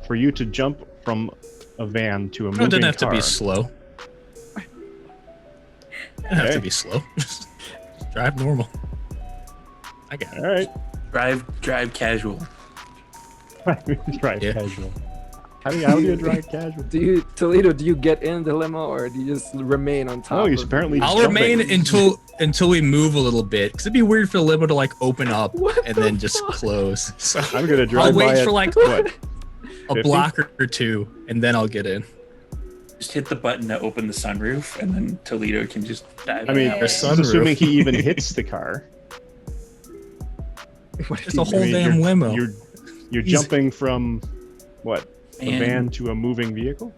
[SPEAKER 2] for you to jump from a van to a moving
[SPEAKER 4] No, it doesn't have
[SPEAKER 2] car.
[SPEAKER 4] to be slow. It doesn't have to be slow. Just drive normal. I got it.
[SPEAKER 2] All right.
[SPEAKER 3] Drive casual.
[SPEAKER 2] Drive
[SPEAKER 4] Yeah.
[SPEAKER 2] casual. How do you drive casual?
[SPEAKER 5] Toledo, do you get in the limo or do you just remain on top?
[SPEAKER 2] Oh, he's
[SPEAKER 5] of
[SPEAKER 2] apparently
[SPEAKER 5] the-
[SPEAKER 4] I'll
[SPEAKER 2] jumping.
[SPEAKER 4] remain until we move a little bit, because it'd be weird for the limo to like open up
[SPEAKER 5] What
[SPEAKER 4] and
[SPEAKER 5] the
[SPEAKER 4] then just
[SPEAKER 5] fuck?
[SPEAKER 4] close. So
[SPEAKER 2] I'm gonna drive
[SPEAKER 4] I'll
[SPEAKER 2] by
[SPEAKER 4] wait
[SPEAKER 2] it,
[SPEAKER 4] for like
[SPEAKER 2] what?
[SPEAKER 4] a
[SPEAKER 2] 50?
[SPEAKER 4] block or two, and then I'll get in.
[SPEAKER 3] Just hit the button to open the sunroof, and then Toledo can just dive
[SPEAKER 2] I mean,
[SPEAKER 1] Yeah.
[SPEAKER 2] just
[SPEAKER 4] Sunroof.
[SPEAKER 2] assuming he even hits the car.
[SPEAKER 5] What
[SPEAKER 4] It's
[SPEAKER 5] do
[SPEAKER 4] a
[SPEAKER 5] you
[SPEAKER 4] whole
[SPEAKER 5] mean?
[SPEAKER 4] damn limo.
[SPEAKER 2] You're
[SPEAKER 4] He's-
[SPEAKER 2] jumping from what? A
[SPEAKER 3] And
[SPEAKER 2] van to a moving vehicle?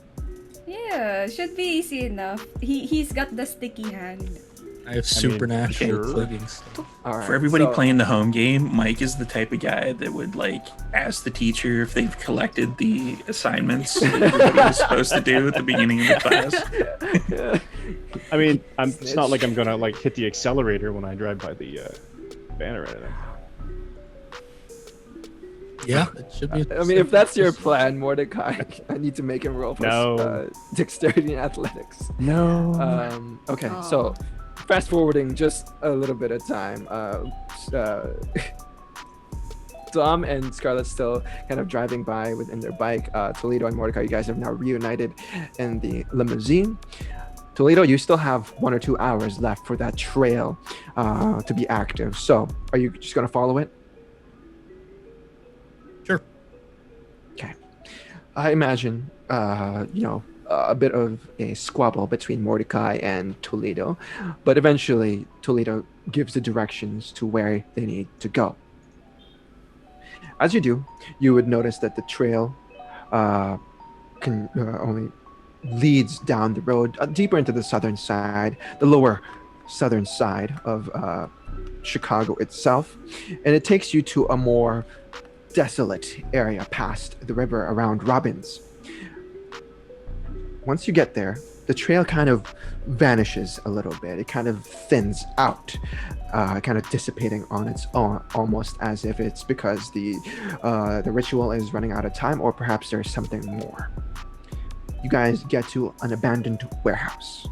[SPEAKER 1] Yeah, should be easy enough. He's got the sticky hand.
[SPEAKER 4] I have supernatural
[SPEAKER 2] sure.
[SPEAKER 4] clinging stuff.
[SPEAKER 5] All right,
[SPEAKER 3] for everybody
[SPEAKER 5] so-
[SPEAKER 3] playing the home game, Mike is the type of guy that would like ask the teacher if they've collected the assignments that everybody was supposed to do at the beginning of the class.
[SPEAKER 5] Yeah.
[SPEAKER 2] I mean, it's not like I'm gonna like hit the accelerator when I drive by the van or anything.
[SPEAKER 4] Yeah, it should be.
[SPEAKER 5] I mean, if that's your plan, Mordecai, I need to make him roll for
[SPEAKER 2] No.
[SPEAKER 5] dexterity and athletics.
[SPEAKER 2] No.
[SPEAKER 5] Okay,
[SPEAKER 1] Oh.
[SPEAKER 5] so fast forwarding just a little bit of time. Dom and Scarlett still kind of driving by within their bike. Toledo and Mordecai, you guys have now reunited in the limousine. Toledo, you still have 1 or 2 hours left for that trail to be active. So, are you just going to follow it?
[SPEAKER 4] Sure.
[SPEAKER 5] Okay. I imagine, a bit of a squabble between Mordecai and Toledo, but eventually Toledo gives the directions to where they need to go. As you do, you would notice that the trail only leads down the road deeper into the southern side, the lower southern side of Chicago itself, and it takes you to a more desolate area past the river around Robbins. Once you get there, the trail kind of vanishes a little bit. It kind of thins out, kind of dissipating on its own, almost as if it's because the ritual is running out of time, or perhaps there's something more. You guys get to an abandoned warehouse.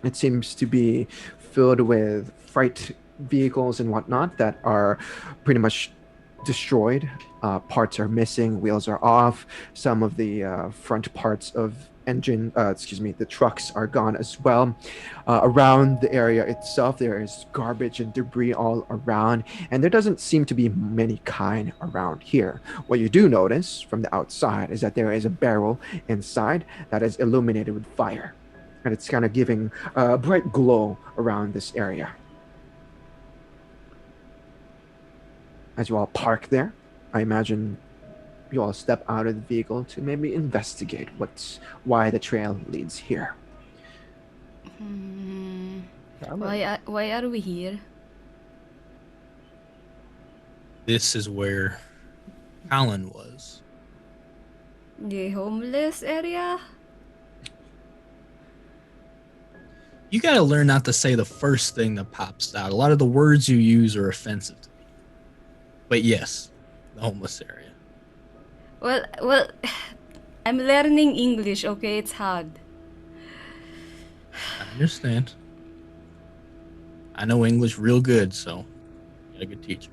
[SPEAKER 5] It seems to be filled with freight vehicles and whatnot that are pretty much destroyed. Parts are missing, wheels are off. Some of the front parts of the trucks are gone as well. Around the area itself, there is garbage and debris all around, and there doesn't seem to be many kind around here. What you do notice from the outside is that there is a barrel inside that is illuminated with fire, and it's kind of giving a bright glow around this area. As you all park there, I imagine you all step out of the vehicle to maybe investigate why the trail leads here.
[SPEAKER 1] Hmm. Why are we here?
[SPEAKER 4] This is where Colin was.
[SPEAKER 1] The homeless area?
[SPEAKER 4] You gotta learn not to say the first thing that pops out. A lot of the words you use are offensive to me. But yes, the homeless area.
[SPEAKER 1] Well, I'm learning English, okay? It's hard.
[SPEAKER 4] I understand. I know English real good, so you're a good teacher.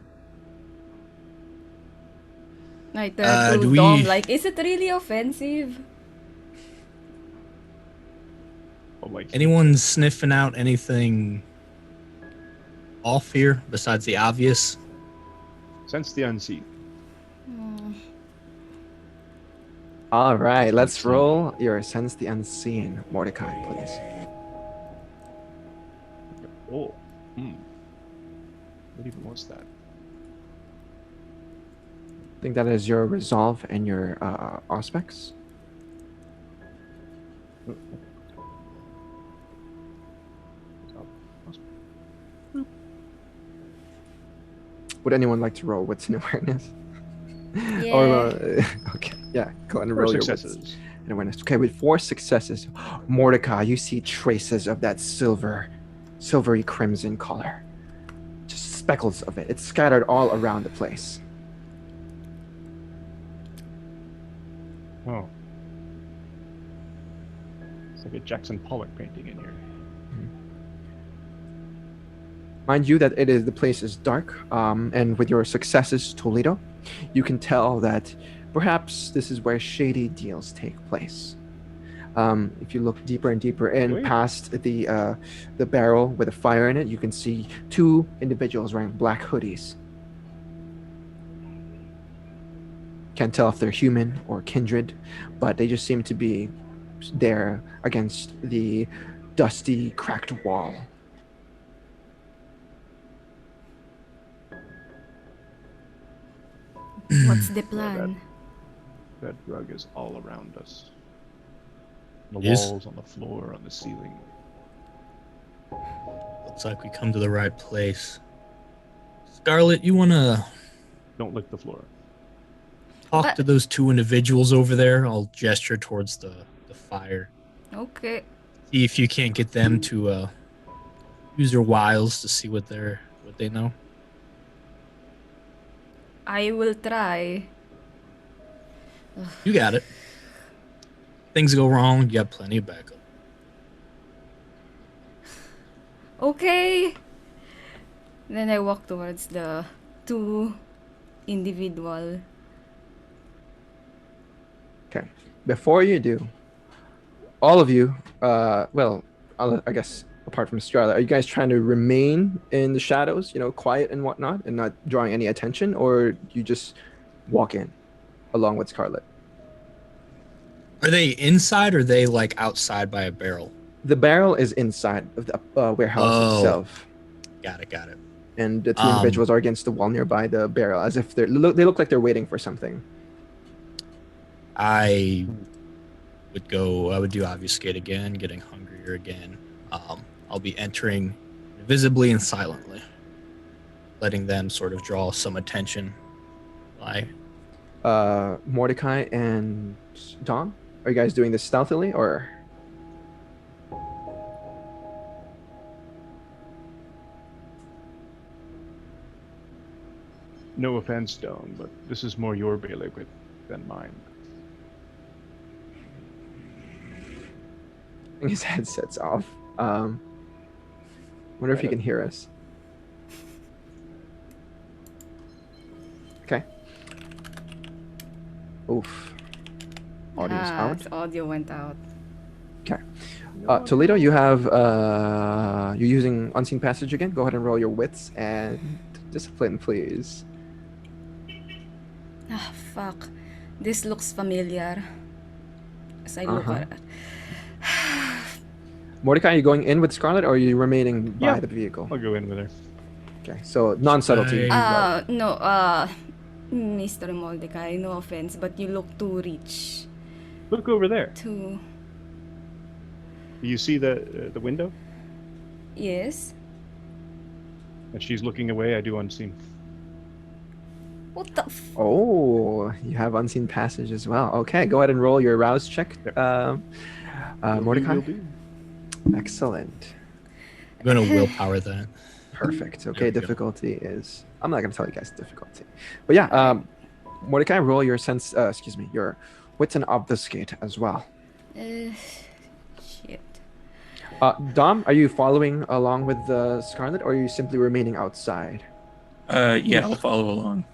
[SPEAKER 1] I
[SPEAKER 4] do
[SPEAKER 1] turned to
[SPEAKER 4] we-
[SPEAKER 1] Dom like, is it really offensive?
[SPEAKER 2] Oh, like,
[SPEAKER 4] Anyone sniffing out anything off here besides the obvious?
[SPEAKER 2] sense the unseen.
[SPEAKER 1] Hmm.
[SPEAKER 5] All right, let's roll your Sense the Unseen, Mordecai, please.
[SPEAKER 2] Oh. What even was that?
[SPEAKER 5] I think that is your resolve and your aspects. Would anyone like to roll wits and awareness?
[SPEAKER 1] Yeah.
[SPEAKER 5] Okay, yeah, go ahead and
[SPEAKER 2] 4
[SPEAKER 5] roll your
[SPEAKER 2] successes.
[SPEAKER 5] wits and awareness. Okay, with 4 successes, Mordecai, you see traces of that silvery crimson color. Just speckles of it. It's scattered all around the place.
[SPEAKER 2] Oh. It's like a Jackson Pollock painting in here.
[SPEAKER 5] Mind you that the place is dark, and with your successes, Toledo, you can tell that perhaps this is where shady deals take place. If you look deeper and deeper in,
[SPEAKER 2] Really?
[SPEAKER 5] past the barrel with a fire in it, you can see two individuals wearing black hoodies. Can't tell if they're human or kindred, but they just seem to be there against the dusty, cracked wall.
[SPEAKER 1] What's the plan?
[SPEAKER 2] That rug is all around us. On the
[SPEAKER 4] Yes.
[SPEAKER 2] walls, on the floor, on the ceiling.
[SPEAKER 4] Looks like we come to the right place. Scarlet, you wanna
[SPEAKER 2] Don't lick the floor.
[SPEAKER 4] talk
[SPEAKER 1] But-
[SPEAKER 4] to those two individuals over there? I'll gesture towards the fire.
[SPEAKER 1] Okay.
[SPEAKER 4] See if you can't get them to use their wiles to see what they know.
[SPEAKER 1] I will try.
[SPEAKER 4] You got it. Things go wrong, you have plenty of backup.
[SPEAKER 1] Okay. Then I walk towards the two individual.
[SPEAKER 5] Okay. Before you do, all of you, I guess apart from Scarlet, are you guys trying to remain in the shadows, quiet and whatnot, and not drawing any attention, or you just walk in along with Scarlet?
[SPEAKER 4] Are they inside or are they like outside by a barrel?
[SPEAKER 5] The barrel is inside of the warehouse itself,
[SPEAKER 4] Got it.
[SPEAKER 5] and the two individuals are against the wall nearby the barrel, as if they look like they're waiting for something.
[SPEAKER 4] I would do obfuscate again, getting hungrier again. I'll be entering visibly and silently, letting them sort of draw some attention.
[SPEAKER 5] Mordecai and Dom, are you guys doing this stealthily or?
[SPEAKER 2] No offense, Dome, but this is more your bailiwick than mine.
[SPEAKER 5] His headset's off. Wonder if you can hear us. Okay. Oof. Audio's out.
[SPEAKER 1] The audio went out.
[SPEAKER 5] Toledo, you have you're using unseen passage again. Go ahead and roll your wits and discipline, please.
[SPEAKER 1] Ah, fuck. This looks familiar. As I look at it.
[SPEAKER 5] Mordecai, are you going in with Scarlet, or are you remaining by
[SPEAKER 2] Yeah.
[SPEAKER 5] the vehicle?
[SPEAKER 2] I'll go in with her.
[SPEAKER 5] Okay, so non-subtlety.
[SPEAKER 1] No, Mr. Mordecai, no offense, but you look too rich.
[SPEAKER 2] Look over there.
[SPEAKER 1] Too...
[SPEAKER 2] Do you see the window?
[SPEAKER 1] Yes?
[SPEAKER 2] And she's looking away. I do unseen.
[SPEAKER 1] What the
[SPEAKER 5] Oh, you have unseen passage as well. Okay, go ahead and roll your rouse check, Mordecai.
[SPEAKER 2] Will do.
[SPEAKER 5] Excellent.
[SPEAKER 4] I'm gonna willpower that.
[SPEAKER 5] Perfect. Okay,
[SPEAKER 4] There we go.
[SPEAKER 5] difficulty is. I'm not gonna tell you guys difficulty, but yeah, Mordecai, roll your your wits and obfuscate as well.
[SPEAKER 1] shit.
[SPEAKER 5] Dom, are you following along with the Scarlet, or are you simply remaining outside?
[SPEAKER 3] Yeah, I'll follow along.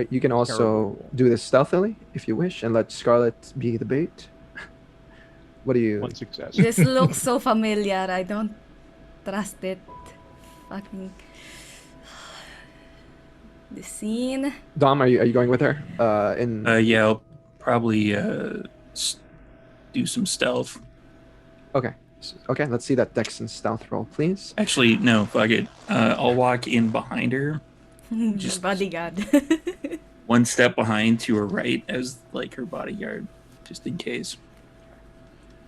[SPEAKER 5] You can also
[SPEAKER 2] Terrible.
[SPEAKER 5] do this stealthily if you wish, and let Scarlet be the bait. What do you?
[SPEAKER 2] One success.
[SPEAKER 1] This looks so familiar. I don't trust it. Fucking... The scene.
[SPEAKER 5] Dom, are you going with her?
[SPEAKER 3] Yeah, I'll probably do some stealth.
[SPEAKER 5] Okay. Okay, let's see that Dex and stealth roll, please.
[SPEAKER 3] Actually, no, fuck it. I'll walk in behind her, Just-
[SPEAKER 1] Bodyguard.
[SPEAKER 3] one step behind to her right as like her bodyguard, just in case.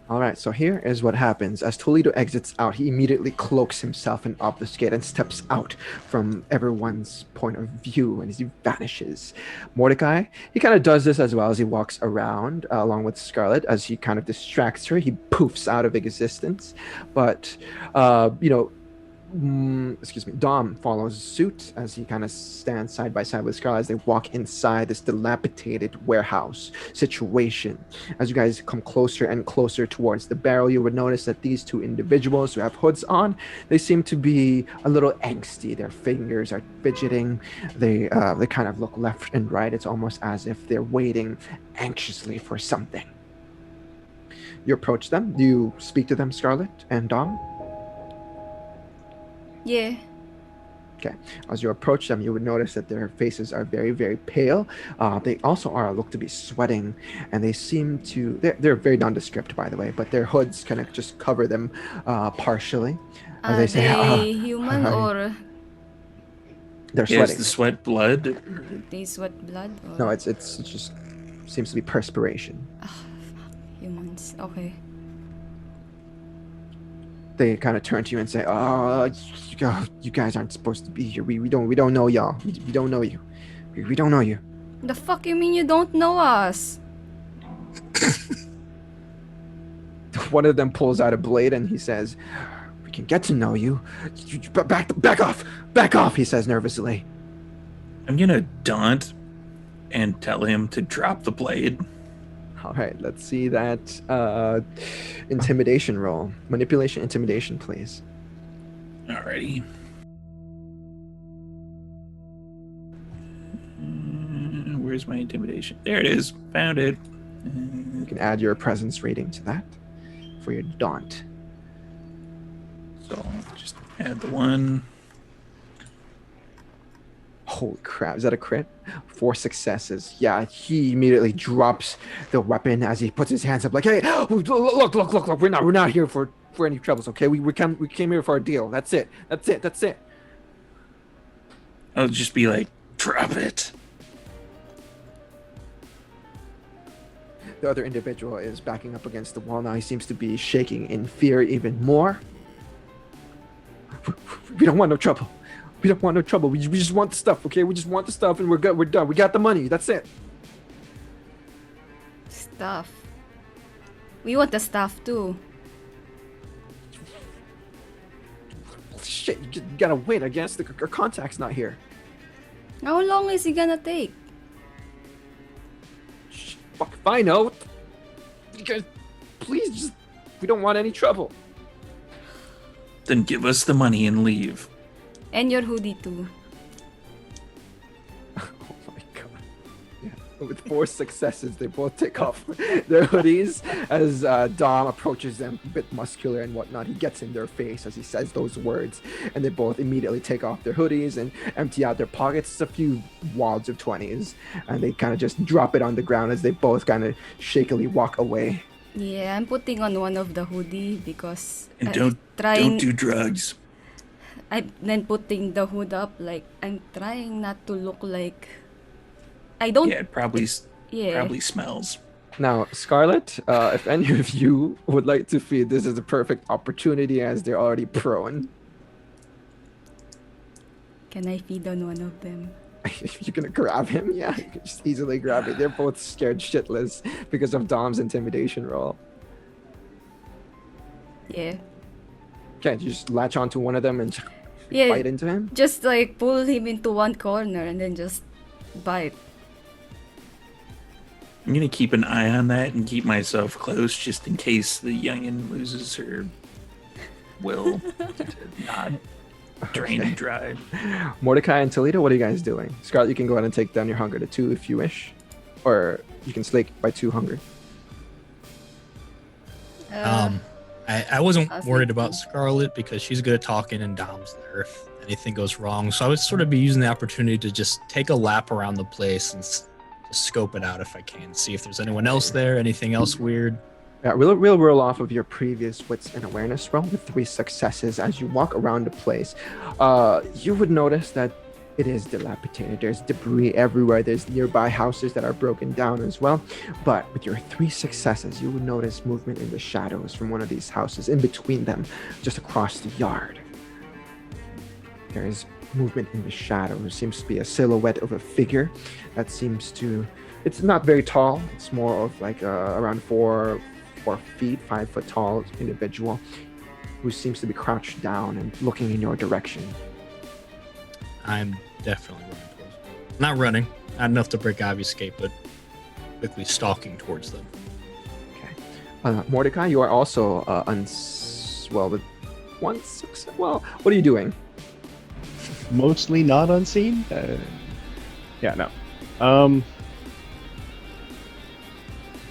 [SPEAKER 5] All right, so here is what happens. As Toledo exits out, he immediately cloaks himself in obfuscate and steps out from everyone's point of view, and as he vanishes. Mordecai, he kind of does this as well as he walks around along with Scarlet. As he kind of distracts her, he poofs out of existence. But, Dom follows suit as he kind of stands side by side with Scarlet as they walk inside this dilapidated warehouse situation. As you guys come closer and closer towards the barrel, you would notice that these two individuals who have hoods on, they seem to be a little angsty. Their fingers are fidgeting. They kind of look left and right. It's almost as if they're waiting anxiously for something. You approach them. Do you speak to them, Scarlet and Dom?
[SPEAKER 1] Yeah.
[SPEAKER 5] Okay. As you approach them, you would notice that their faces are very, very pale. They also look to be sweating, and they seem to. They're very nondescript, by the way, but their hoods kind of just cover them partially.
[SPEAKER 1] Are
[SPEAKER 5] they say,
[SPEAKER 1] human
[SPEAKER 5] hi.
[SPEAKER 1] or
[SPEAKER 5] They're
[SPEAKER 3] Is
[SPEAKER 5] sweating.
[SPEAKER 3] the sweat blood?
[SPEAKER 1] they sweat blood? Or...
[SPEAKER 5] No, it's just seems to be perspiration.
[SPEAKER 1] humans. Okay.
[SPEAKER 5] They kind of turn to you and say, "Oh, you guys aren't supposed to be here. We don't know y'all. We don't know you. We don't know you."
[SPEAKER 1] The fuck you mean you don't know us?
[SPEAKER 5] One of them pulls out a blade and he says, "We can get to know you. Back off," he says nervously.
[SPEAKER 3] I'm gonna daunt and tell him to drop the blade.
[SPEAKER 5] All right, let's see that intimidation roll. Manipulation, intimidation, please.
[SPEAKER 3] Alrighty. Where's my intimidation? There it is. Found it.
[SPEAKER 5] You can add your presence rating to that for your daunt.
[SPEAKER 3] So I'll just add the one.
[SPEAKER 5] Holy crap, is that a crit? 4 successes. Yeah, he immediately drops the weapon as he puts his hands up like, "Hey, look, we're not here for any troubles, okay? We came here for a deal. That's it.
[SPEAKER 3] I'll just be like, drop it.
[SPEAKER 5] The other individual is backing up against the wall now. He seems to be shaking in fear even more. We don't want no trouble. We don't want no trouble. We just want the stuff, okay? We just want the stuff and we're good. We're done. We got the money. That's it.
[SPEAKER 1] Stuff. We want the stuff too.
[SPEAKER 5] Shit, you gotta wait, I guess. Our contact's not here.
[SPEAKER 1] How long is he gonna take?
[SPEAKER 5] Fuck if I know. You guys, please, just, we don't want any trouble.
[SPEAKER 3] Then give us the money and leave.
[SPEAKER 1] And your hoodie too.
[SPEAKER 5] Oh my god. Yeah. With 4 successes, they both take off their hoodies as Dom approaches them, a bit muscular and whatnot. He gets in their face as he says those words, and they both immediately take off their hoodies and empty out their pockets. It's a few wads of 20s, and they kind of just drop it on the ground as they both kind of shakily walk away.
[SPEAKER 1] Yeah, I'm putting on one of the hoodie because
[SPEAKER 3] And
[SPEAKER 1] I'm
[SPEAKER 3] don't do drugs.
[SPEAKER 1] I'm then putting the hood up like I'm trying not to look like I don't.
[SPEAKER 3] Yeah, it probably
[SPEAKER 1] Yeah.
[SPEAKER 3] probably smells.
[SPEAKER 5] Now, Scarlet, if any of you would like to feed, this is a perfect opportunity as they're already prone.
[SPEAKER 1] Can I feed on one of them?
[SPEAKER 5] If you're gonna grab him, yeah, you can just easily grab it. They're both scared shitless because of Dom's intimidation roll.
[SPEAKER 1] Yeah.
[SPEAKER 5] Okay, you just latch onto one of them and
[SPEAKER 1] Yeah.
[SPEAKER 5] bite into him.
[SPEAKER 1] Just like pull him into one corner and then just bite.
[SPEAKER 3] I'm gonna keep an eye on that and keep myself close just in case the youngin loses her will to not drain and dry.
[SPEAKER 5] Mordecai and Toledo, what are you guys doing? Scarlet, you can go ahead and take down your hunger to 2 if you wish, or you can slake by 2 hunger.
[SPEAKER 4] I wasn't
[SPEAKER 1] I'll
[SPEAKER 4] worried
[SPEAKER 1] say
[SPEAKER 4] about
[SPEAKER 1] two.
[SPEAKER 4] Scarlet because she's good at talking and Dom's there if anything goes wrong. So I would sort of be using the opportunity to just take a lap around the place and just scope it out if I can. See if there's anyone else there, anything else weird.
[SPEAKER 5] Yeah, we'll roll off of your previous wits and awareness roll with 3 successes. As you walk around the place, you would notice that it is dilapidated. There's debris everywhere. There's nearby houses that are broken down as well. But with your 3 successes, you would notice movement in the shadows from one of these houses, in between them, just across the yard. There is movement in the shadow. There seems to be a silhouette of a figure that seems to... It's not very tall. It's more of like around 4 feet, 5 foot tall individual. who seems to be crouched down and looking in your direction.
[SPEAKER 4] I'm definitely running towards them. Not running, not enough to break obvious escape, but quickly stalking towards them.
[SPEAKER 5] Mordecai, you are also with one success. Well, what are you doing?
[SPEAKER 2] Mostly not unseen. Yeah, no.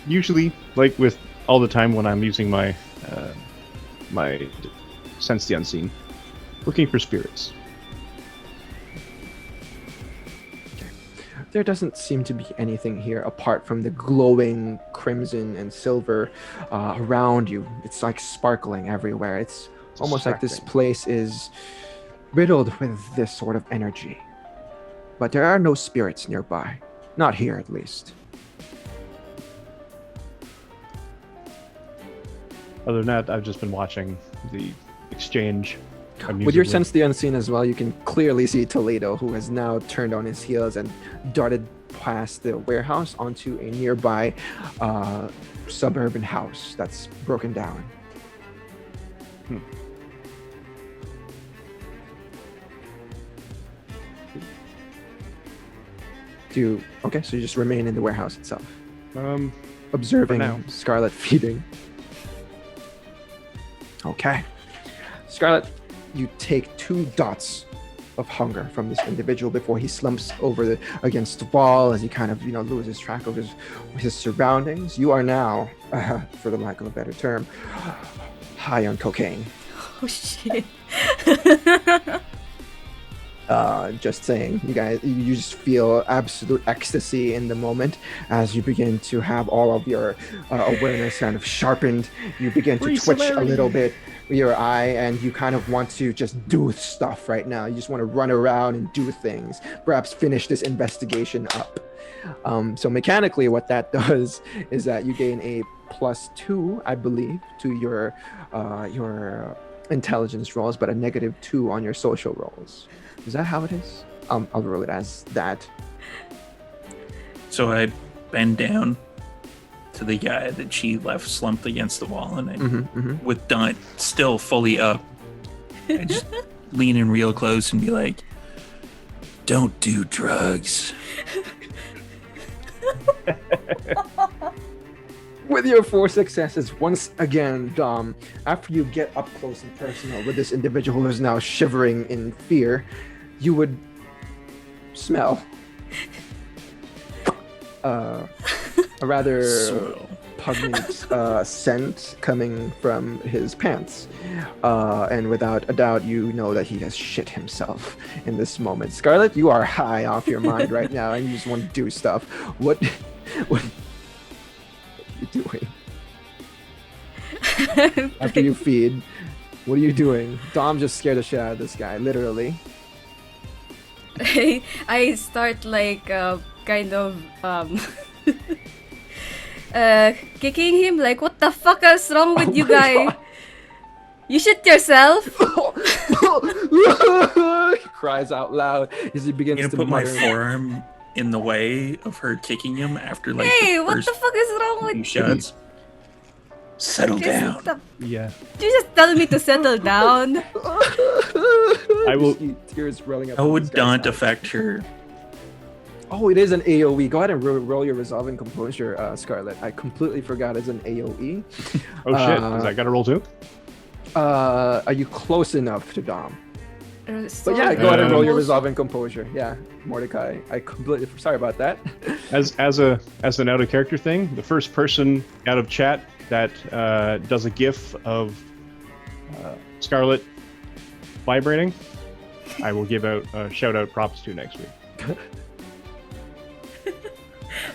[SPEAKER 2] Usually, like with all the time when I'm using my sense the unseen, looking for spirits.
[SPEAKER 5] There doesn't seem to be anything here apart from the glowing crimson and silver around you. It's like sparkling everywhere. It's almost like this place is riddled with this sort of energy. But there are no spirits nearby. Not here, at least.
[SPEAKER 2] Other than that, I've just been watching the exchange.
[SPEAKER 5] With your sense the unseen as well, you can clearly see Toledo, who has now turned on his heels and darted past the warehouse onto a nearby suburban house that's broken down. Okay, so you just remain in the warehouse itself. Observing Scarlet feeding. Okay. Scarlet, you take 2 dots of hunger from this individual before he slumps over against the wall as he kind of, loses track of his surroundings. You are now, for the lack of a better term, high on cocaine.
[SPEAKER 1] Oh shit.
[SPEAKER 5] Just saying, you guys, you just feel absolute ecstasy in the moment as you begin to have all of your awareness kind of sharpened. You begin to twitch a little bit with your eye, and you kind of want to just do stuff right now. You just want to run around and do things, perhaps finish this investigation up. So mechanically, what that does is that you gain a +2, I believe, to your intelligence rolls, but a -2 on your social rolls. Is that how it is? I'll roll it as that.
[SPEAKER 3] So I bend down to the guy that she left slumped against the wall, and I, with Dot still fully up, I just lean in real close and be like, "Don't do drugs."
[SPEAKER 5] With your 4 successes, once again, Dom, after you get up close and personal with this individual who is now shivering in fear, you would smell a rather pungent scent coming from his pants. And without a doubt, you know that he has shit himself in this moment. Scarlet, you are high off your mind right now, and you just want to do stuff. What are you doing? After you feed, what are you doing? Dom just scared the shit out of this guy, literally.
[SPEAKER 1] I start kind of kicking him, like, what the fuck is wrong with you guy? God. You shit yourself?
[SPEAKER 5] He cries out loud as he begins to
[SPEAKER 3] put
[SPEAKER 5] mutter.
[SPEAKER 3] My forearm in the way of her kicking him after
[SPEAKER 1] hey,
[SPEAKER 3] the
[SPEAKER 1] what
[SPEAKER 3] first
[SPEAKER 1] the fuck is wrong with
[SPEAKER 3] few shots. Settle down.
[SPEAKER 2] Yeah.
[SPEAKER 1] Did you just tell me to settle down?
[SPEAKER 2] I will.
[SPEAKER 5] Tears rolling up.
[SPEAKER 3] How would Daunt affect her?
[SPEAKER 5] Oh, it is an AoE. Go ahead and roll your resolving composure, Scarlet. I completely forgot it's an AoE.
[SPEAKER 2] Oh shit! Is that got a roll too?
[SPEAKER 5] Are you close enough to Dom?
[SPEAKER 1] So
[SPEAKER 5] but yeah, go ahead and roll your resolving composure. Yeah, Mordecai. I completely sorry about that.
[SPEAKER 2] As an out of character thing, the first person out of chat that does a GIF of Scarlet vibrating, I will give out shout out props to next week.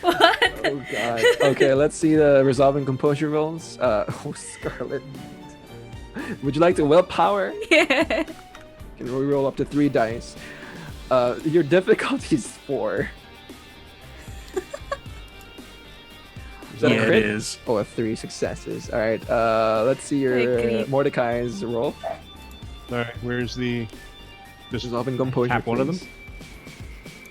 [SPEAKER 1] What?
[SPEAKER 5] Oh god. Okay, let's see the resolving composure rolls. Scarlet. Would you like to willpower?
[SPEAKER 1] Yeah.
[SPEAKER 5] You can roll up to 3 dice. Your difficulty is 4. Is that a crit?
[SPEAKER 3] It is.
[SPEAKER 5] Oh, 3 successes. All right. Let's see your Mordecai's roll.
[SPEAKER 2] All right, where's the? Just
[SPEAKER 5] Resolving composure.
[SPEAKER 2] tap one of them.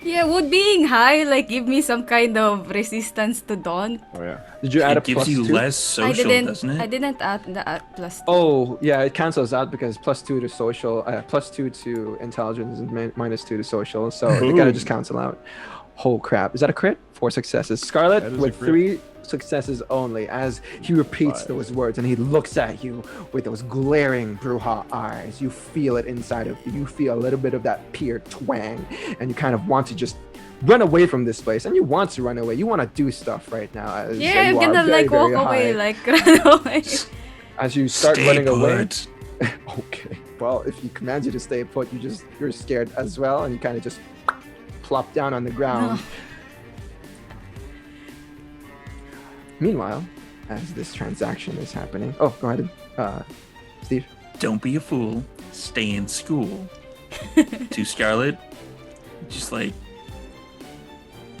[SPEAKER 5] please.
[SPEAKER 1] Yeah, would being high like give me some kind of resistance to daunt?
[SPEAKER 5] Oh yeah. Did you add a
[SPEAKER 3] It gives
[SPEAKER 5] plus
[SPEAKER 3] you
[SPEAKER 5] 2?
[SPEAKER 3] less social, doesn't
[SPEAKER 1] I
[SPEAKER 3] it?
[SPEAKER 1] didn't add the plus 2.
[SPEAKER 5] Oh yeah, it cancels out because plus 2 to social, plus 2 to intelligence, and minus 2 to social. So they gotta just cancel out. Oh crap! Is that a crit? 4 successes. Scarlet
[SPEAKER 6] That is a
[SPEAKER 5] with
[SPEAKER 6] crit.
[SPEAKER 5] 3 successes only. As he repeats
[SPEAKER 6] 5.
[SPEAKER 5] those words and he looks at you with those glaring Bruja eyes, you feel it inside of you. You feel a little bit of that peer twang, and you kind of want to just run away from this place. And you want to run away. You want to do stuff right now. As
[SPEAKER 1] Yeah, I'm
[SPEAKER 5] you are
[SPEAKER 1] gonna
[SPEAKER 5] very,
[SPEAKER 1] like walk
[SPEAKER 5] very
[SPEAKER 1] away,
[SPEAKER 5] high.
[SPEAKER 1] like run away.
[SPEAKER 5] As you start
[SPEAKER 3] Stay
[SPEAKER 5] running away.
[SPEAKER 3] put.
[SPEAKER 5] Okay. Well, if he commands you to stay put, you're scared as well, and you kind of just plop down on the ground.
[SPEAKER 1] No.
[SPEAKER 5] Meanwhile, as this transaction is happening, oh, go ahead, Steve.
[SPEAKER 3] Don't be a fool. Stay in school. To Scarlet, just like,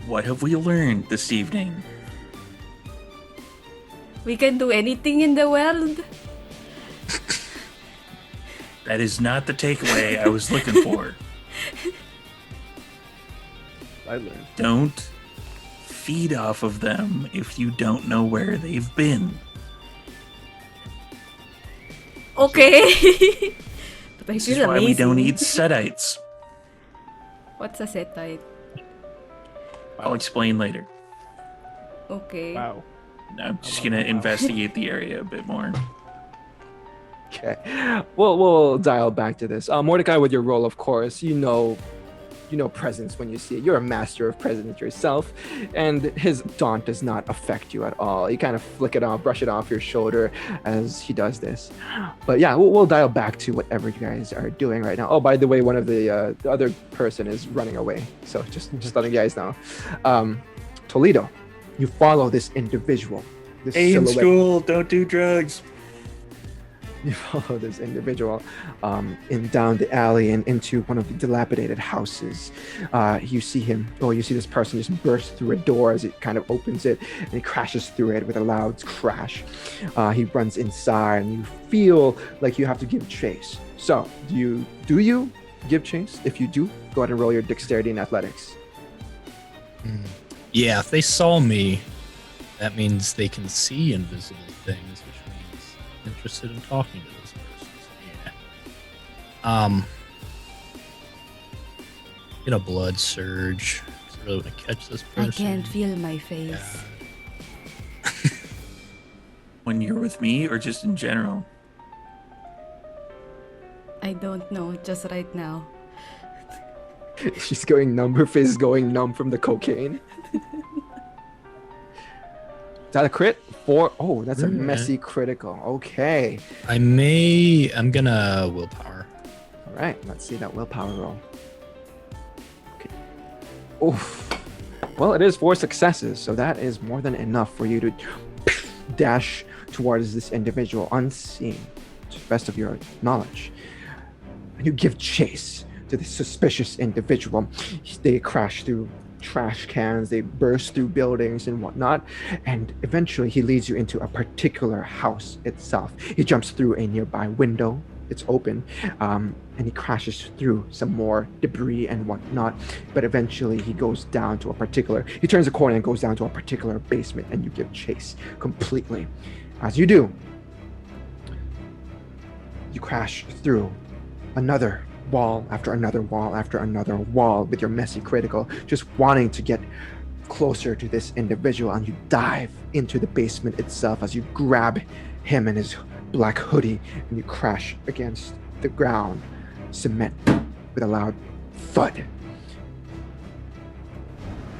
[SPEAKER 3] what have we learned this evening?
[SPEAKER 1] We can do anything in the world.
[SPEAKER 3] That is not the takeaway I was looking for.
[SPEAKER 6] I learned.
[SPEAKER 3] Don't feed off of them if you don't know where they've been.
[SPEAKER 1] Okay. But I
[SPEAKER 3] This is
[SPEAKER 1] feel
[SPEAKER 3] why we don't
[SPEAKER 1] amazing.
[SPEAKER 3] eat Setites.
[SPEAKER 1] What's a setite?
[SPEAKER 3] I'll explain later.
[SPEAKER 1] Okay.
[SPEAKER 6] Wow.
[SPEAKER 3] I'm just gonna investigate the area a bit more.
[SPEAKER 5] Okay. We'll dial back to this. Mordecai, with your role, of course, you know presence when you see it. You're a master of presence yourself, and his daunt does not affect you at all. You kind of flick it off, brush it off your shoulder as he does this. But yeah, we'll dial back to whatever you guys are doing right now. Oh, by the way, one of the other person is running away. So just letting you guys know. Toledo, you follow this individual. This silhouette.
[SPEAKER 3] Don't do drugs.
[SPEAKER 5] You follow this individual in down the alley and into one of the dilapidated houses. You see this person just burst through a door as it kind of opens it, and he crashes through it with a loud crash. He runs inside, and you feel like you have to give chase. So, do you give chase? If you do, go ahead and roll your dexterity and athletics.
[SPEAKER 4] Yeah, if they saw me, that means they can see invisible things, which means interested in talking to this person. So, yeah. Get a blood surge. Is it really gonna catch this person?
[SPEAKER 1] I can't feel my face.
[SPEAKER 3] When you're with me, or just in general?
[SPEAKER 1] I don't know, just right now.
[SPEAKER 5] She's going numb. Her face is going numb from the cocaine. Is that a crit? 4. Oh, that's a messy critical. Okay.
[SPEAKER 4] I'm gonna willpower.
[SPEAKER 5] All right. Let's see that willpower roll. Okay. Oof. Well, it is 4 successes, so that is more than enough for you to dash towards this individual unseen, to the best of your knowledge. And you give chase to this suspicious individual. They crash through trash cans, they burst through buildings and whatnot, and eventually he leads you into a particular house itself. He jumps through a nearby window, it's open, and he crashes through some more debris and whatnot, but eventually he turns a corner and goes down to a particular basement, and you give chase completely. As you do, you crash through another wall after another wall after another wall with your messy critical, just wanting to get closer to this individual, and you dive into the basement itself as you grab him in his black hoodie and you crash against the ground, cement, with a loud thud.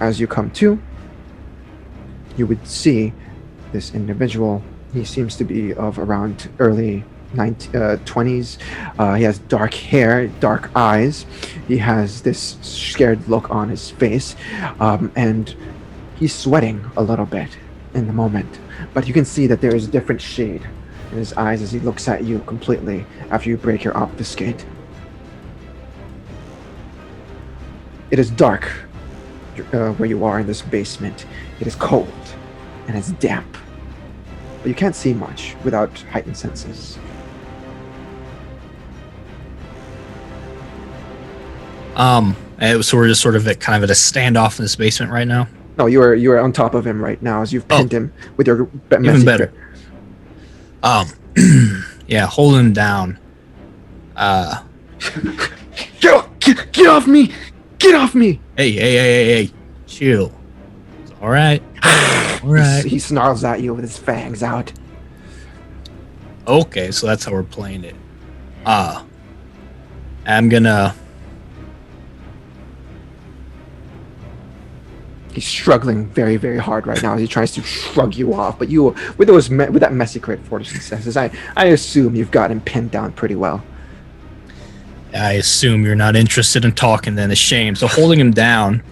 [SPEAKER 5] As you come to, you would see this individual. He seems to be of around early 20s. He has dark hair, dark eyes. He has this scared look on his face, and he's sweating a little bit in the moment. But you can see that there is a different shade in his eyes as he looks at you completely after you break your obfuscate. It is dark where you are in this basement. It is cold and it's damp, but you can't see much without heightened senses.
[SPEAKER 4] So we're just sort of at a standoff in this basement right now.
[SPEAKER 5] No, you are on top of him right now as you've pinned him with your
[SPEAKER 4] Even
[SPEAKER 5] messy
[SPEAKER 4] better. Yeah, holding him down.
[SPEAKER 5] Get off me! Get off me!
[SPEAKER 4] Hey, chill. It's all right. All right.
[SPEAKER 5] He snarls at you with his fangs out.
[SPEAKER 4] Okay, so that's how we're playing it. I'm gonna.
[SPEAKER 5] He's struggling very, very hard right now as he tries to shrug you off. But you, with that messy crit 40 successes, I assume you've got him pinned down pretty well.
[SPEAKER 4] I assume you're not interested in talking. Then, a shame. So holding him down.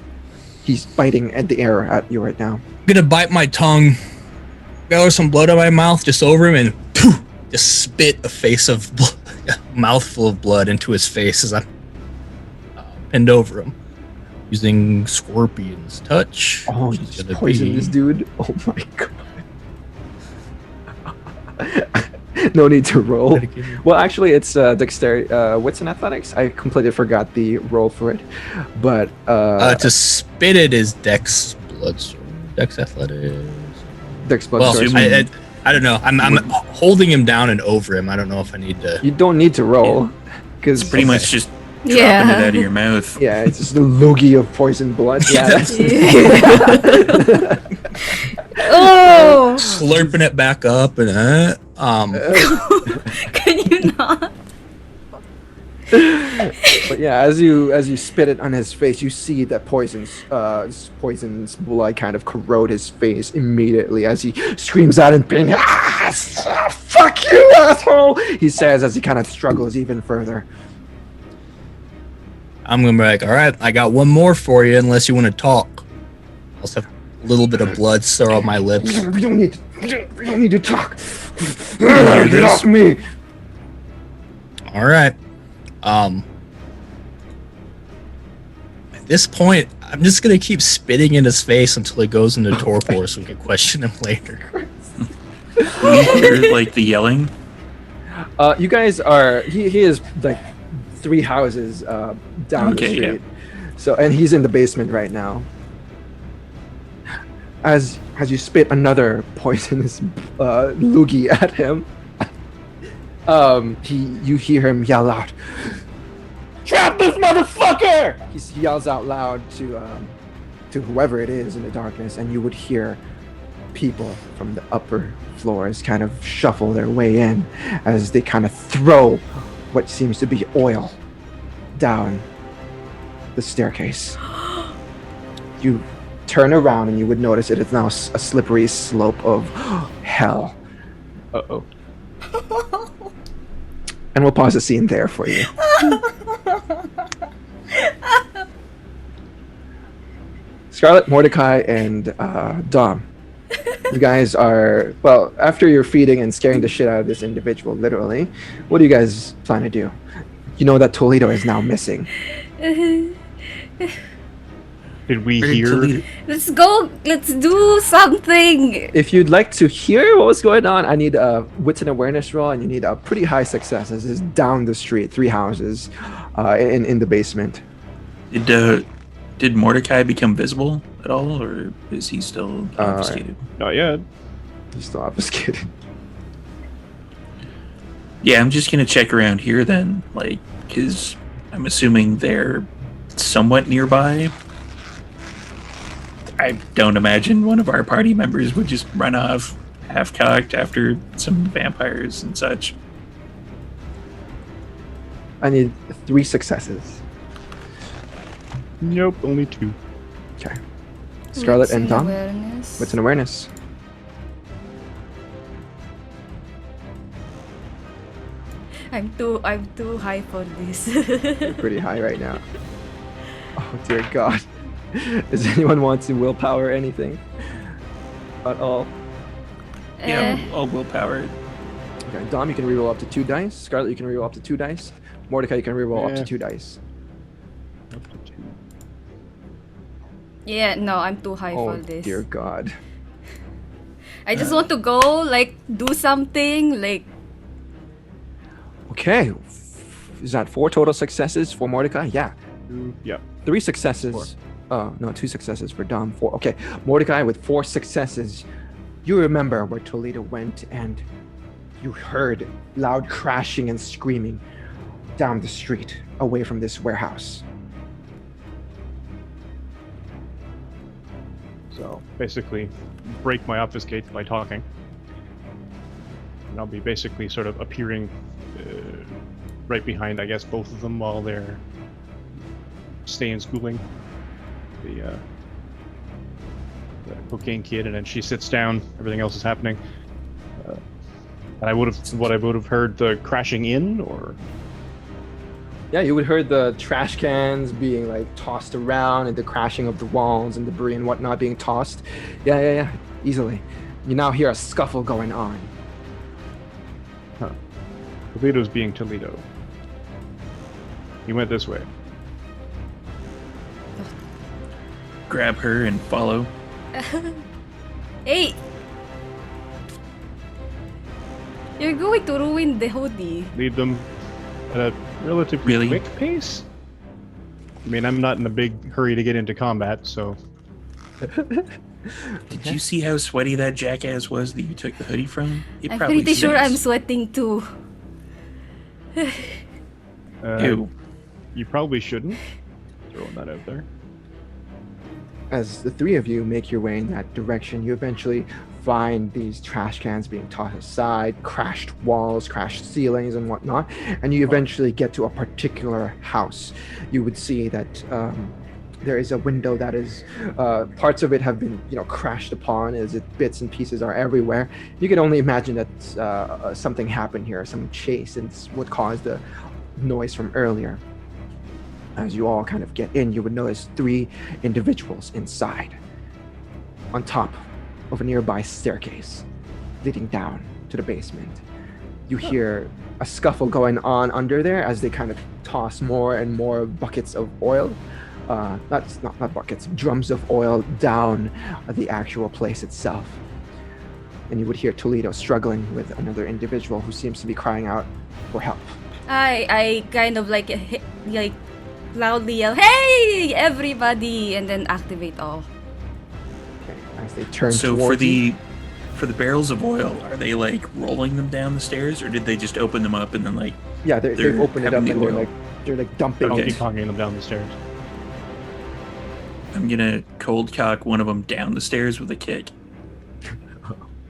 [SPEAKER 5] He's biting at the air at you right now.
[SPEAKER 4] I'm gonna bite my tongue, gather some blood out of my mouth just over him, and poof, just spit a mouthful of blood into his face as I'm pinned over him. Using Scorpion's Touch.
[SPEAKER 5] Oh, you just poisoned this dude? Oh my god. No need to roll. Well, actually, it's dexterity. What's in athletics? I completely forgot the roll for it. But
[SPEAKER 4] to spit it is Dex Blood Sword. Dex Athletics.
[SPEAKER 5] Dex Blood
[SPEAKER 4] Well,
[SPEAKER 5] Sword.
[SPEAKER 4] I don't know. I'm holding him down and over him. I don't know if I need to.
[SPEAKER 5] You don't need to roll because
[SPEAKER 3] It's pretty much just dropping it
[SPEAKER 1] Yeah.
[SPEAKER 3] out of your mouth.
[SPEAKER 5] Yeah, it's just a loogie of poisoned blood. Yeah, that's
[SPEAKER 1] Oh,
[SPEAKER 4] Slurping it back up and
[SPEAKER 1] can you not?
[SPEAKER 5] But yeah, as you spit it on his face, you see that poison's blood kind of corrode his face immediately as he screams out in pain. Fuck you, asshole! He says as he kind of struggles even further.
[SPEAKER 4] I'm gonna be like, all right, I got one more for you, unless you want to talk. I also have a little bit of blood still on my lips.
[SPEAKER 5] We don't need to talk. Get off me!
[SPEAKER 4] All right. At this point, I'm just gonna keep spitting in his face until he goes into torpor, so we can question him later.
[SPEAKER 3] You hear like the yelling.
[SPEAKER 5] You guys are. He is like 3 houses down the
[SPEAKER 3] Okay,
[SPEAKER 5] street. So, and he's in the basement right now. As you spit another poisonous loogie at him, you hear him yell out, "Trap this motherfucker!" He yells out loud to whoever it is in the darkness, and you would hear people from the upper floors kind of shuffle their way in as they kind of throw what seems to be oil down the staircase. You turn around and you would notice it is now a slippery slope of hell. Uh-oh. And we'll pause the scene there for you. Scarlet, Mordecai, and Dom. You guys are, well, after you're feeding and scaring the shit out of this individual, literally, what do you guys plan to do? You know that Toledo is now missing.
[SPEAKER 2] Did we
[SPEAKER 3] Where did
[SPEAKER 2] hear?
[SPEAKER 3] Toledo-
[SPEAKER 1] Let's go. Let's do something.
[SPEAKER 5] If you'd like to hear what was going on, I need a wits and awareness roll, and you need a pretty high success. This is down the street, 3 houses, in the basement.
[SPEAKER 3] Did Mordecai become visible at all, or is he still obfuscated?
[SPEAKER 2] Not yet.
[SPEAKER 5] He's still obfuscated.
[SPEAKER 3] Yeah, I'm just gonna check around here then, like, because I'm assuming they're somewhat nearby. I don't imagine one of our party members would just run off half-cocked after some vampires and such.
[SPEAKER 5] I need 3 successes.
[SPEAKER 2] Nope, only 2.
[SPEAKER 5] Okay. Scarlet
[SPEAKER 1] Wits
[SPEAKER 5] and Dom.
[SPEAKER 1] awareness.
[SPEAKER 5] Wits and awareness.
[SPEAKER 1] I'm too high for this.
[SPEAKER 5] You're pretty high right now. Oh dear God. Does anyone want to willpower anything? At all?
[SPEAKER 3] Yeah, I'll willpower it.
[SPEAKER 5] Okay, Dom, you can reroll up to 2 dice. Scarlet, you can reroll up to 2 dice. Mordecai, you can reroll up to
[SPEAKER 2] Yeah.
[SPEAKER 5] 2 dice.
[SPEAKER 2] Up to 2.
[SPEAKER 1] Yeah, no, I'm too high
[SPEAKER 5] Oh
[SPEAKER 1] for this.
[SPEAKER 5] dear God.
[SPEAKER 1] I just want to go, like, do something, like,
[SPEAKER 5] Okay. Is that 4 total successes for Mordecai? Yeah.
[SPEAKER 2] Yep.
[SPEAKER 5] 3 successes. No, 2 successes for Dom. 4. Okay, Mordecai with 4 successes. You remember where Toledo went, and you heard loud crashing and screaming down the street away from this warehouse.
[SPEAKER 2] So basically, break my obfuscate by talking. And I'll be basically sort of appearing right behind, I guess, both of them while they're staying schooling. The cocaine kid, and then she sits down. Everything else is happening. And I would have heard the crashing in, or
[SPEAKER 5] Yeah, you would heard the trash cans being like tossed around and the crashing of the walls and debris and whatnot being tossed. Yeah, easily. You now hear a scuffle going on.
[SPEAKER 2] Toledo's being Toledo. He went this way.
[SPEAKER 3] Grab her and follow.
[SPEAKER 1] Hey! You're going to ruin the hoodie.
[SPEAKER 2] Lead them at a relatively
[SPEAKER 3] Really?
[SPEAKER 2] quick pace. I mean, I'm not in a big hurry to get into combat, so
[SPEAKER 3] Did you see how sweaty that jackass was that you took the hoodie from? It
[SPEAKER 1] I'm
[SPEAKER 3] probably
[SPEAKER 1] pretty sure I'm
[SPEAKER 3] stinks.
[SPEAKER 1] sweating too.
[SPEAKER 3] Ew.
[SPEAKER 2] you probably shouldn't. Throwing that out there.
[SPEAKER 5] As the 3 of you make your way in that direction, you eventually find these trash cans being tossed aside, crashed walls, crashed ceilings, and whatnot, and you eventually get to a particular house. You would see that there is a window that is parts of it have been crashed upon, as it bits and pieces are everywhere. You can only imagine that something happened here, some chase, and it's what caused the noise from earlier. As you all kind of get in, you would notice 3 individuals inside, on top of a nearby staircase leading down to the basement. You hear a scuffle going on under there as they kind of toss more and more buckets of oil, not buckets, drums of oil down the actual place itself. And you would hear Toledo struggling with another individual who seems to be crying out for help.
[SPEAKER 1] I kind of like loudly yell, "Hey, everybody!" and then activate all.
[SPEAKER 5] Okay, as they turn
[SPEAKER 3] So
[SPEAKER 5] towards you.
[SPEAKER 3] for the barrels of oil, are they like rolling them down the stairs, or did they just open them up and then like?
[SPEAKER 5] Yeah, they've
[SPEAKER 3] they're
[SPEAKER 5] opened it up
[SPEAKER 3] having
[SPEAKER 5] and
[SPEAKER 3] the
[SPEAKER 5] they're
[SPEAKER 3] oil.
[SPEAKER 5] like dumping.
[SPEAKER 3] Okay.
[SPEAKER 2] Donkey Konging them down the stairs.
[SPEAKER 3] I'm gonna cold cock one of them down the stairs with a kick.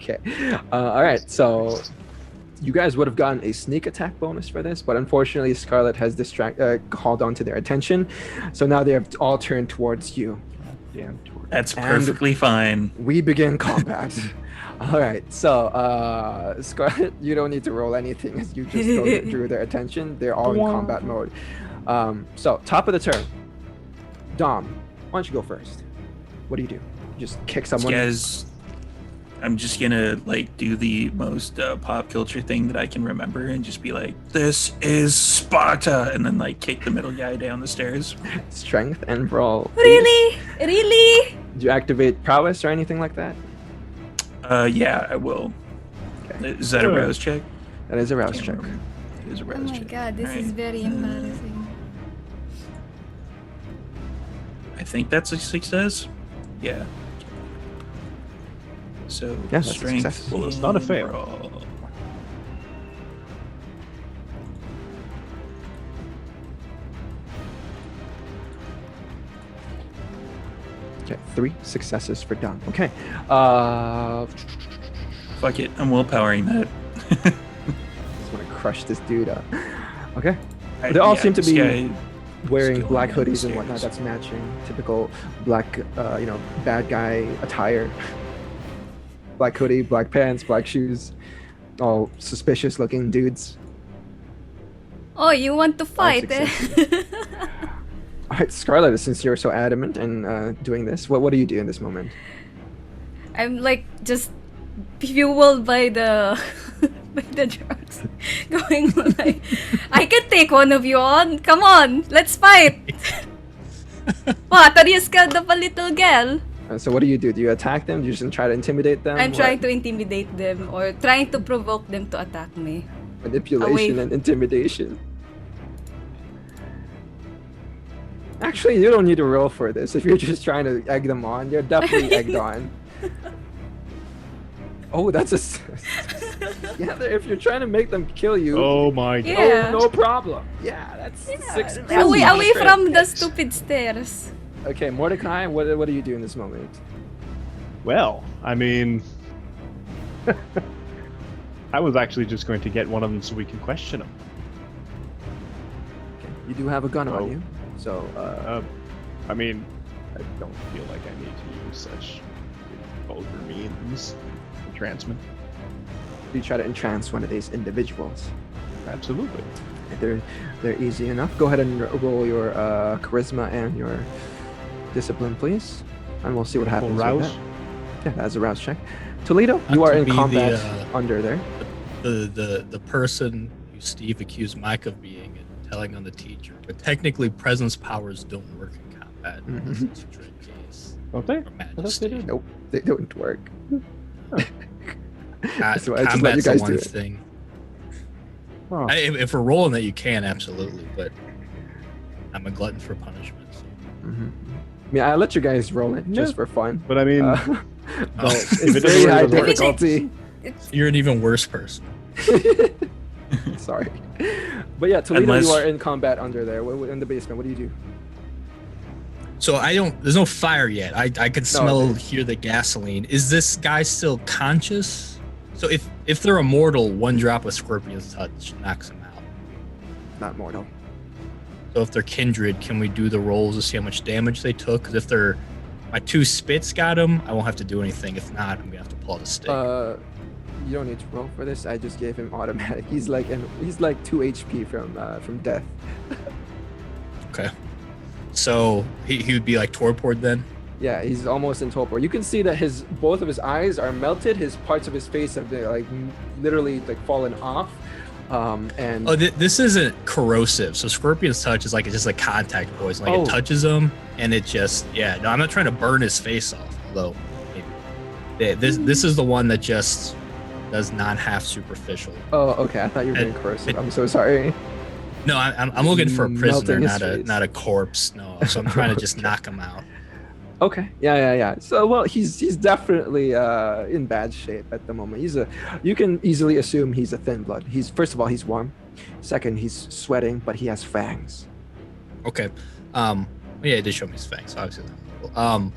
[SPEAKER 5] Okay. All right. So you guys would have gotten a sneak attack bonus for this, but unfortunately, Scarlet has called on to their attention. So now they have all turned towards you.
[SPEAKER 2] Damn.
[SPEAKER 3] That's
[SPEAKER 5] And-
[SPEAKER 3] perfectly fine.
[SPEAKER 5] We begin combat. All right. So Scarlet, you don't need to roll anything as you just drew their attention. They're all in combat mode. So top of the turn. Dom, why don't you go first? What do? Just kick someone?
[SPEAKER 3] Guys, I'm just gonna like do the most pop culture thing that I can remember and just be like, "This is Sparta," and then like kick the middle guy down the stairs.
[SPEAKER 5] Strength and brawl.
[SPEAKER 1] Really? Really?
[SPEAKER 5] Do you activate prowess or anything like that?
[SPEAKER 3] Yeah, I will.
[SPEAKER 5] Okay.
[SPEAKER 3] Is that a rouse check?
[SPEAKER 5] That is a rouse
[SPEAKER 3] Can't
[SPEAKER 5] check.
[SPEAKER 3] remember. It is a
[SPEAKER 1] Oh
[SPEAKER 3] rouse
[SPEAKER 1] my
[SPEAKER 3] check.
[SPEAKER 1] god, this is
[SPEAKER 3] Alright.
[SPEAKER 1] very embarrassing.
[SPEAKER 3] I think that's a success. Yeah. So
[SPEAKER 5] that's a
[SPEAKER 3] strength.
[SPEAKER 5] success.
[SPEAKER 2] Well, it's not a
[SPEAKER 3] and
[SPEAKER 2] fail.
[SPEAKER 3] brawl.
[SPEAKER 5] Okay, 3 successes for Dom. Okay.
[SPEAKER 3] Fuck it, I'm willpowering that.
[SPEAKER 5] Just want to crush this dude up. Okay. They all seem to
[SPEAKER 3] this
[SPEAKER 5] be
[SPEAKER 3] guy-
[SPEAKER 5] wearing
[SPEAKER 3] going
[SPEAKER 5] black
[SPEAKER 3] down the
[SPEAKER 5] hoodies and whatnot.
[SPEAKER 3] stairs.
[SPEAKER 5] That's matching typical black, bad guy attire. Black hoodie, black pants, black shoes. All suspicious looking dudes.
[SPEAKER 1] Oh, you want to fight?
[SPEAKER 5] successes. All right, Scarlet, since you're so adamant in doing this, what do you do in this moment?
[SPEAKER 1] I'm like just fueled by the by the drugs. Going like, I can take one of you on. Come on, let's fight. What? Are you scared of a little girl?
[SPEAKER 5] So what do? Do you attack them? Do you just try to intimidate them?
[SPEAKER 1] I'm trying to intimidate them or trying to provoke them to attack me.
[SPEAKER 5] Manipulation
[SPEAKER 1] away.
[SPEAKER 5] and intimidation. Actually, you don't need to roll for this. If you're just trying to egg them on, you're definitely egged on. Oh, that's a. Yeah, if you're trying to make them kill you.
[SPEAKER 2] Oh my god.
[SPEAKER 1] Yeah.
[SPEAKER 5] Oh, no problem. Yeah, that's 6.
[SPEAKER 1] Away from the stupid stairs.
[SPEAKER 5] Okay, Mordecai, what do you do in this moment?
[SPEAKER 2] Well, I mean, I was actually just going to get one of them so we can question them.
[SPEAKER 5] Okay, you do have a gun
[SPEAKER 2] Oh.
[SPEAKER 5] on you, so
[SPEAKER 2] I mean, I don't feel like I need to use such vulgar means. Entrancement.
[SPEAKER 5] you try to entrance one of these individuals.
[SPEAKER 2] Absolutely.
[SPEAKER 5] They're easy enough. Go ahead and roll your charisma and your discipline, please, and we'll see what happens. with
[SPEAKER 2] Rouse.
[SPEAKER 5] that. Yeah, that's a rouse check. Toledo,
[SPEAKER 4] Not
[SPEAKER 5] you are
[SPEAKER 4] to
[SPEAKER 5] in
[SPEAKER 4] be
[SPEAKER 5] combat
[SPEAKER 4] the,
[SPEAKER 5] under there.
[SPEAKER 4] The person who Steve accused Mike of being and telling on the teacher, but technically presence powers don't work in combat. Unless it's a dread case
[SPEAKER 2] Don't they?
[SPEAKER 4] or majesty.
[SPEAKER 5] Nope, they don't work. So I just let you
[SPEAKER 4] Combat's the
[SPEAKER 5] guys
[SPEAKER 4] one
[SPEAKER 5] do it.
[SPEAKER 4] thing.
[SPEAKER 2] Huh.
[SPEAKER 4] If we're rolling that, you can absolutely, but I'm a glutton for punishment. So.
[SPEAKER 5] I mean, I let you guys roll it just
[SPEAKER 2] Yeah.
[SPEAKER 5] for fun.
[SPEAKER 2] But I mean,
[SPEAKER 5] But
[SPEAKER 2] if
[SPEAKER 5] it's
[SPEAKER 2] it doesn't
[SPEAKER 5] very
[SPEAKER 2] work,
[SPEAKER 5] high
[SPEAKER 2] it doesn't work.
[SPEAKER 5] difficulty.
[SPEAKER 4] You're an even worse person.
[SPEAKER 5] Sorry. But yeah, Toledo,
[SPEAKER 4] Unless-
[SPEAKER 5] you are in combat under there. In the basement, what do you do?
[SPEAKER 4] So there's no fire yet. I could smell,
[SPEAKER 5] there-
[SPEAKER 4] hear the gasoline. Is this guy still conscious? So if they're immortal, one drop of Scorpion's touch knocks them out.
[SPEAKER 5] Not mortal.
[SPEAKER 4] So if they're kindred, can we do the rolls to see how much damage they took? Because if my 2 spits got him, I won't have to do anything. If not, I'm gonna have to pull out a stick.
[SPEAKER 5] You don't need to roll for this. I just gave him automatic. He's like 2 HP from death.
[SPEAKER 4] Okay. So he would be like torpored then.
[SPEAKER 5] Yeah, he's almost in torpor. You can see that both of his eyes are melted. His parts of his face have literally fallen off. And
[SPEAKER 4] Oh, this isn't corrosive. So Scorpion's touch is just like contact poison. Like
[SPEAKER 5] Oh.
[SPEAKER 4] it touches him, and it just No, I'm not trying to burn his face off. Although maybe this is the one that just does non-half superficial.
[SPEAKER 5] oh, okay. I thought you were doing corrosive. I'm so sorry.
[SPEAKER 4] No, I'm looking for a prisoner,
[SPEAKER 5] Melting his
[SPEAKER 4] not a
[SPEAKER 5] face.
[SPEAKER 4] corpse. No, so I'm trying to just
[SPEAKER 5] Okay.
[SPEAKER 4] knock him out.
[SPEAKER 5] Okay. Yeah. So, well, he's definitely in bad shape at the moment. You can easily assume he's a thin blood. First of all, he's warm. Second, he's sweating, but he has fangs.
[SPEAKER 4] Okay. Yeah, it did show me his fangs. So obviously, not mortal.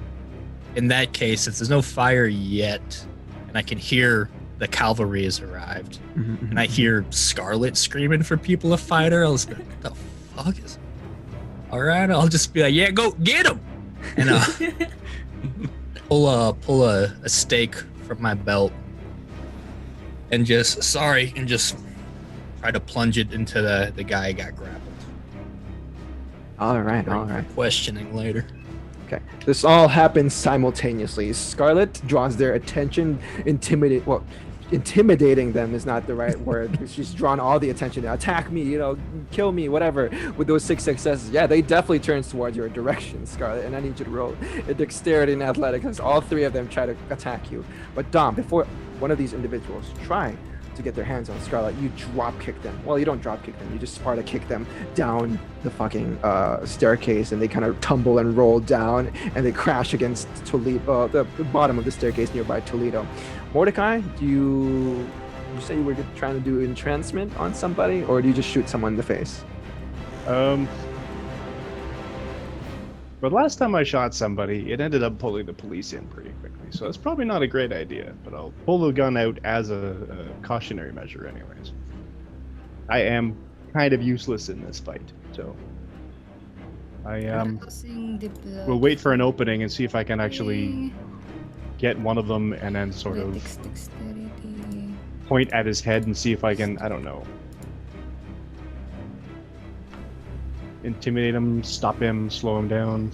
[SPEAKER 4] In that case, since there's no fire yet, and I can hear the cavalry has arrived, and I hear Scarlet screaming for people to fight her, I'll just be like, what the fuck is? All right, I'll just be like, yeah, go get him, and pull a stake from my belt, and just try to plunge it into the guy who got grappled.
[SPEAKER 5] All right.
[SPEAKER 4] Questioning later.
[SPEAKER 5] Okay. This all happens simultaneously. Scarlet draws their attention, intimidating them is not the right word. She's drawn all the attention. Attack me, kill me, whatever. With those 6 successes, yeah, they definitely turns towards your direction, Scarlet. And I need you to roll a dexterity and athletics as all 3 of them try to attack you. But Dom, before one of these individuals try to get their hands on Scarlet, you drop kick them. Well, you don't drop kick them. You just Sparta kick them down the fucking staircase, and they kind of tumble and roll down, and they crash against Toledo, the bottom of the staircase nearby Toledo. Mordecai, do you say you were trying to do entrancement on somebody, or do you just shoot someone in the face?
[SPEAKER 2] But last time I shot somebody, it ended up pulling the police in pretty quickly. So it's probably not a great idea, but I'll pull the gun out as a cautionary measure anyways. I am kind of useless in this fight, so I will wait for an opening and see if I can actually get one of them and then sort of
[SPEAKER 1] Dexterity.
[SPEAKER 2] point at his head and see if I can, I don't know, intimidate him, stop him, slow him down.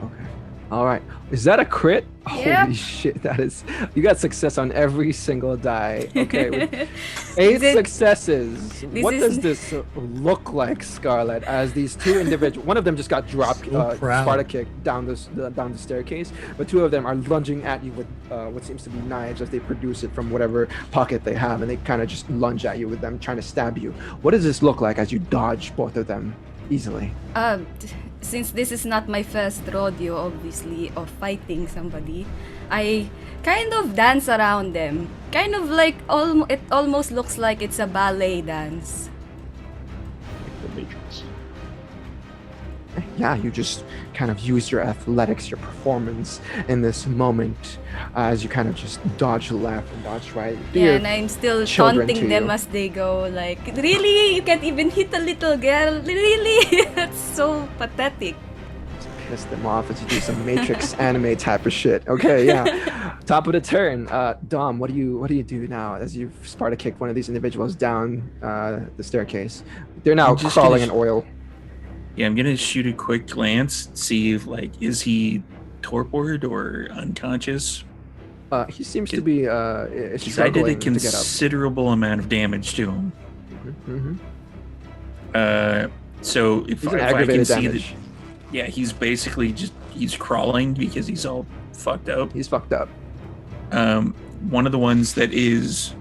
[SPEAKER 5] Okay. All right. Is that a crit?
[SPEAKER 1] Yep.
[SPEAKER 5] Holy shit, that is. You got success on every single die. Okay. With 8
[SPEAKER 1] Is it-
[SPEAKER 5] successes. What
[SPEAKER 1] is-
[SPEAKER 5] does this look like, Scarlet? As these 2 individuals, one of them just got dropped,
[SPEAKER 4] So proud.
[SPEAKER 5] Sparta kicked down the staircase, but 2 of them are lunging at you with what seems to be knives as they produce it from whatever pocket they have, and they kind of just lunge at you with them, trying to stab you. What does this look like as you dodge both of them easily?
[SPEAKER 1] since this is not my first rodeo, obviously, of fighting somebody, I kind of dance around them. Kind of like, it almost looks like it's a ballet dance.
[SPEAKER 2] The Matrix.
[SPEAKER 5] Yeah, you just kind of use your athletics, your performance in this moment as you kind of just dodge left and dodge right. Do
[SPEAKER 1] Yeah,
[SPEAKER 5] your
[SPEAKER 1] and I'm still
[SPEAKER 5] children
[SPEAKER 1] taunting
[SPEAKER 5] to
[SPEAKER 1] them
[SPEAKER 5] you.
[SPEAKER 1] as they go, like, really? You can't even hit a little girl? Really? That's so pathetic.
[SPEAKER 5] piss them off as you do some Matrix anime type of shit. Okay, yeah. Top of the turn. Dom, what do you do now as you've Sparta kicked one of these individuals down the staircase? They're now
[SPEAKER 3] I'm just
[SPEAKER 5] crawling in
[SPEAKER 3] gonna
[SPEAKER 5] oil.
[SPEAKER 3] Yeah, I'm gonna shoot a quick glance, see if is he torpored or unconscious?
[SPEAKER 5] He seems to be
[SPEAKER 3] Because I did
[SPEAKER 5] struggling
[SPEAKER 3] a
[SPEAKER 5] to get up.
[SPEAKER 3] considerable amount of damage to him.
[SPEAKER 5] Mm-hmm.
[SPEAKER 3] So if
[SPEAKER 5] He's an
[SPEAKER 3] I can
[SPEAKER 5] aggravated
[SPEAKER 3] see
[SPEAKER 5] damage.
[SPEAKER 3] that, yeah, he's basically he's crawling because he's all fucked up.
[SPEAKER 5] He's fucked up.
[SPEAKER 3] One of the ones that is,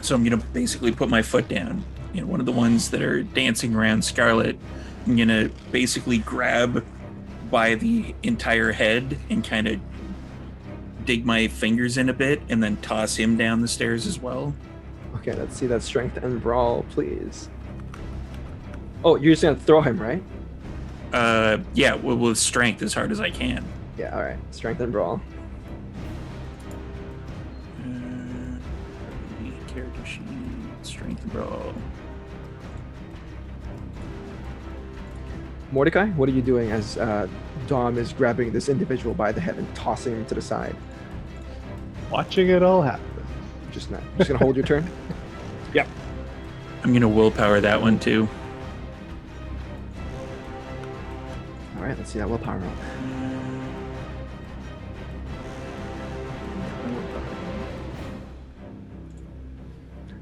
[SPEAKER 3] so I'm gonna basically put my foot down. One of the ones that are dancing around Scarlet, I'm gonna basically grab by the entire head and kind of dig my fingers in a bit and then toss him down the stairs as well.
[SPEAKER 5] Okay, let's see that strength and brawl, please. Oh, you're just gonna throw him, right?
[SPEAKER 3] Yeah, with strength as hard as I can.
[SPEAKER 5] Yeah, all right. Strength and brawl.
[SPEAKER 3] Character sheet, strength and brawl.
[SPEAKER 5] Mordecai, what are you doing as Dom is grabbing this individual by the head and tossing him to the side?
[SPEAKER 2] Watching it all happen.
[SPEAKER 5] Just gonna hold your turn.
[SPEAKER 3] I'm gonna willpower that one too.
[SPEAKER 5] All right, let's see that willpower roll.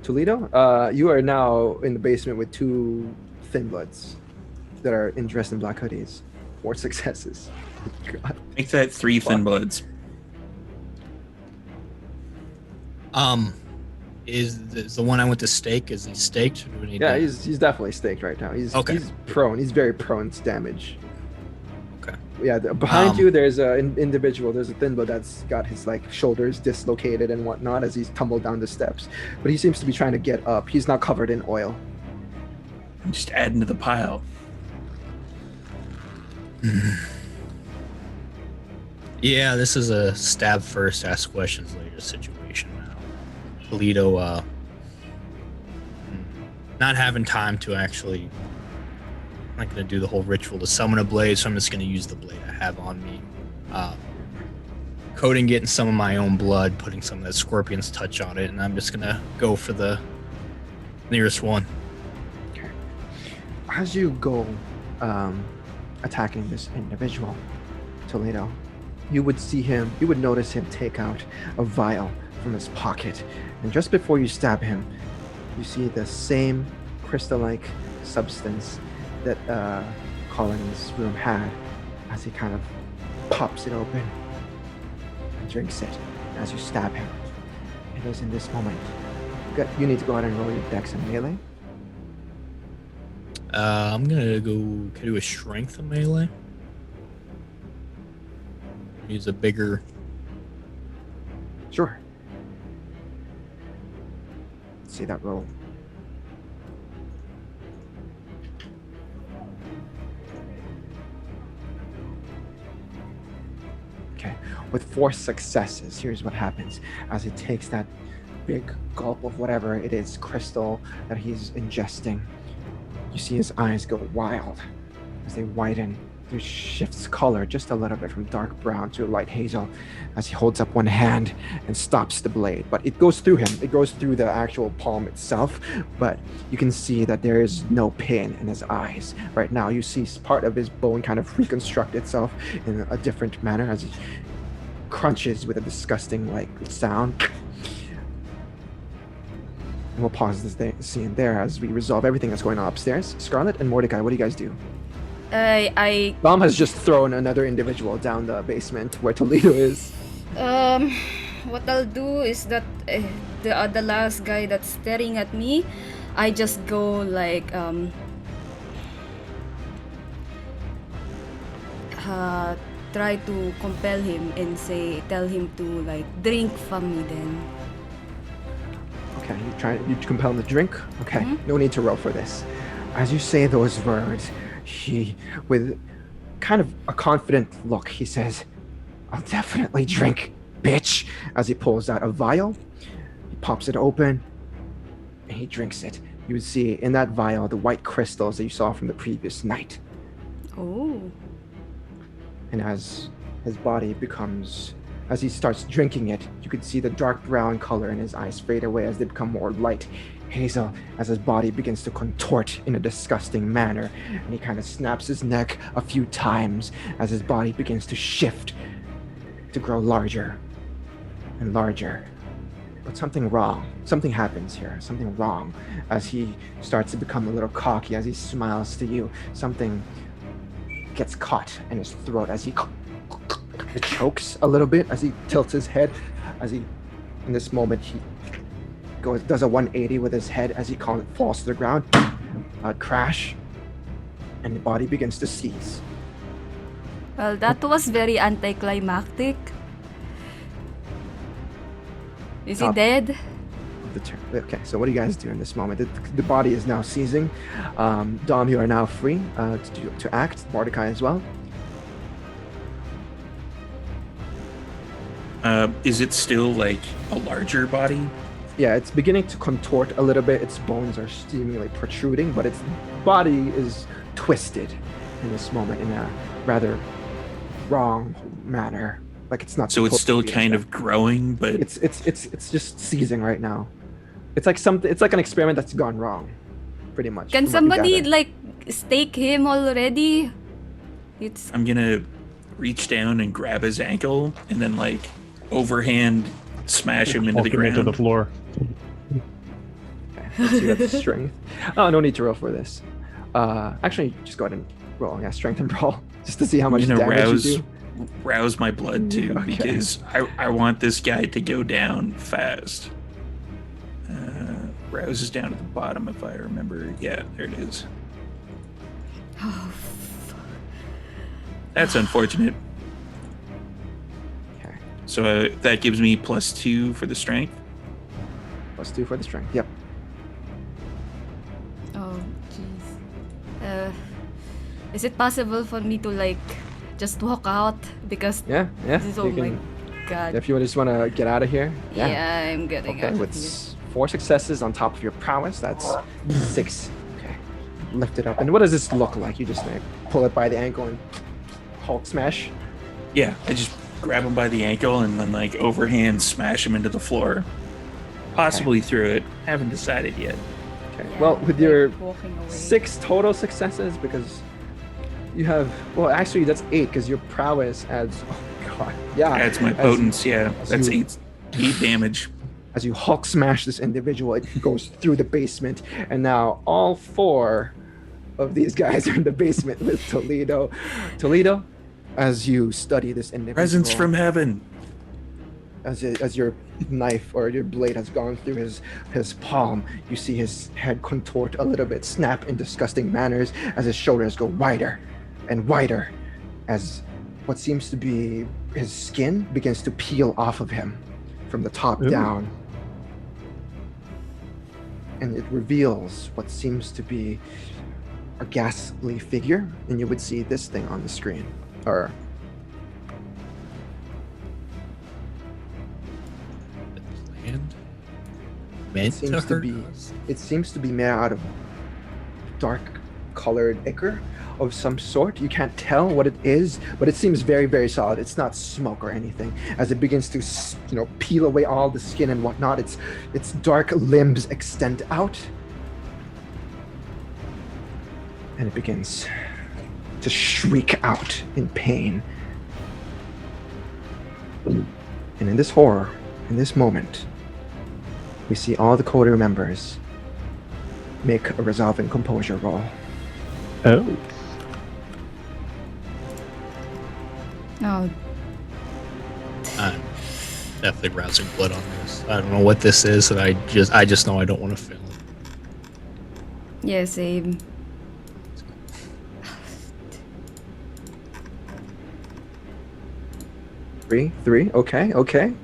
[SPEAKER 5] Toledo, you are now in the basement with two thin bloods that are dressed in black hoodies. 4 successes. God.
[SPEAKER 3] Make that 3 thin bloods.
[SPEAKER 4] Is the one I went to stake, is he staked? Or do we need
[SPEAKER 5] Yeah,
[SPEAKER 4] to...
[SPEAKER 5] he's definitely staked right now. He's
[SPEAKER 4] Okay.
[SPEAKER 5] he's prone. He's very prone to damage.
[SPEAKER 4] Okay.
[SPEAKER 5] Yeah, behind you there's an individual. There's a thin blood that's got his shoulders dislocated and whatnot as he's tumbled down the steps. But he seems to be trying to get up. He's not covered in oil.
[SPEAKER 3] I'm just adding to the pile.
[SPEAKER 4] Yeah, this is a stab first, ask questions later situation now. Toledo, not having time to actually... I'm not going to do the whole ritual to summon a blade, so I'm just going to use the blade I have on me. Coating getting some of my own blood, putting some of that scorpion's touch on it, and I'm just going to go for the nearest one.
[SPEAKER 5] Okay. As you go attacking this individual, Toledo, you would notice him take out a vial from his pocket. And just before you stab him, you see the same crystal-like substance that Colin's room had as he kind of pops it open and drinks it as you stab him. It is in this moment. You need to go ahead and roll your dex and melee.
[SPEAKER 4] I'm going to can I do a strength of melee? Use a bigger...
[SPEAKER 5] Sure. Let's see that roll. Okay, with 4 successes, here's what happens. As he takes that big gulp of whatever it is, crystal that he's ingesting, you see his eyes go wild as they widen. It shifts color just a little bit from dark brown to light hazel as he holds up one hand and stops the blade. But it goes through him. It goes through the actual palm itself, but you can see that there is no pain in his eyes. Right now, you see part of his bone kind of reconstruct itself in a different manner as he crunches with a disgusting sound. And we'll pause this scene there as we resolve everything that's going on upstairs. Scarlet and Mordecai, what do you guys do? Dom has just thrown another individual down the basement where Toledo is.
[SPEAKER 1] What I'll do is that the last guy that's staring at me, I just go try to compel him and tell him to like drink from me then.
[SPEAKER 5] Okay, you compel him to drink? Okay, no need to roll for this. As you say those words, he, with kind of a confident look, he says, "I'll definitely drink, bitch," as he pulls out a vial. He pops it open, and he drinks it. You would see in that vial the white crystals that you saw from the previous night.
[SPEAKER 1] Oh.
[SPEAKER 5] And as his body as he starts drinking it, you could see the dark brown color in his eyes fade away as they become more light hazel, as his body begins to contort in a disgusting manner. And he kind of snaps his neck a few times as his body begins to shift to grow larger and larger. But something happens here, something wrong, as he starts to become a little cocky, as he smiles to you. Something gets caught in his throat as he chokes a little bit, as he tilts his head, in this moment, he does a 180 with his head as he falls to the ground, crash, and the body begins to seize.
[SPEAKER 1] Well, that was very anticlimactic. Is he dead?
[SPEAKER 5] Okay, so what do you guys do in this moment? The body is now seizing. Dom, you are now free to act. Mordecai as well.
[SPEAKER 3] Is it still like a larger body?
[SPEAKER 5] Yeah, it's beginning to contort a little bit. Its bones are seemingly protruding, but its body is twisted in this moment in a rather wrong manner. Like it's not.
[SPEAKER 3] So it's still kind of growing, but
[SPEAKER 5] it's just seizing right now. It's like an experiment that's gone wrong, pretty much.
[SPEAKER 1] Can somebody like stake him already?
[SPEAKER 3] I'm gonna reach down and grab his ankle and then like overhand smash him into the ground.
[SPEAKER 2] Into the floor.
[SPEAKER 5] Okay, let's see that strength. Oh, no need to roll for this. Actually, just go ahead and roll. Yeah, strength and roll, just to see how much damage you do.
[SPEAKER 3] Rouse my blood too,
[SPEAKER 5] Okay.
[SPEAKER 3] because I want this guy to go down fast. Rouse is down at the bottom if I remember. Yeah, there it is.
[SPEAKER 1] Oh,
[SPEAKER 3] That's unfortunate.
[SPEAKER 5] Okay,
[SPEAKER 3] So that gives me +2 for the strength.
[SPEAKER 5] +2 for the strength. Yep.
[SPEAKER 1] oh, jeez. Is it possible for me to like just walk out because
[SPEAKER 5] Yeah.
[SPEAKER 1] this is, oh
[SPEAKER 5] you
[SPEAKER 1] my
[SPEAKER 5] can-
[SPEAKER 1] god.
[SPEAKER 5] If you just want to get out of here.
[SPEAKER 1] Yeah, I'm getting
[SPEAKER 5] Okay,
[SPEAKER 1] out of
[SPEAKER 5] with
[SPEAKER 1] here.
[SPEAKER 5] 4 successes on top of your prowess, that's 6. Okay, lift it up. And what does this look like? You just like, pull it by the ankle and Hulk smash.
[SPEAKER 3] Yeah, I just grab him by the ankle and then like overhand smash him into the floor. Possibly through it. Haven't decided yet.
[SPEAKER 5] Okay.
[SPEAKER 1] Yeah,
[SPEAKER 5] Well, with
[SPEAKER 1] like
[SPEAKER 5] your
[SPEAKER 1] walking away.
[SPEAKER 5] 6 total successes, because you have, well, actually that's 8 because your prowess adds. Oh god, yeah.
[SPEAKER 3] Adds my
[SPEAKER 5] as-
[SPEAKER 3] potence, yeah.
[SPEAKER 5] as
[SPEAKER 3] That's
[SPEAKER 5] you-
[SPEAKER 3] 8 damage.
[SPEAKER 5] As you Hulk smash this individual, it goes through the basement, and now all 4 of these guys are in the basement with Toledo. Toledo, as you study this individual,
[SPEAKER 3] Presents from heaven.
[SPEAKER 5] as your knife or your blade has gone through his palm, you see his head contort a little bit, snap in disgusting manners as his shoulders go wider and wider, as what seems to be his skin begins to peel off of him from the top
[SPEAKER 2] Ooh.
[SPEAKER 5] down. And it reveals what seems to be a ghastly figure, and you would see this thing on the screen. Or
[SPEAKER 4] Planned? Meant to
[SPEAKER 5] seems to
[SPEAKER 4] hurt
[SPEAKER 5] be-
[SPEAKER 4] us?
[SPEAKER 5] it seems to be made out of dark colored ichor of some sort. You can't tell what it is, but it seems very, very solid. It's not smoke or anything. As it begins to, peel away all the skin and whatnot, its dark limbs extend out, and it begins to shriek out in pain. And in this horror, in this moment, we see all the coterie members make a resolve and composure roll.
[SPEAKER 2] Oh.
[SPEAKER 1] Oh,
[SPEAKER 4] I'm definitely rousing blood on this. I don't know what this is, and I just know I don't want to fail.
[SPEAKER 1] yeah, same.
[SPEAKER 5] Three. Okay.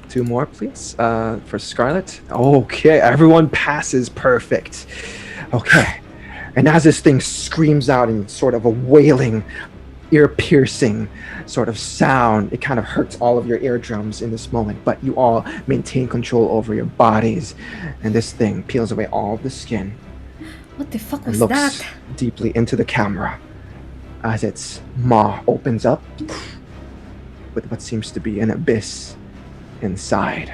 [SPEAKER 5] 2 more, please. For Scarlet. Okay, everyone passes. Perfect. Okay. And as this thing screams out in sort of a wailing, ear-piercing sort of sound, it kind of hurts all of your eardrums in this moment, but you all maintain control over your bodies, and this thing peels away all of the skin
[SPEAKER 1] What the fuck
[SPEAKER 5] and
[SPEAKER 1] was
[SPEAKER 5] looks
[SPEAKER 1] that?
[SPEAKER 5] deeply into the camera as its maw opens up with what seems to be an abyss inside.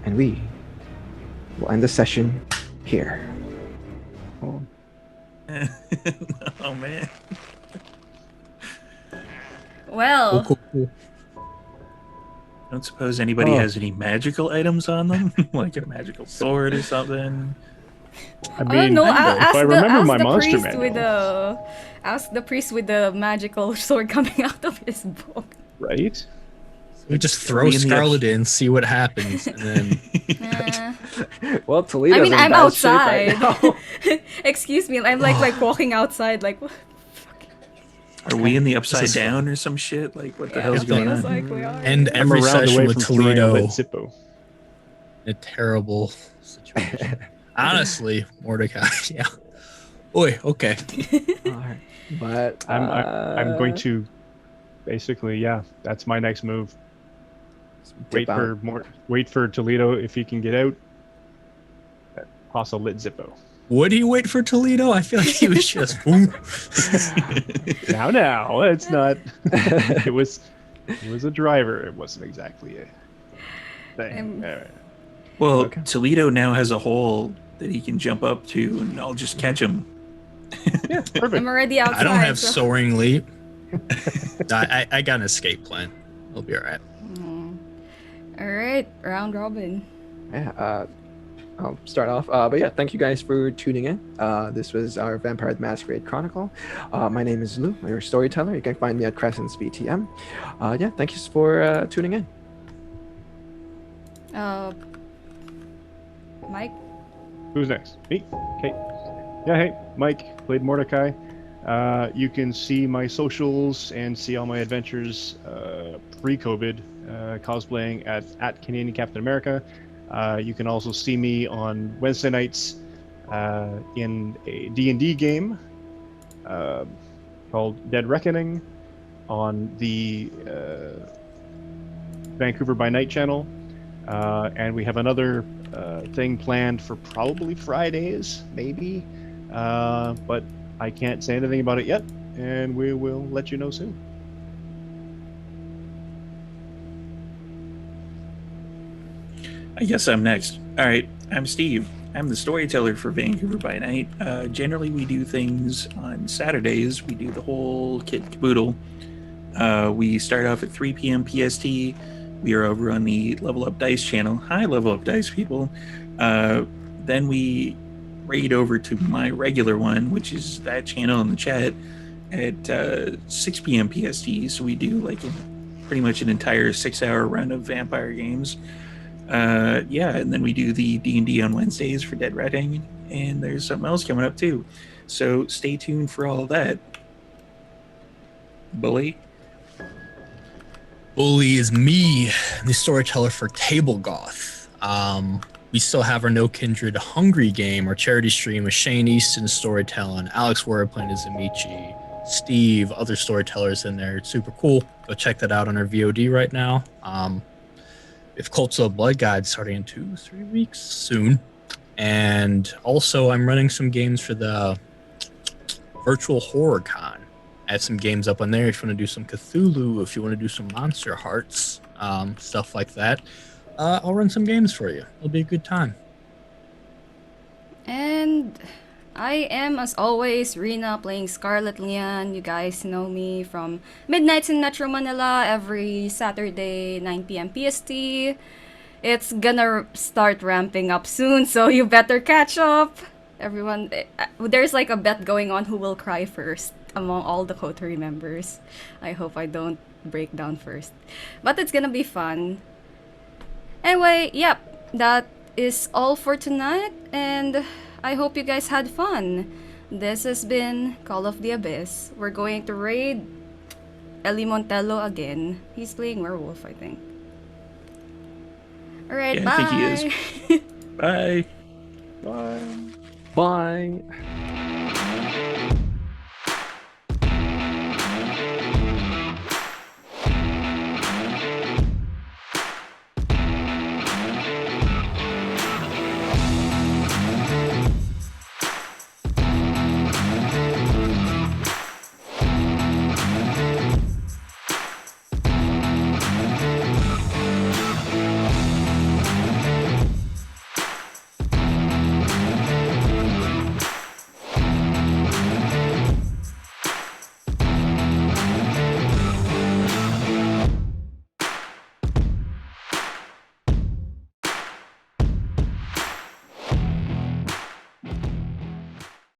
[SPEAKER 5] And we will end the session here.
[SPEAKER 3] Oh man.
[SPEAKER 1] Well,
[SPEAKER 4] Cool.
[SPEAKER 3] Don't suppose anybody has any magical items on them, like a magical sword or something.
[SPEAKER 2] I mean,
[SPEAKER 1] no,
[SPEAKER 2] if I remember my monster
[SPEAKER 1] priest with
[SPEAKER 2] manual,
[SPEAKER 1] ask the priest with the magical sword coming out of his book.
[SPEAKER 2] right?
[SPEAKER 4] We just throw
[SPEAKER 3] Are we in the
[SPEAKER 4] Scarlet in, see what happens, and then
[SPEAKER 5] Well, Toledo's
[SPEAKER 1] I mean,
[SPEAKER 5] in
[SPEAKER 1] I'm
[SPEAKER 5] bad shape
[SPEAKER 1] outside.
[SPEAKER 5] right now.
[SPEAKER 1] Excuse me, I'm like walking outside, like what?
[SPEAKER 3] Are we in the upside
[SPEAKER 4] is-
[SPEAKER 3] down or some shit? Like what the
[SPEAKER 1] Yeah,
[SPEAKER 3] hell's
[SPEAKER 1] it
[SPEAKER 3] going
[SPEAKER 1] feels
[SPEAKER 3] on?
[SPEAKER 1] like we are.
[SPEAKER 4] end
[SPEAKER 2] I'm
[SPEAKER 4] every
[SPEAKER 2] a round
[SPEAKER 4] session
[SPEAKER 2] away
[SPEAKER 4] with
[SPEAKER 2] from throwing a
[SPEAKER 4] Toledo
[SPEAKER 2] lit Zippo.
[SPEAKER 4] in a terrible situation. Honestly, Mordecai, yeah. Oi, okay.
[SPEAKER 5] All right. But
[SPEAKER 2] I'm going to basically, yeah, that's my next move.
[SPEAKER 5] dip out.
[SPEAKER 2] Wait for Toledo if he can get out. Toss a lit Zippo.
[SPEAKER 4] Would he wait for Toledo? I feel like he was just boom.
[SPEAKER 2] Now, it's not. It was a driver. It wasn't exactly a thing. All right.
[SPEAKER 3] Well,
[SPEAKER 5] Okay.
[SPEAKER 3] Toledo now has a hole that he can jump up to, and I'll just catch him.
[SPEAKER 2] Yeah, perfect.
[SPEAKER 1] I'm already outside.
[SPEAKER 4] I don't have
[SPEAKER 1] so-
[SPEAKER 4] soaring leap. I got an escape plan. It'll be all right.
[SPEAKER 1] All right, round robin.
[SPEAKER 5] Yeah, I'll start off. But yeah, thank you guys for tuning in. This was our Vampire the Masquerade Chronicle. My name is Lou, your storyteller. You can find me at Crescent's VTM. Yeah, thank you for tuning in.
[SPEAKER 1] Mike.
[SPEAKER 2] Who's next? Me? Okay. Yeah, hey, Mike, played Mordecai. You can see my socials and see all my adventures pre-COVID, cosplaying at Canadian Captain America. You can also see me on Wednesday nights in a D&D game called Dead Reckoning on the Vancouver by Night channel. And we have another thing planned for probably Fridays, maybe. But I can't say anything about it yet, and we will let you know soon.
[SPEAKER 3] I guess I'm next. All right, I'm Steve. I'm the storyteller for Vancouver by Night. Generally, we do things on Saturdays. We do the whole kit and caboodle. We start off at 3 p.m. PST. We are over on the Level Up Dice channel. Hi, Level Up Dice people. Then we raid over to my regular one, which is that channel in the chat, at 6 p.m. PST. So we do like pretty much an entire 6-hour run of vampire games. Yeah, and then we do the D&D on Wednesdays for Dead Reckoning, and there's something else coming up too. So stay tuned for all of that. Bully.
[SPEAKER 4] Bully is me, the storyteller for Table Goth. We still have our No Kindred Hungry game, our charity stream with Shane Easton storytelling, Alex Ward playing as Amici, Steve, other storytellers in there. It's super cool. Go check that out on our VOD right now. If Cults of Blood Guide starting in 2-3 weeks soon. And also I'm running some games for the Virtual Horror Con. I have some games up on there if you want to do some Cthulhu, if you want to do some Monster Hearts, stuff like that. I'll run some games for you. It'll be a good time.
[SPEAKER 1] And I am, as always, Rena playing Scarlet Leon. You guys know me from Midnights in Metro Manila every Saturday, 9 p.m. PST. It's gonna start ramping up soon, so you better catch up. Everyone, there's like a bet going on who will cry first among all the coterie members. I hope I don't break down first. But it's gonna be fun. Anyway, yep, that is all for tonight, and I hope you guys had fun. This has been Call of the Abyss. We're going to raid Ellie Montello again. He's playing werewolf, I think. Alright,
[SPEAKER 3] Yeah,
[SPEAKER 1] bye.
[SPEAKER 3] I think he is. Bye.
[SPEAKER 5] Bye.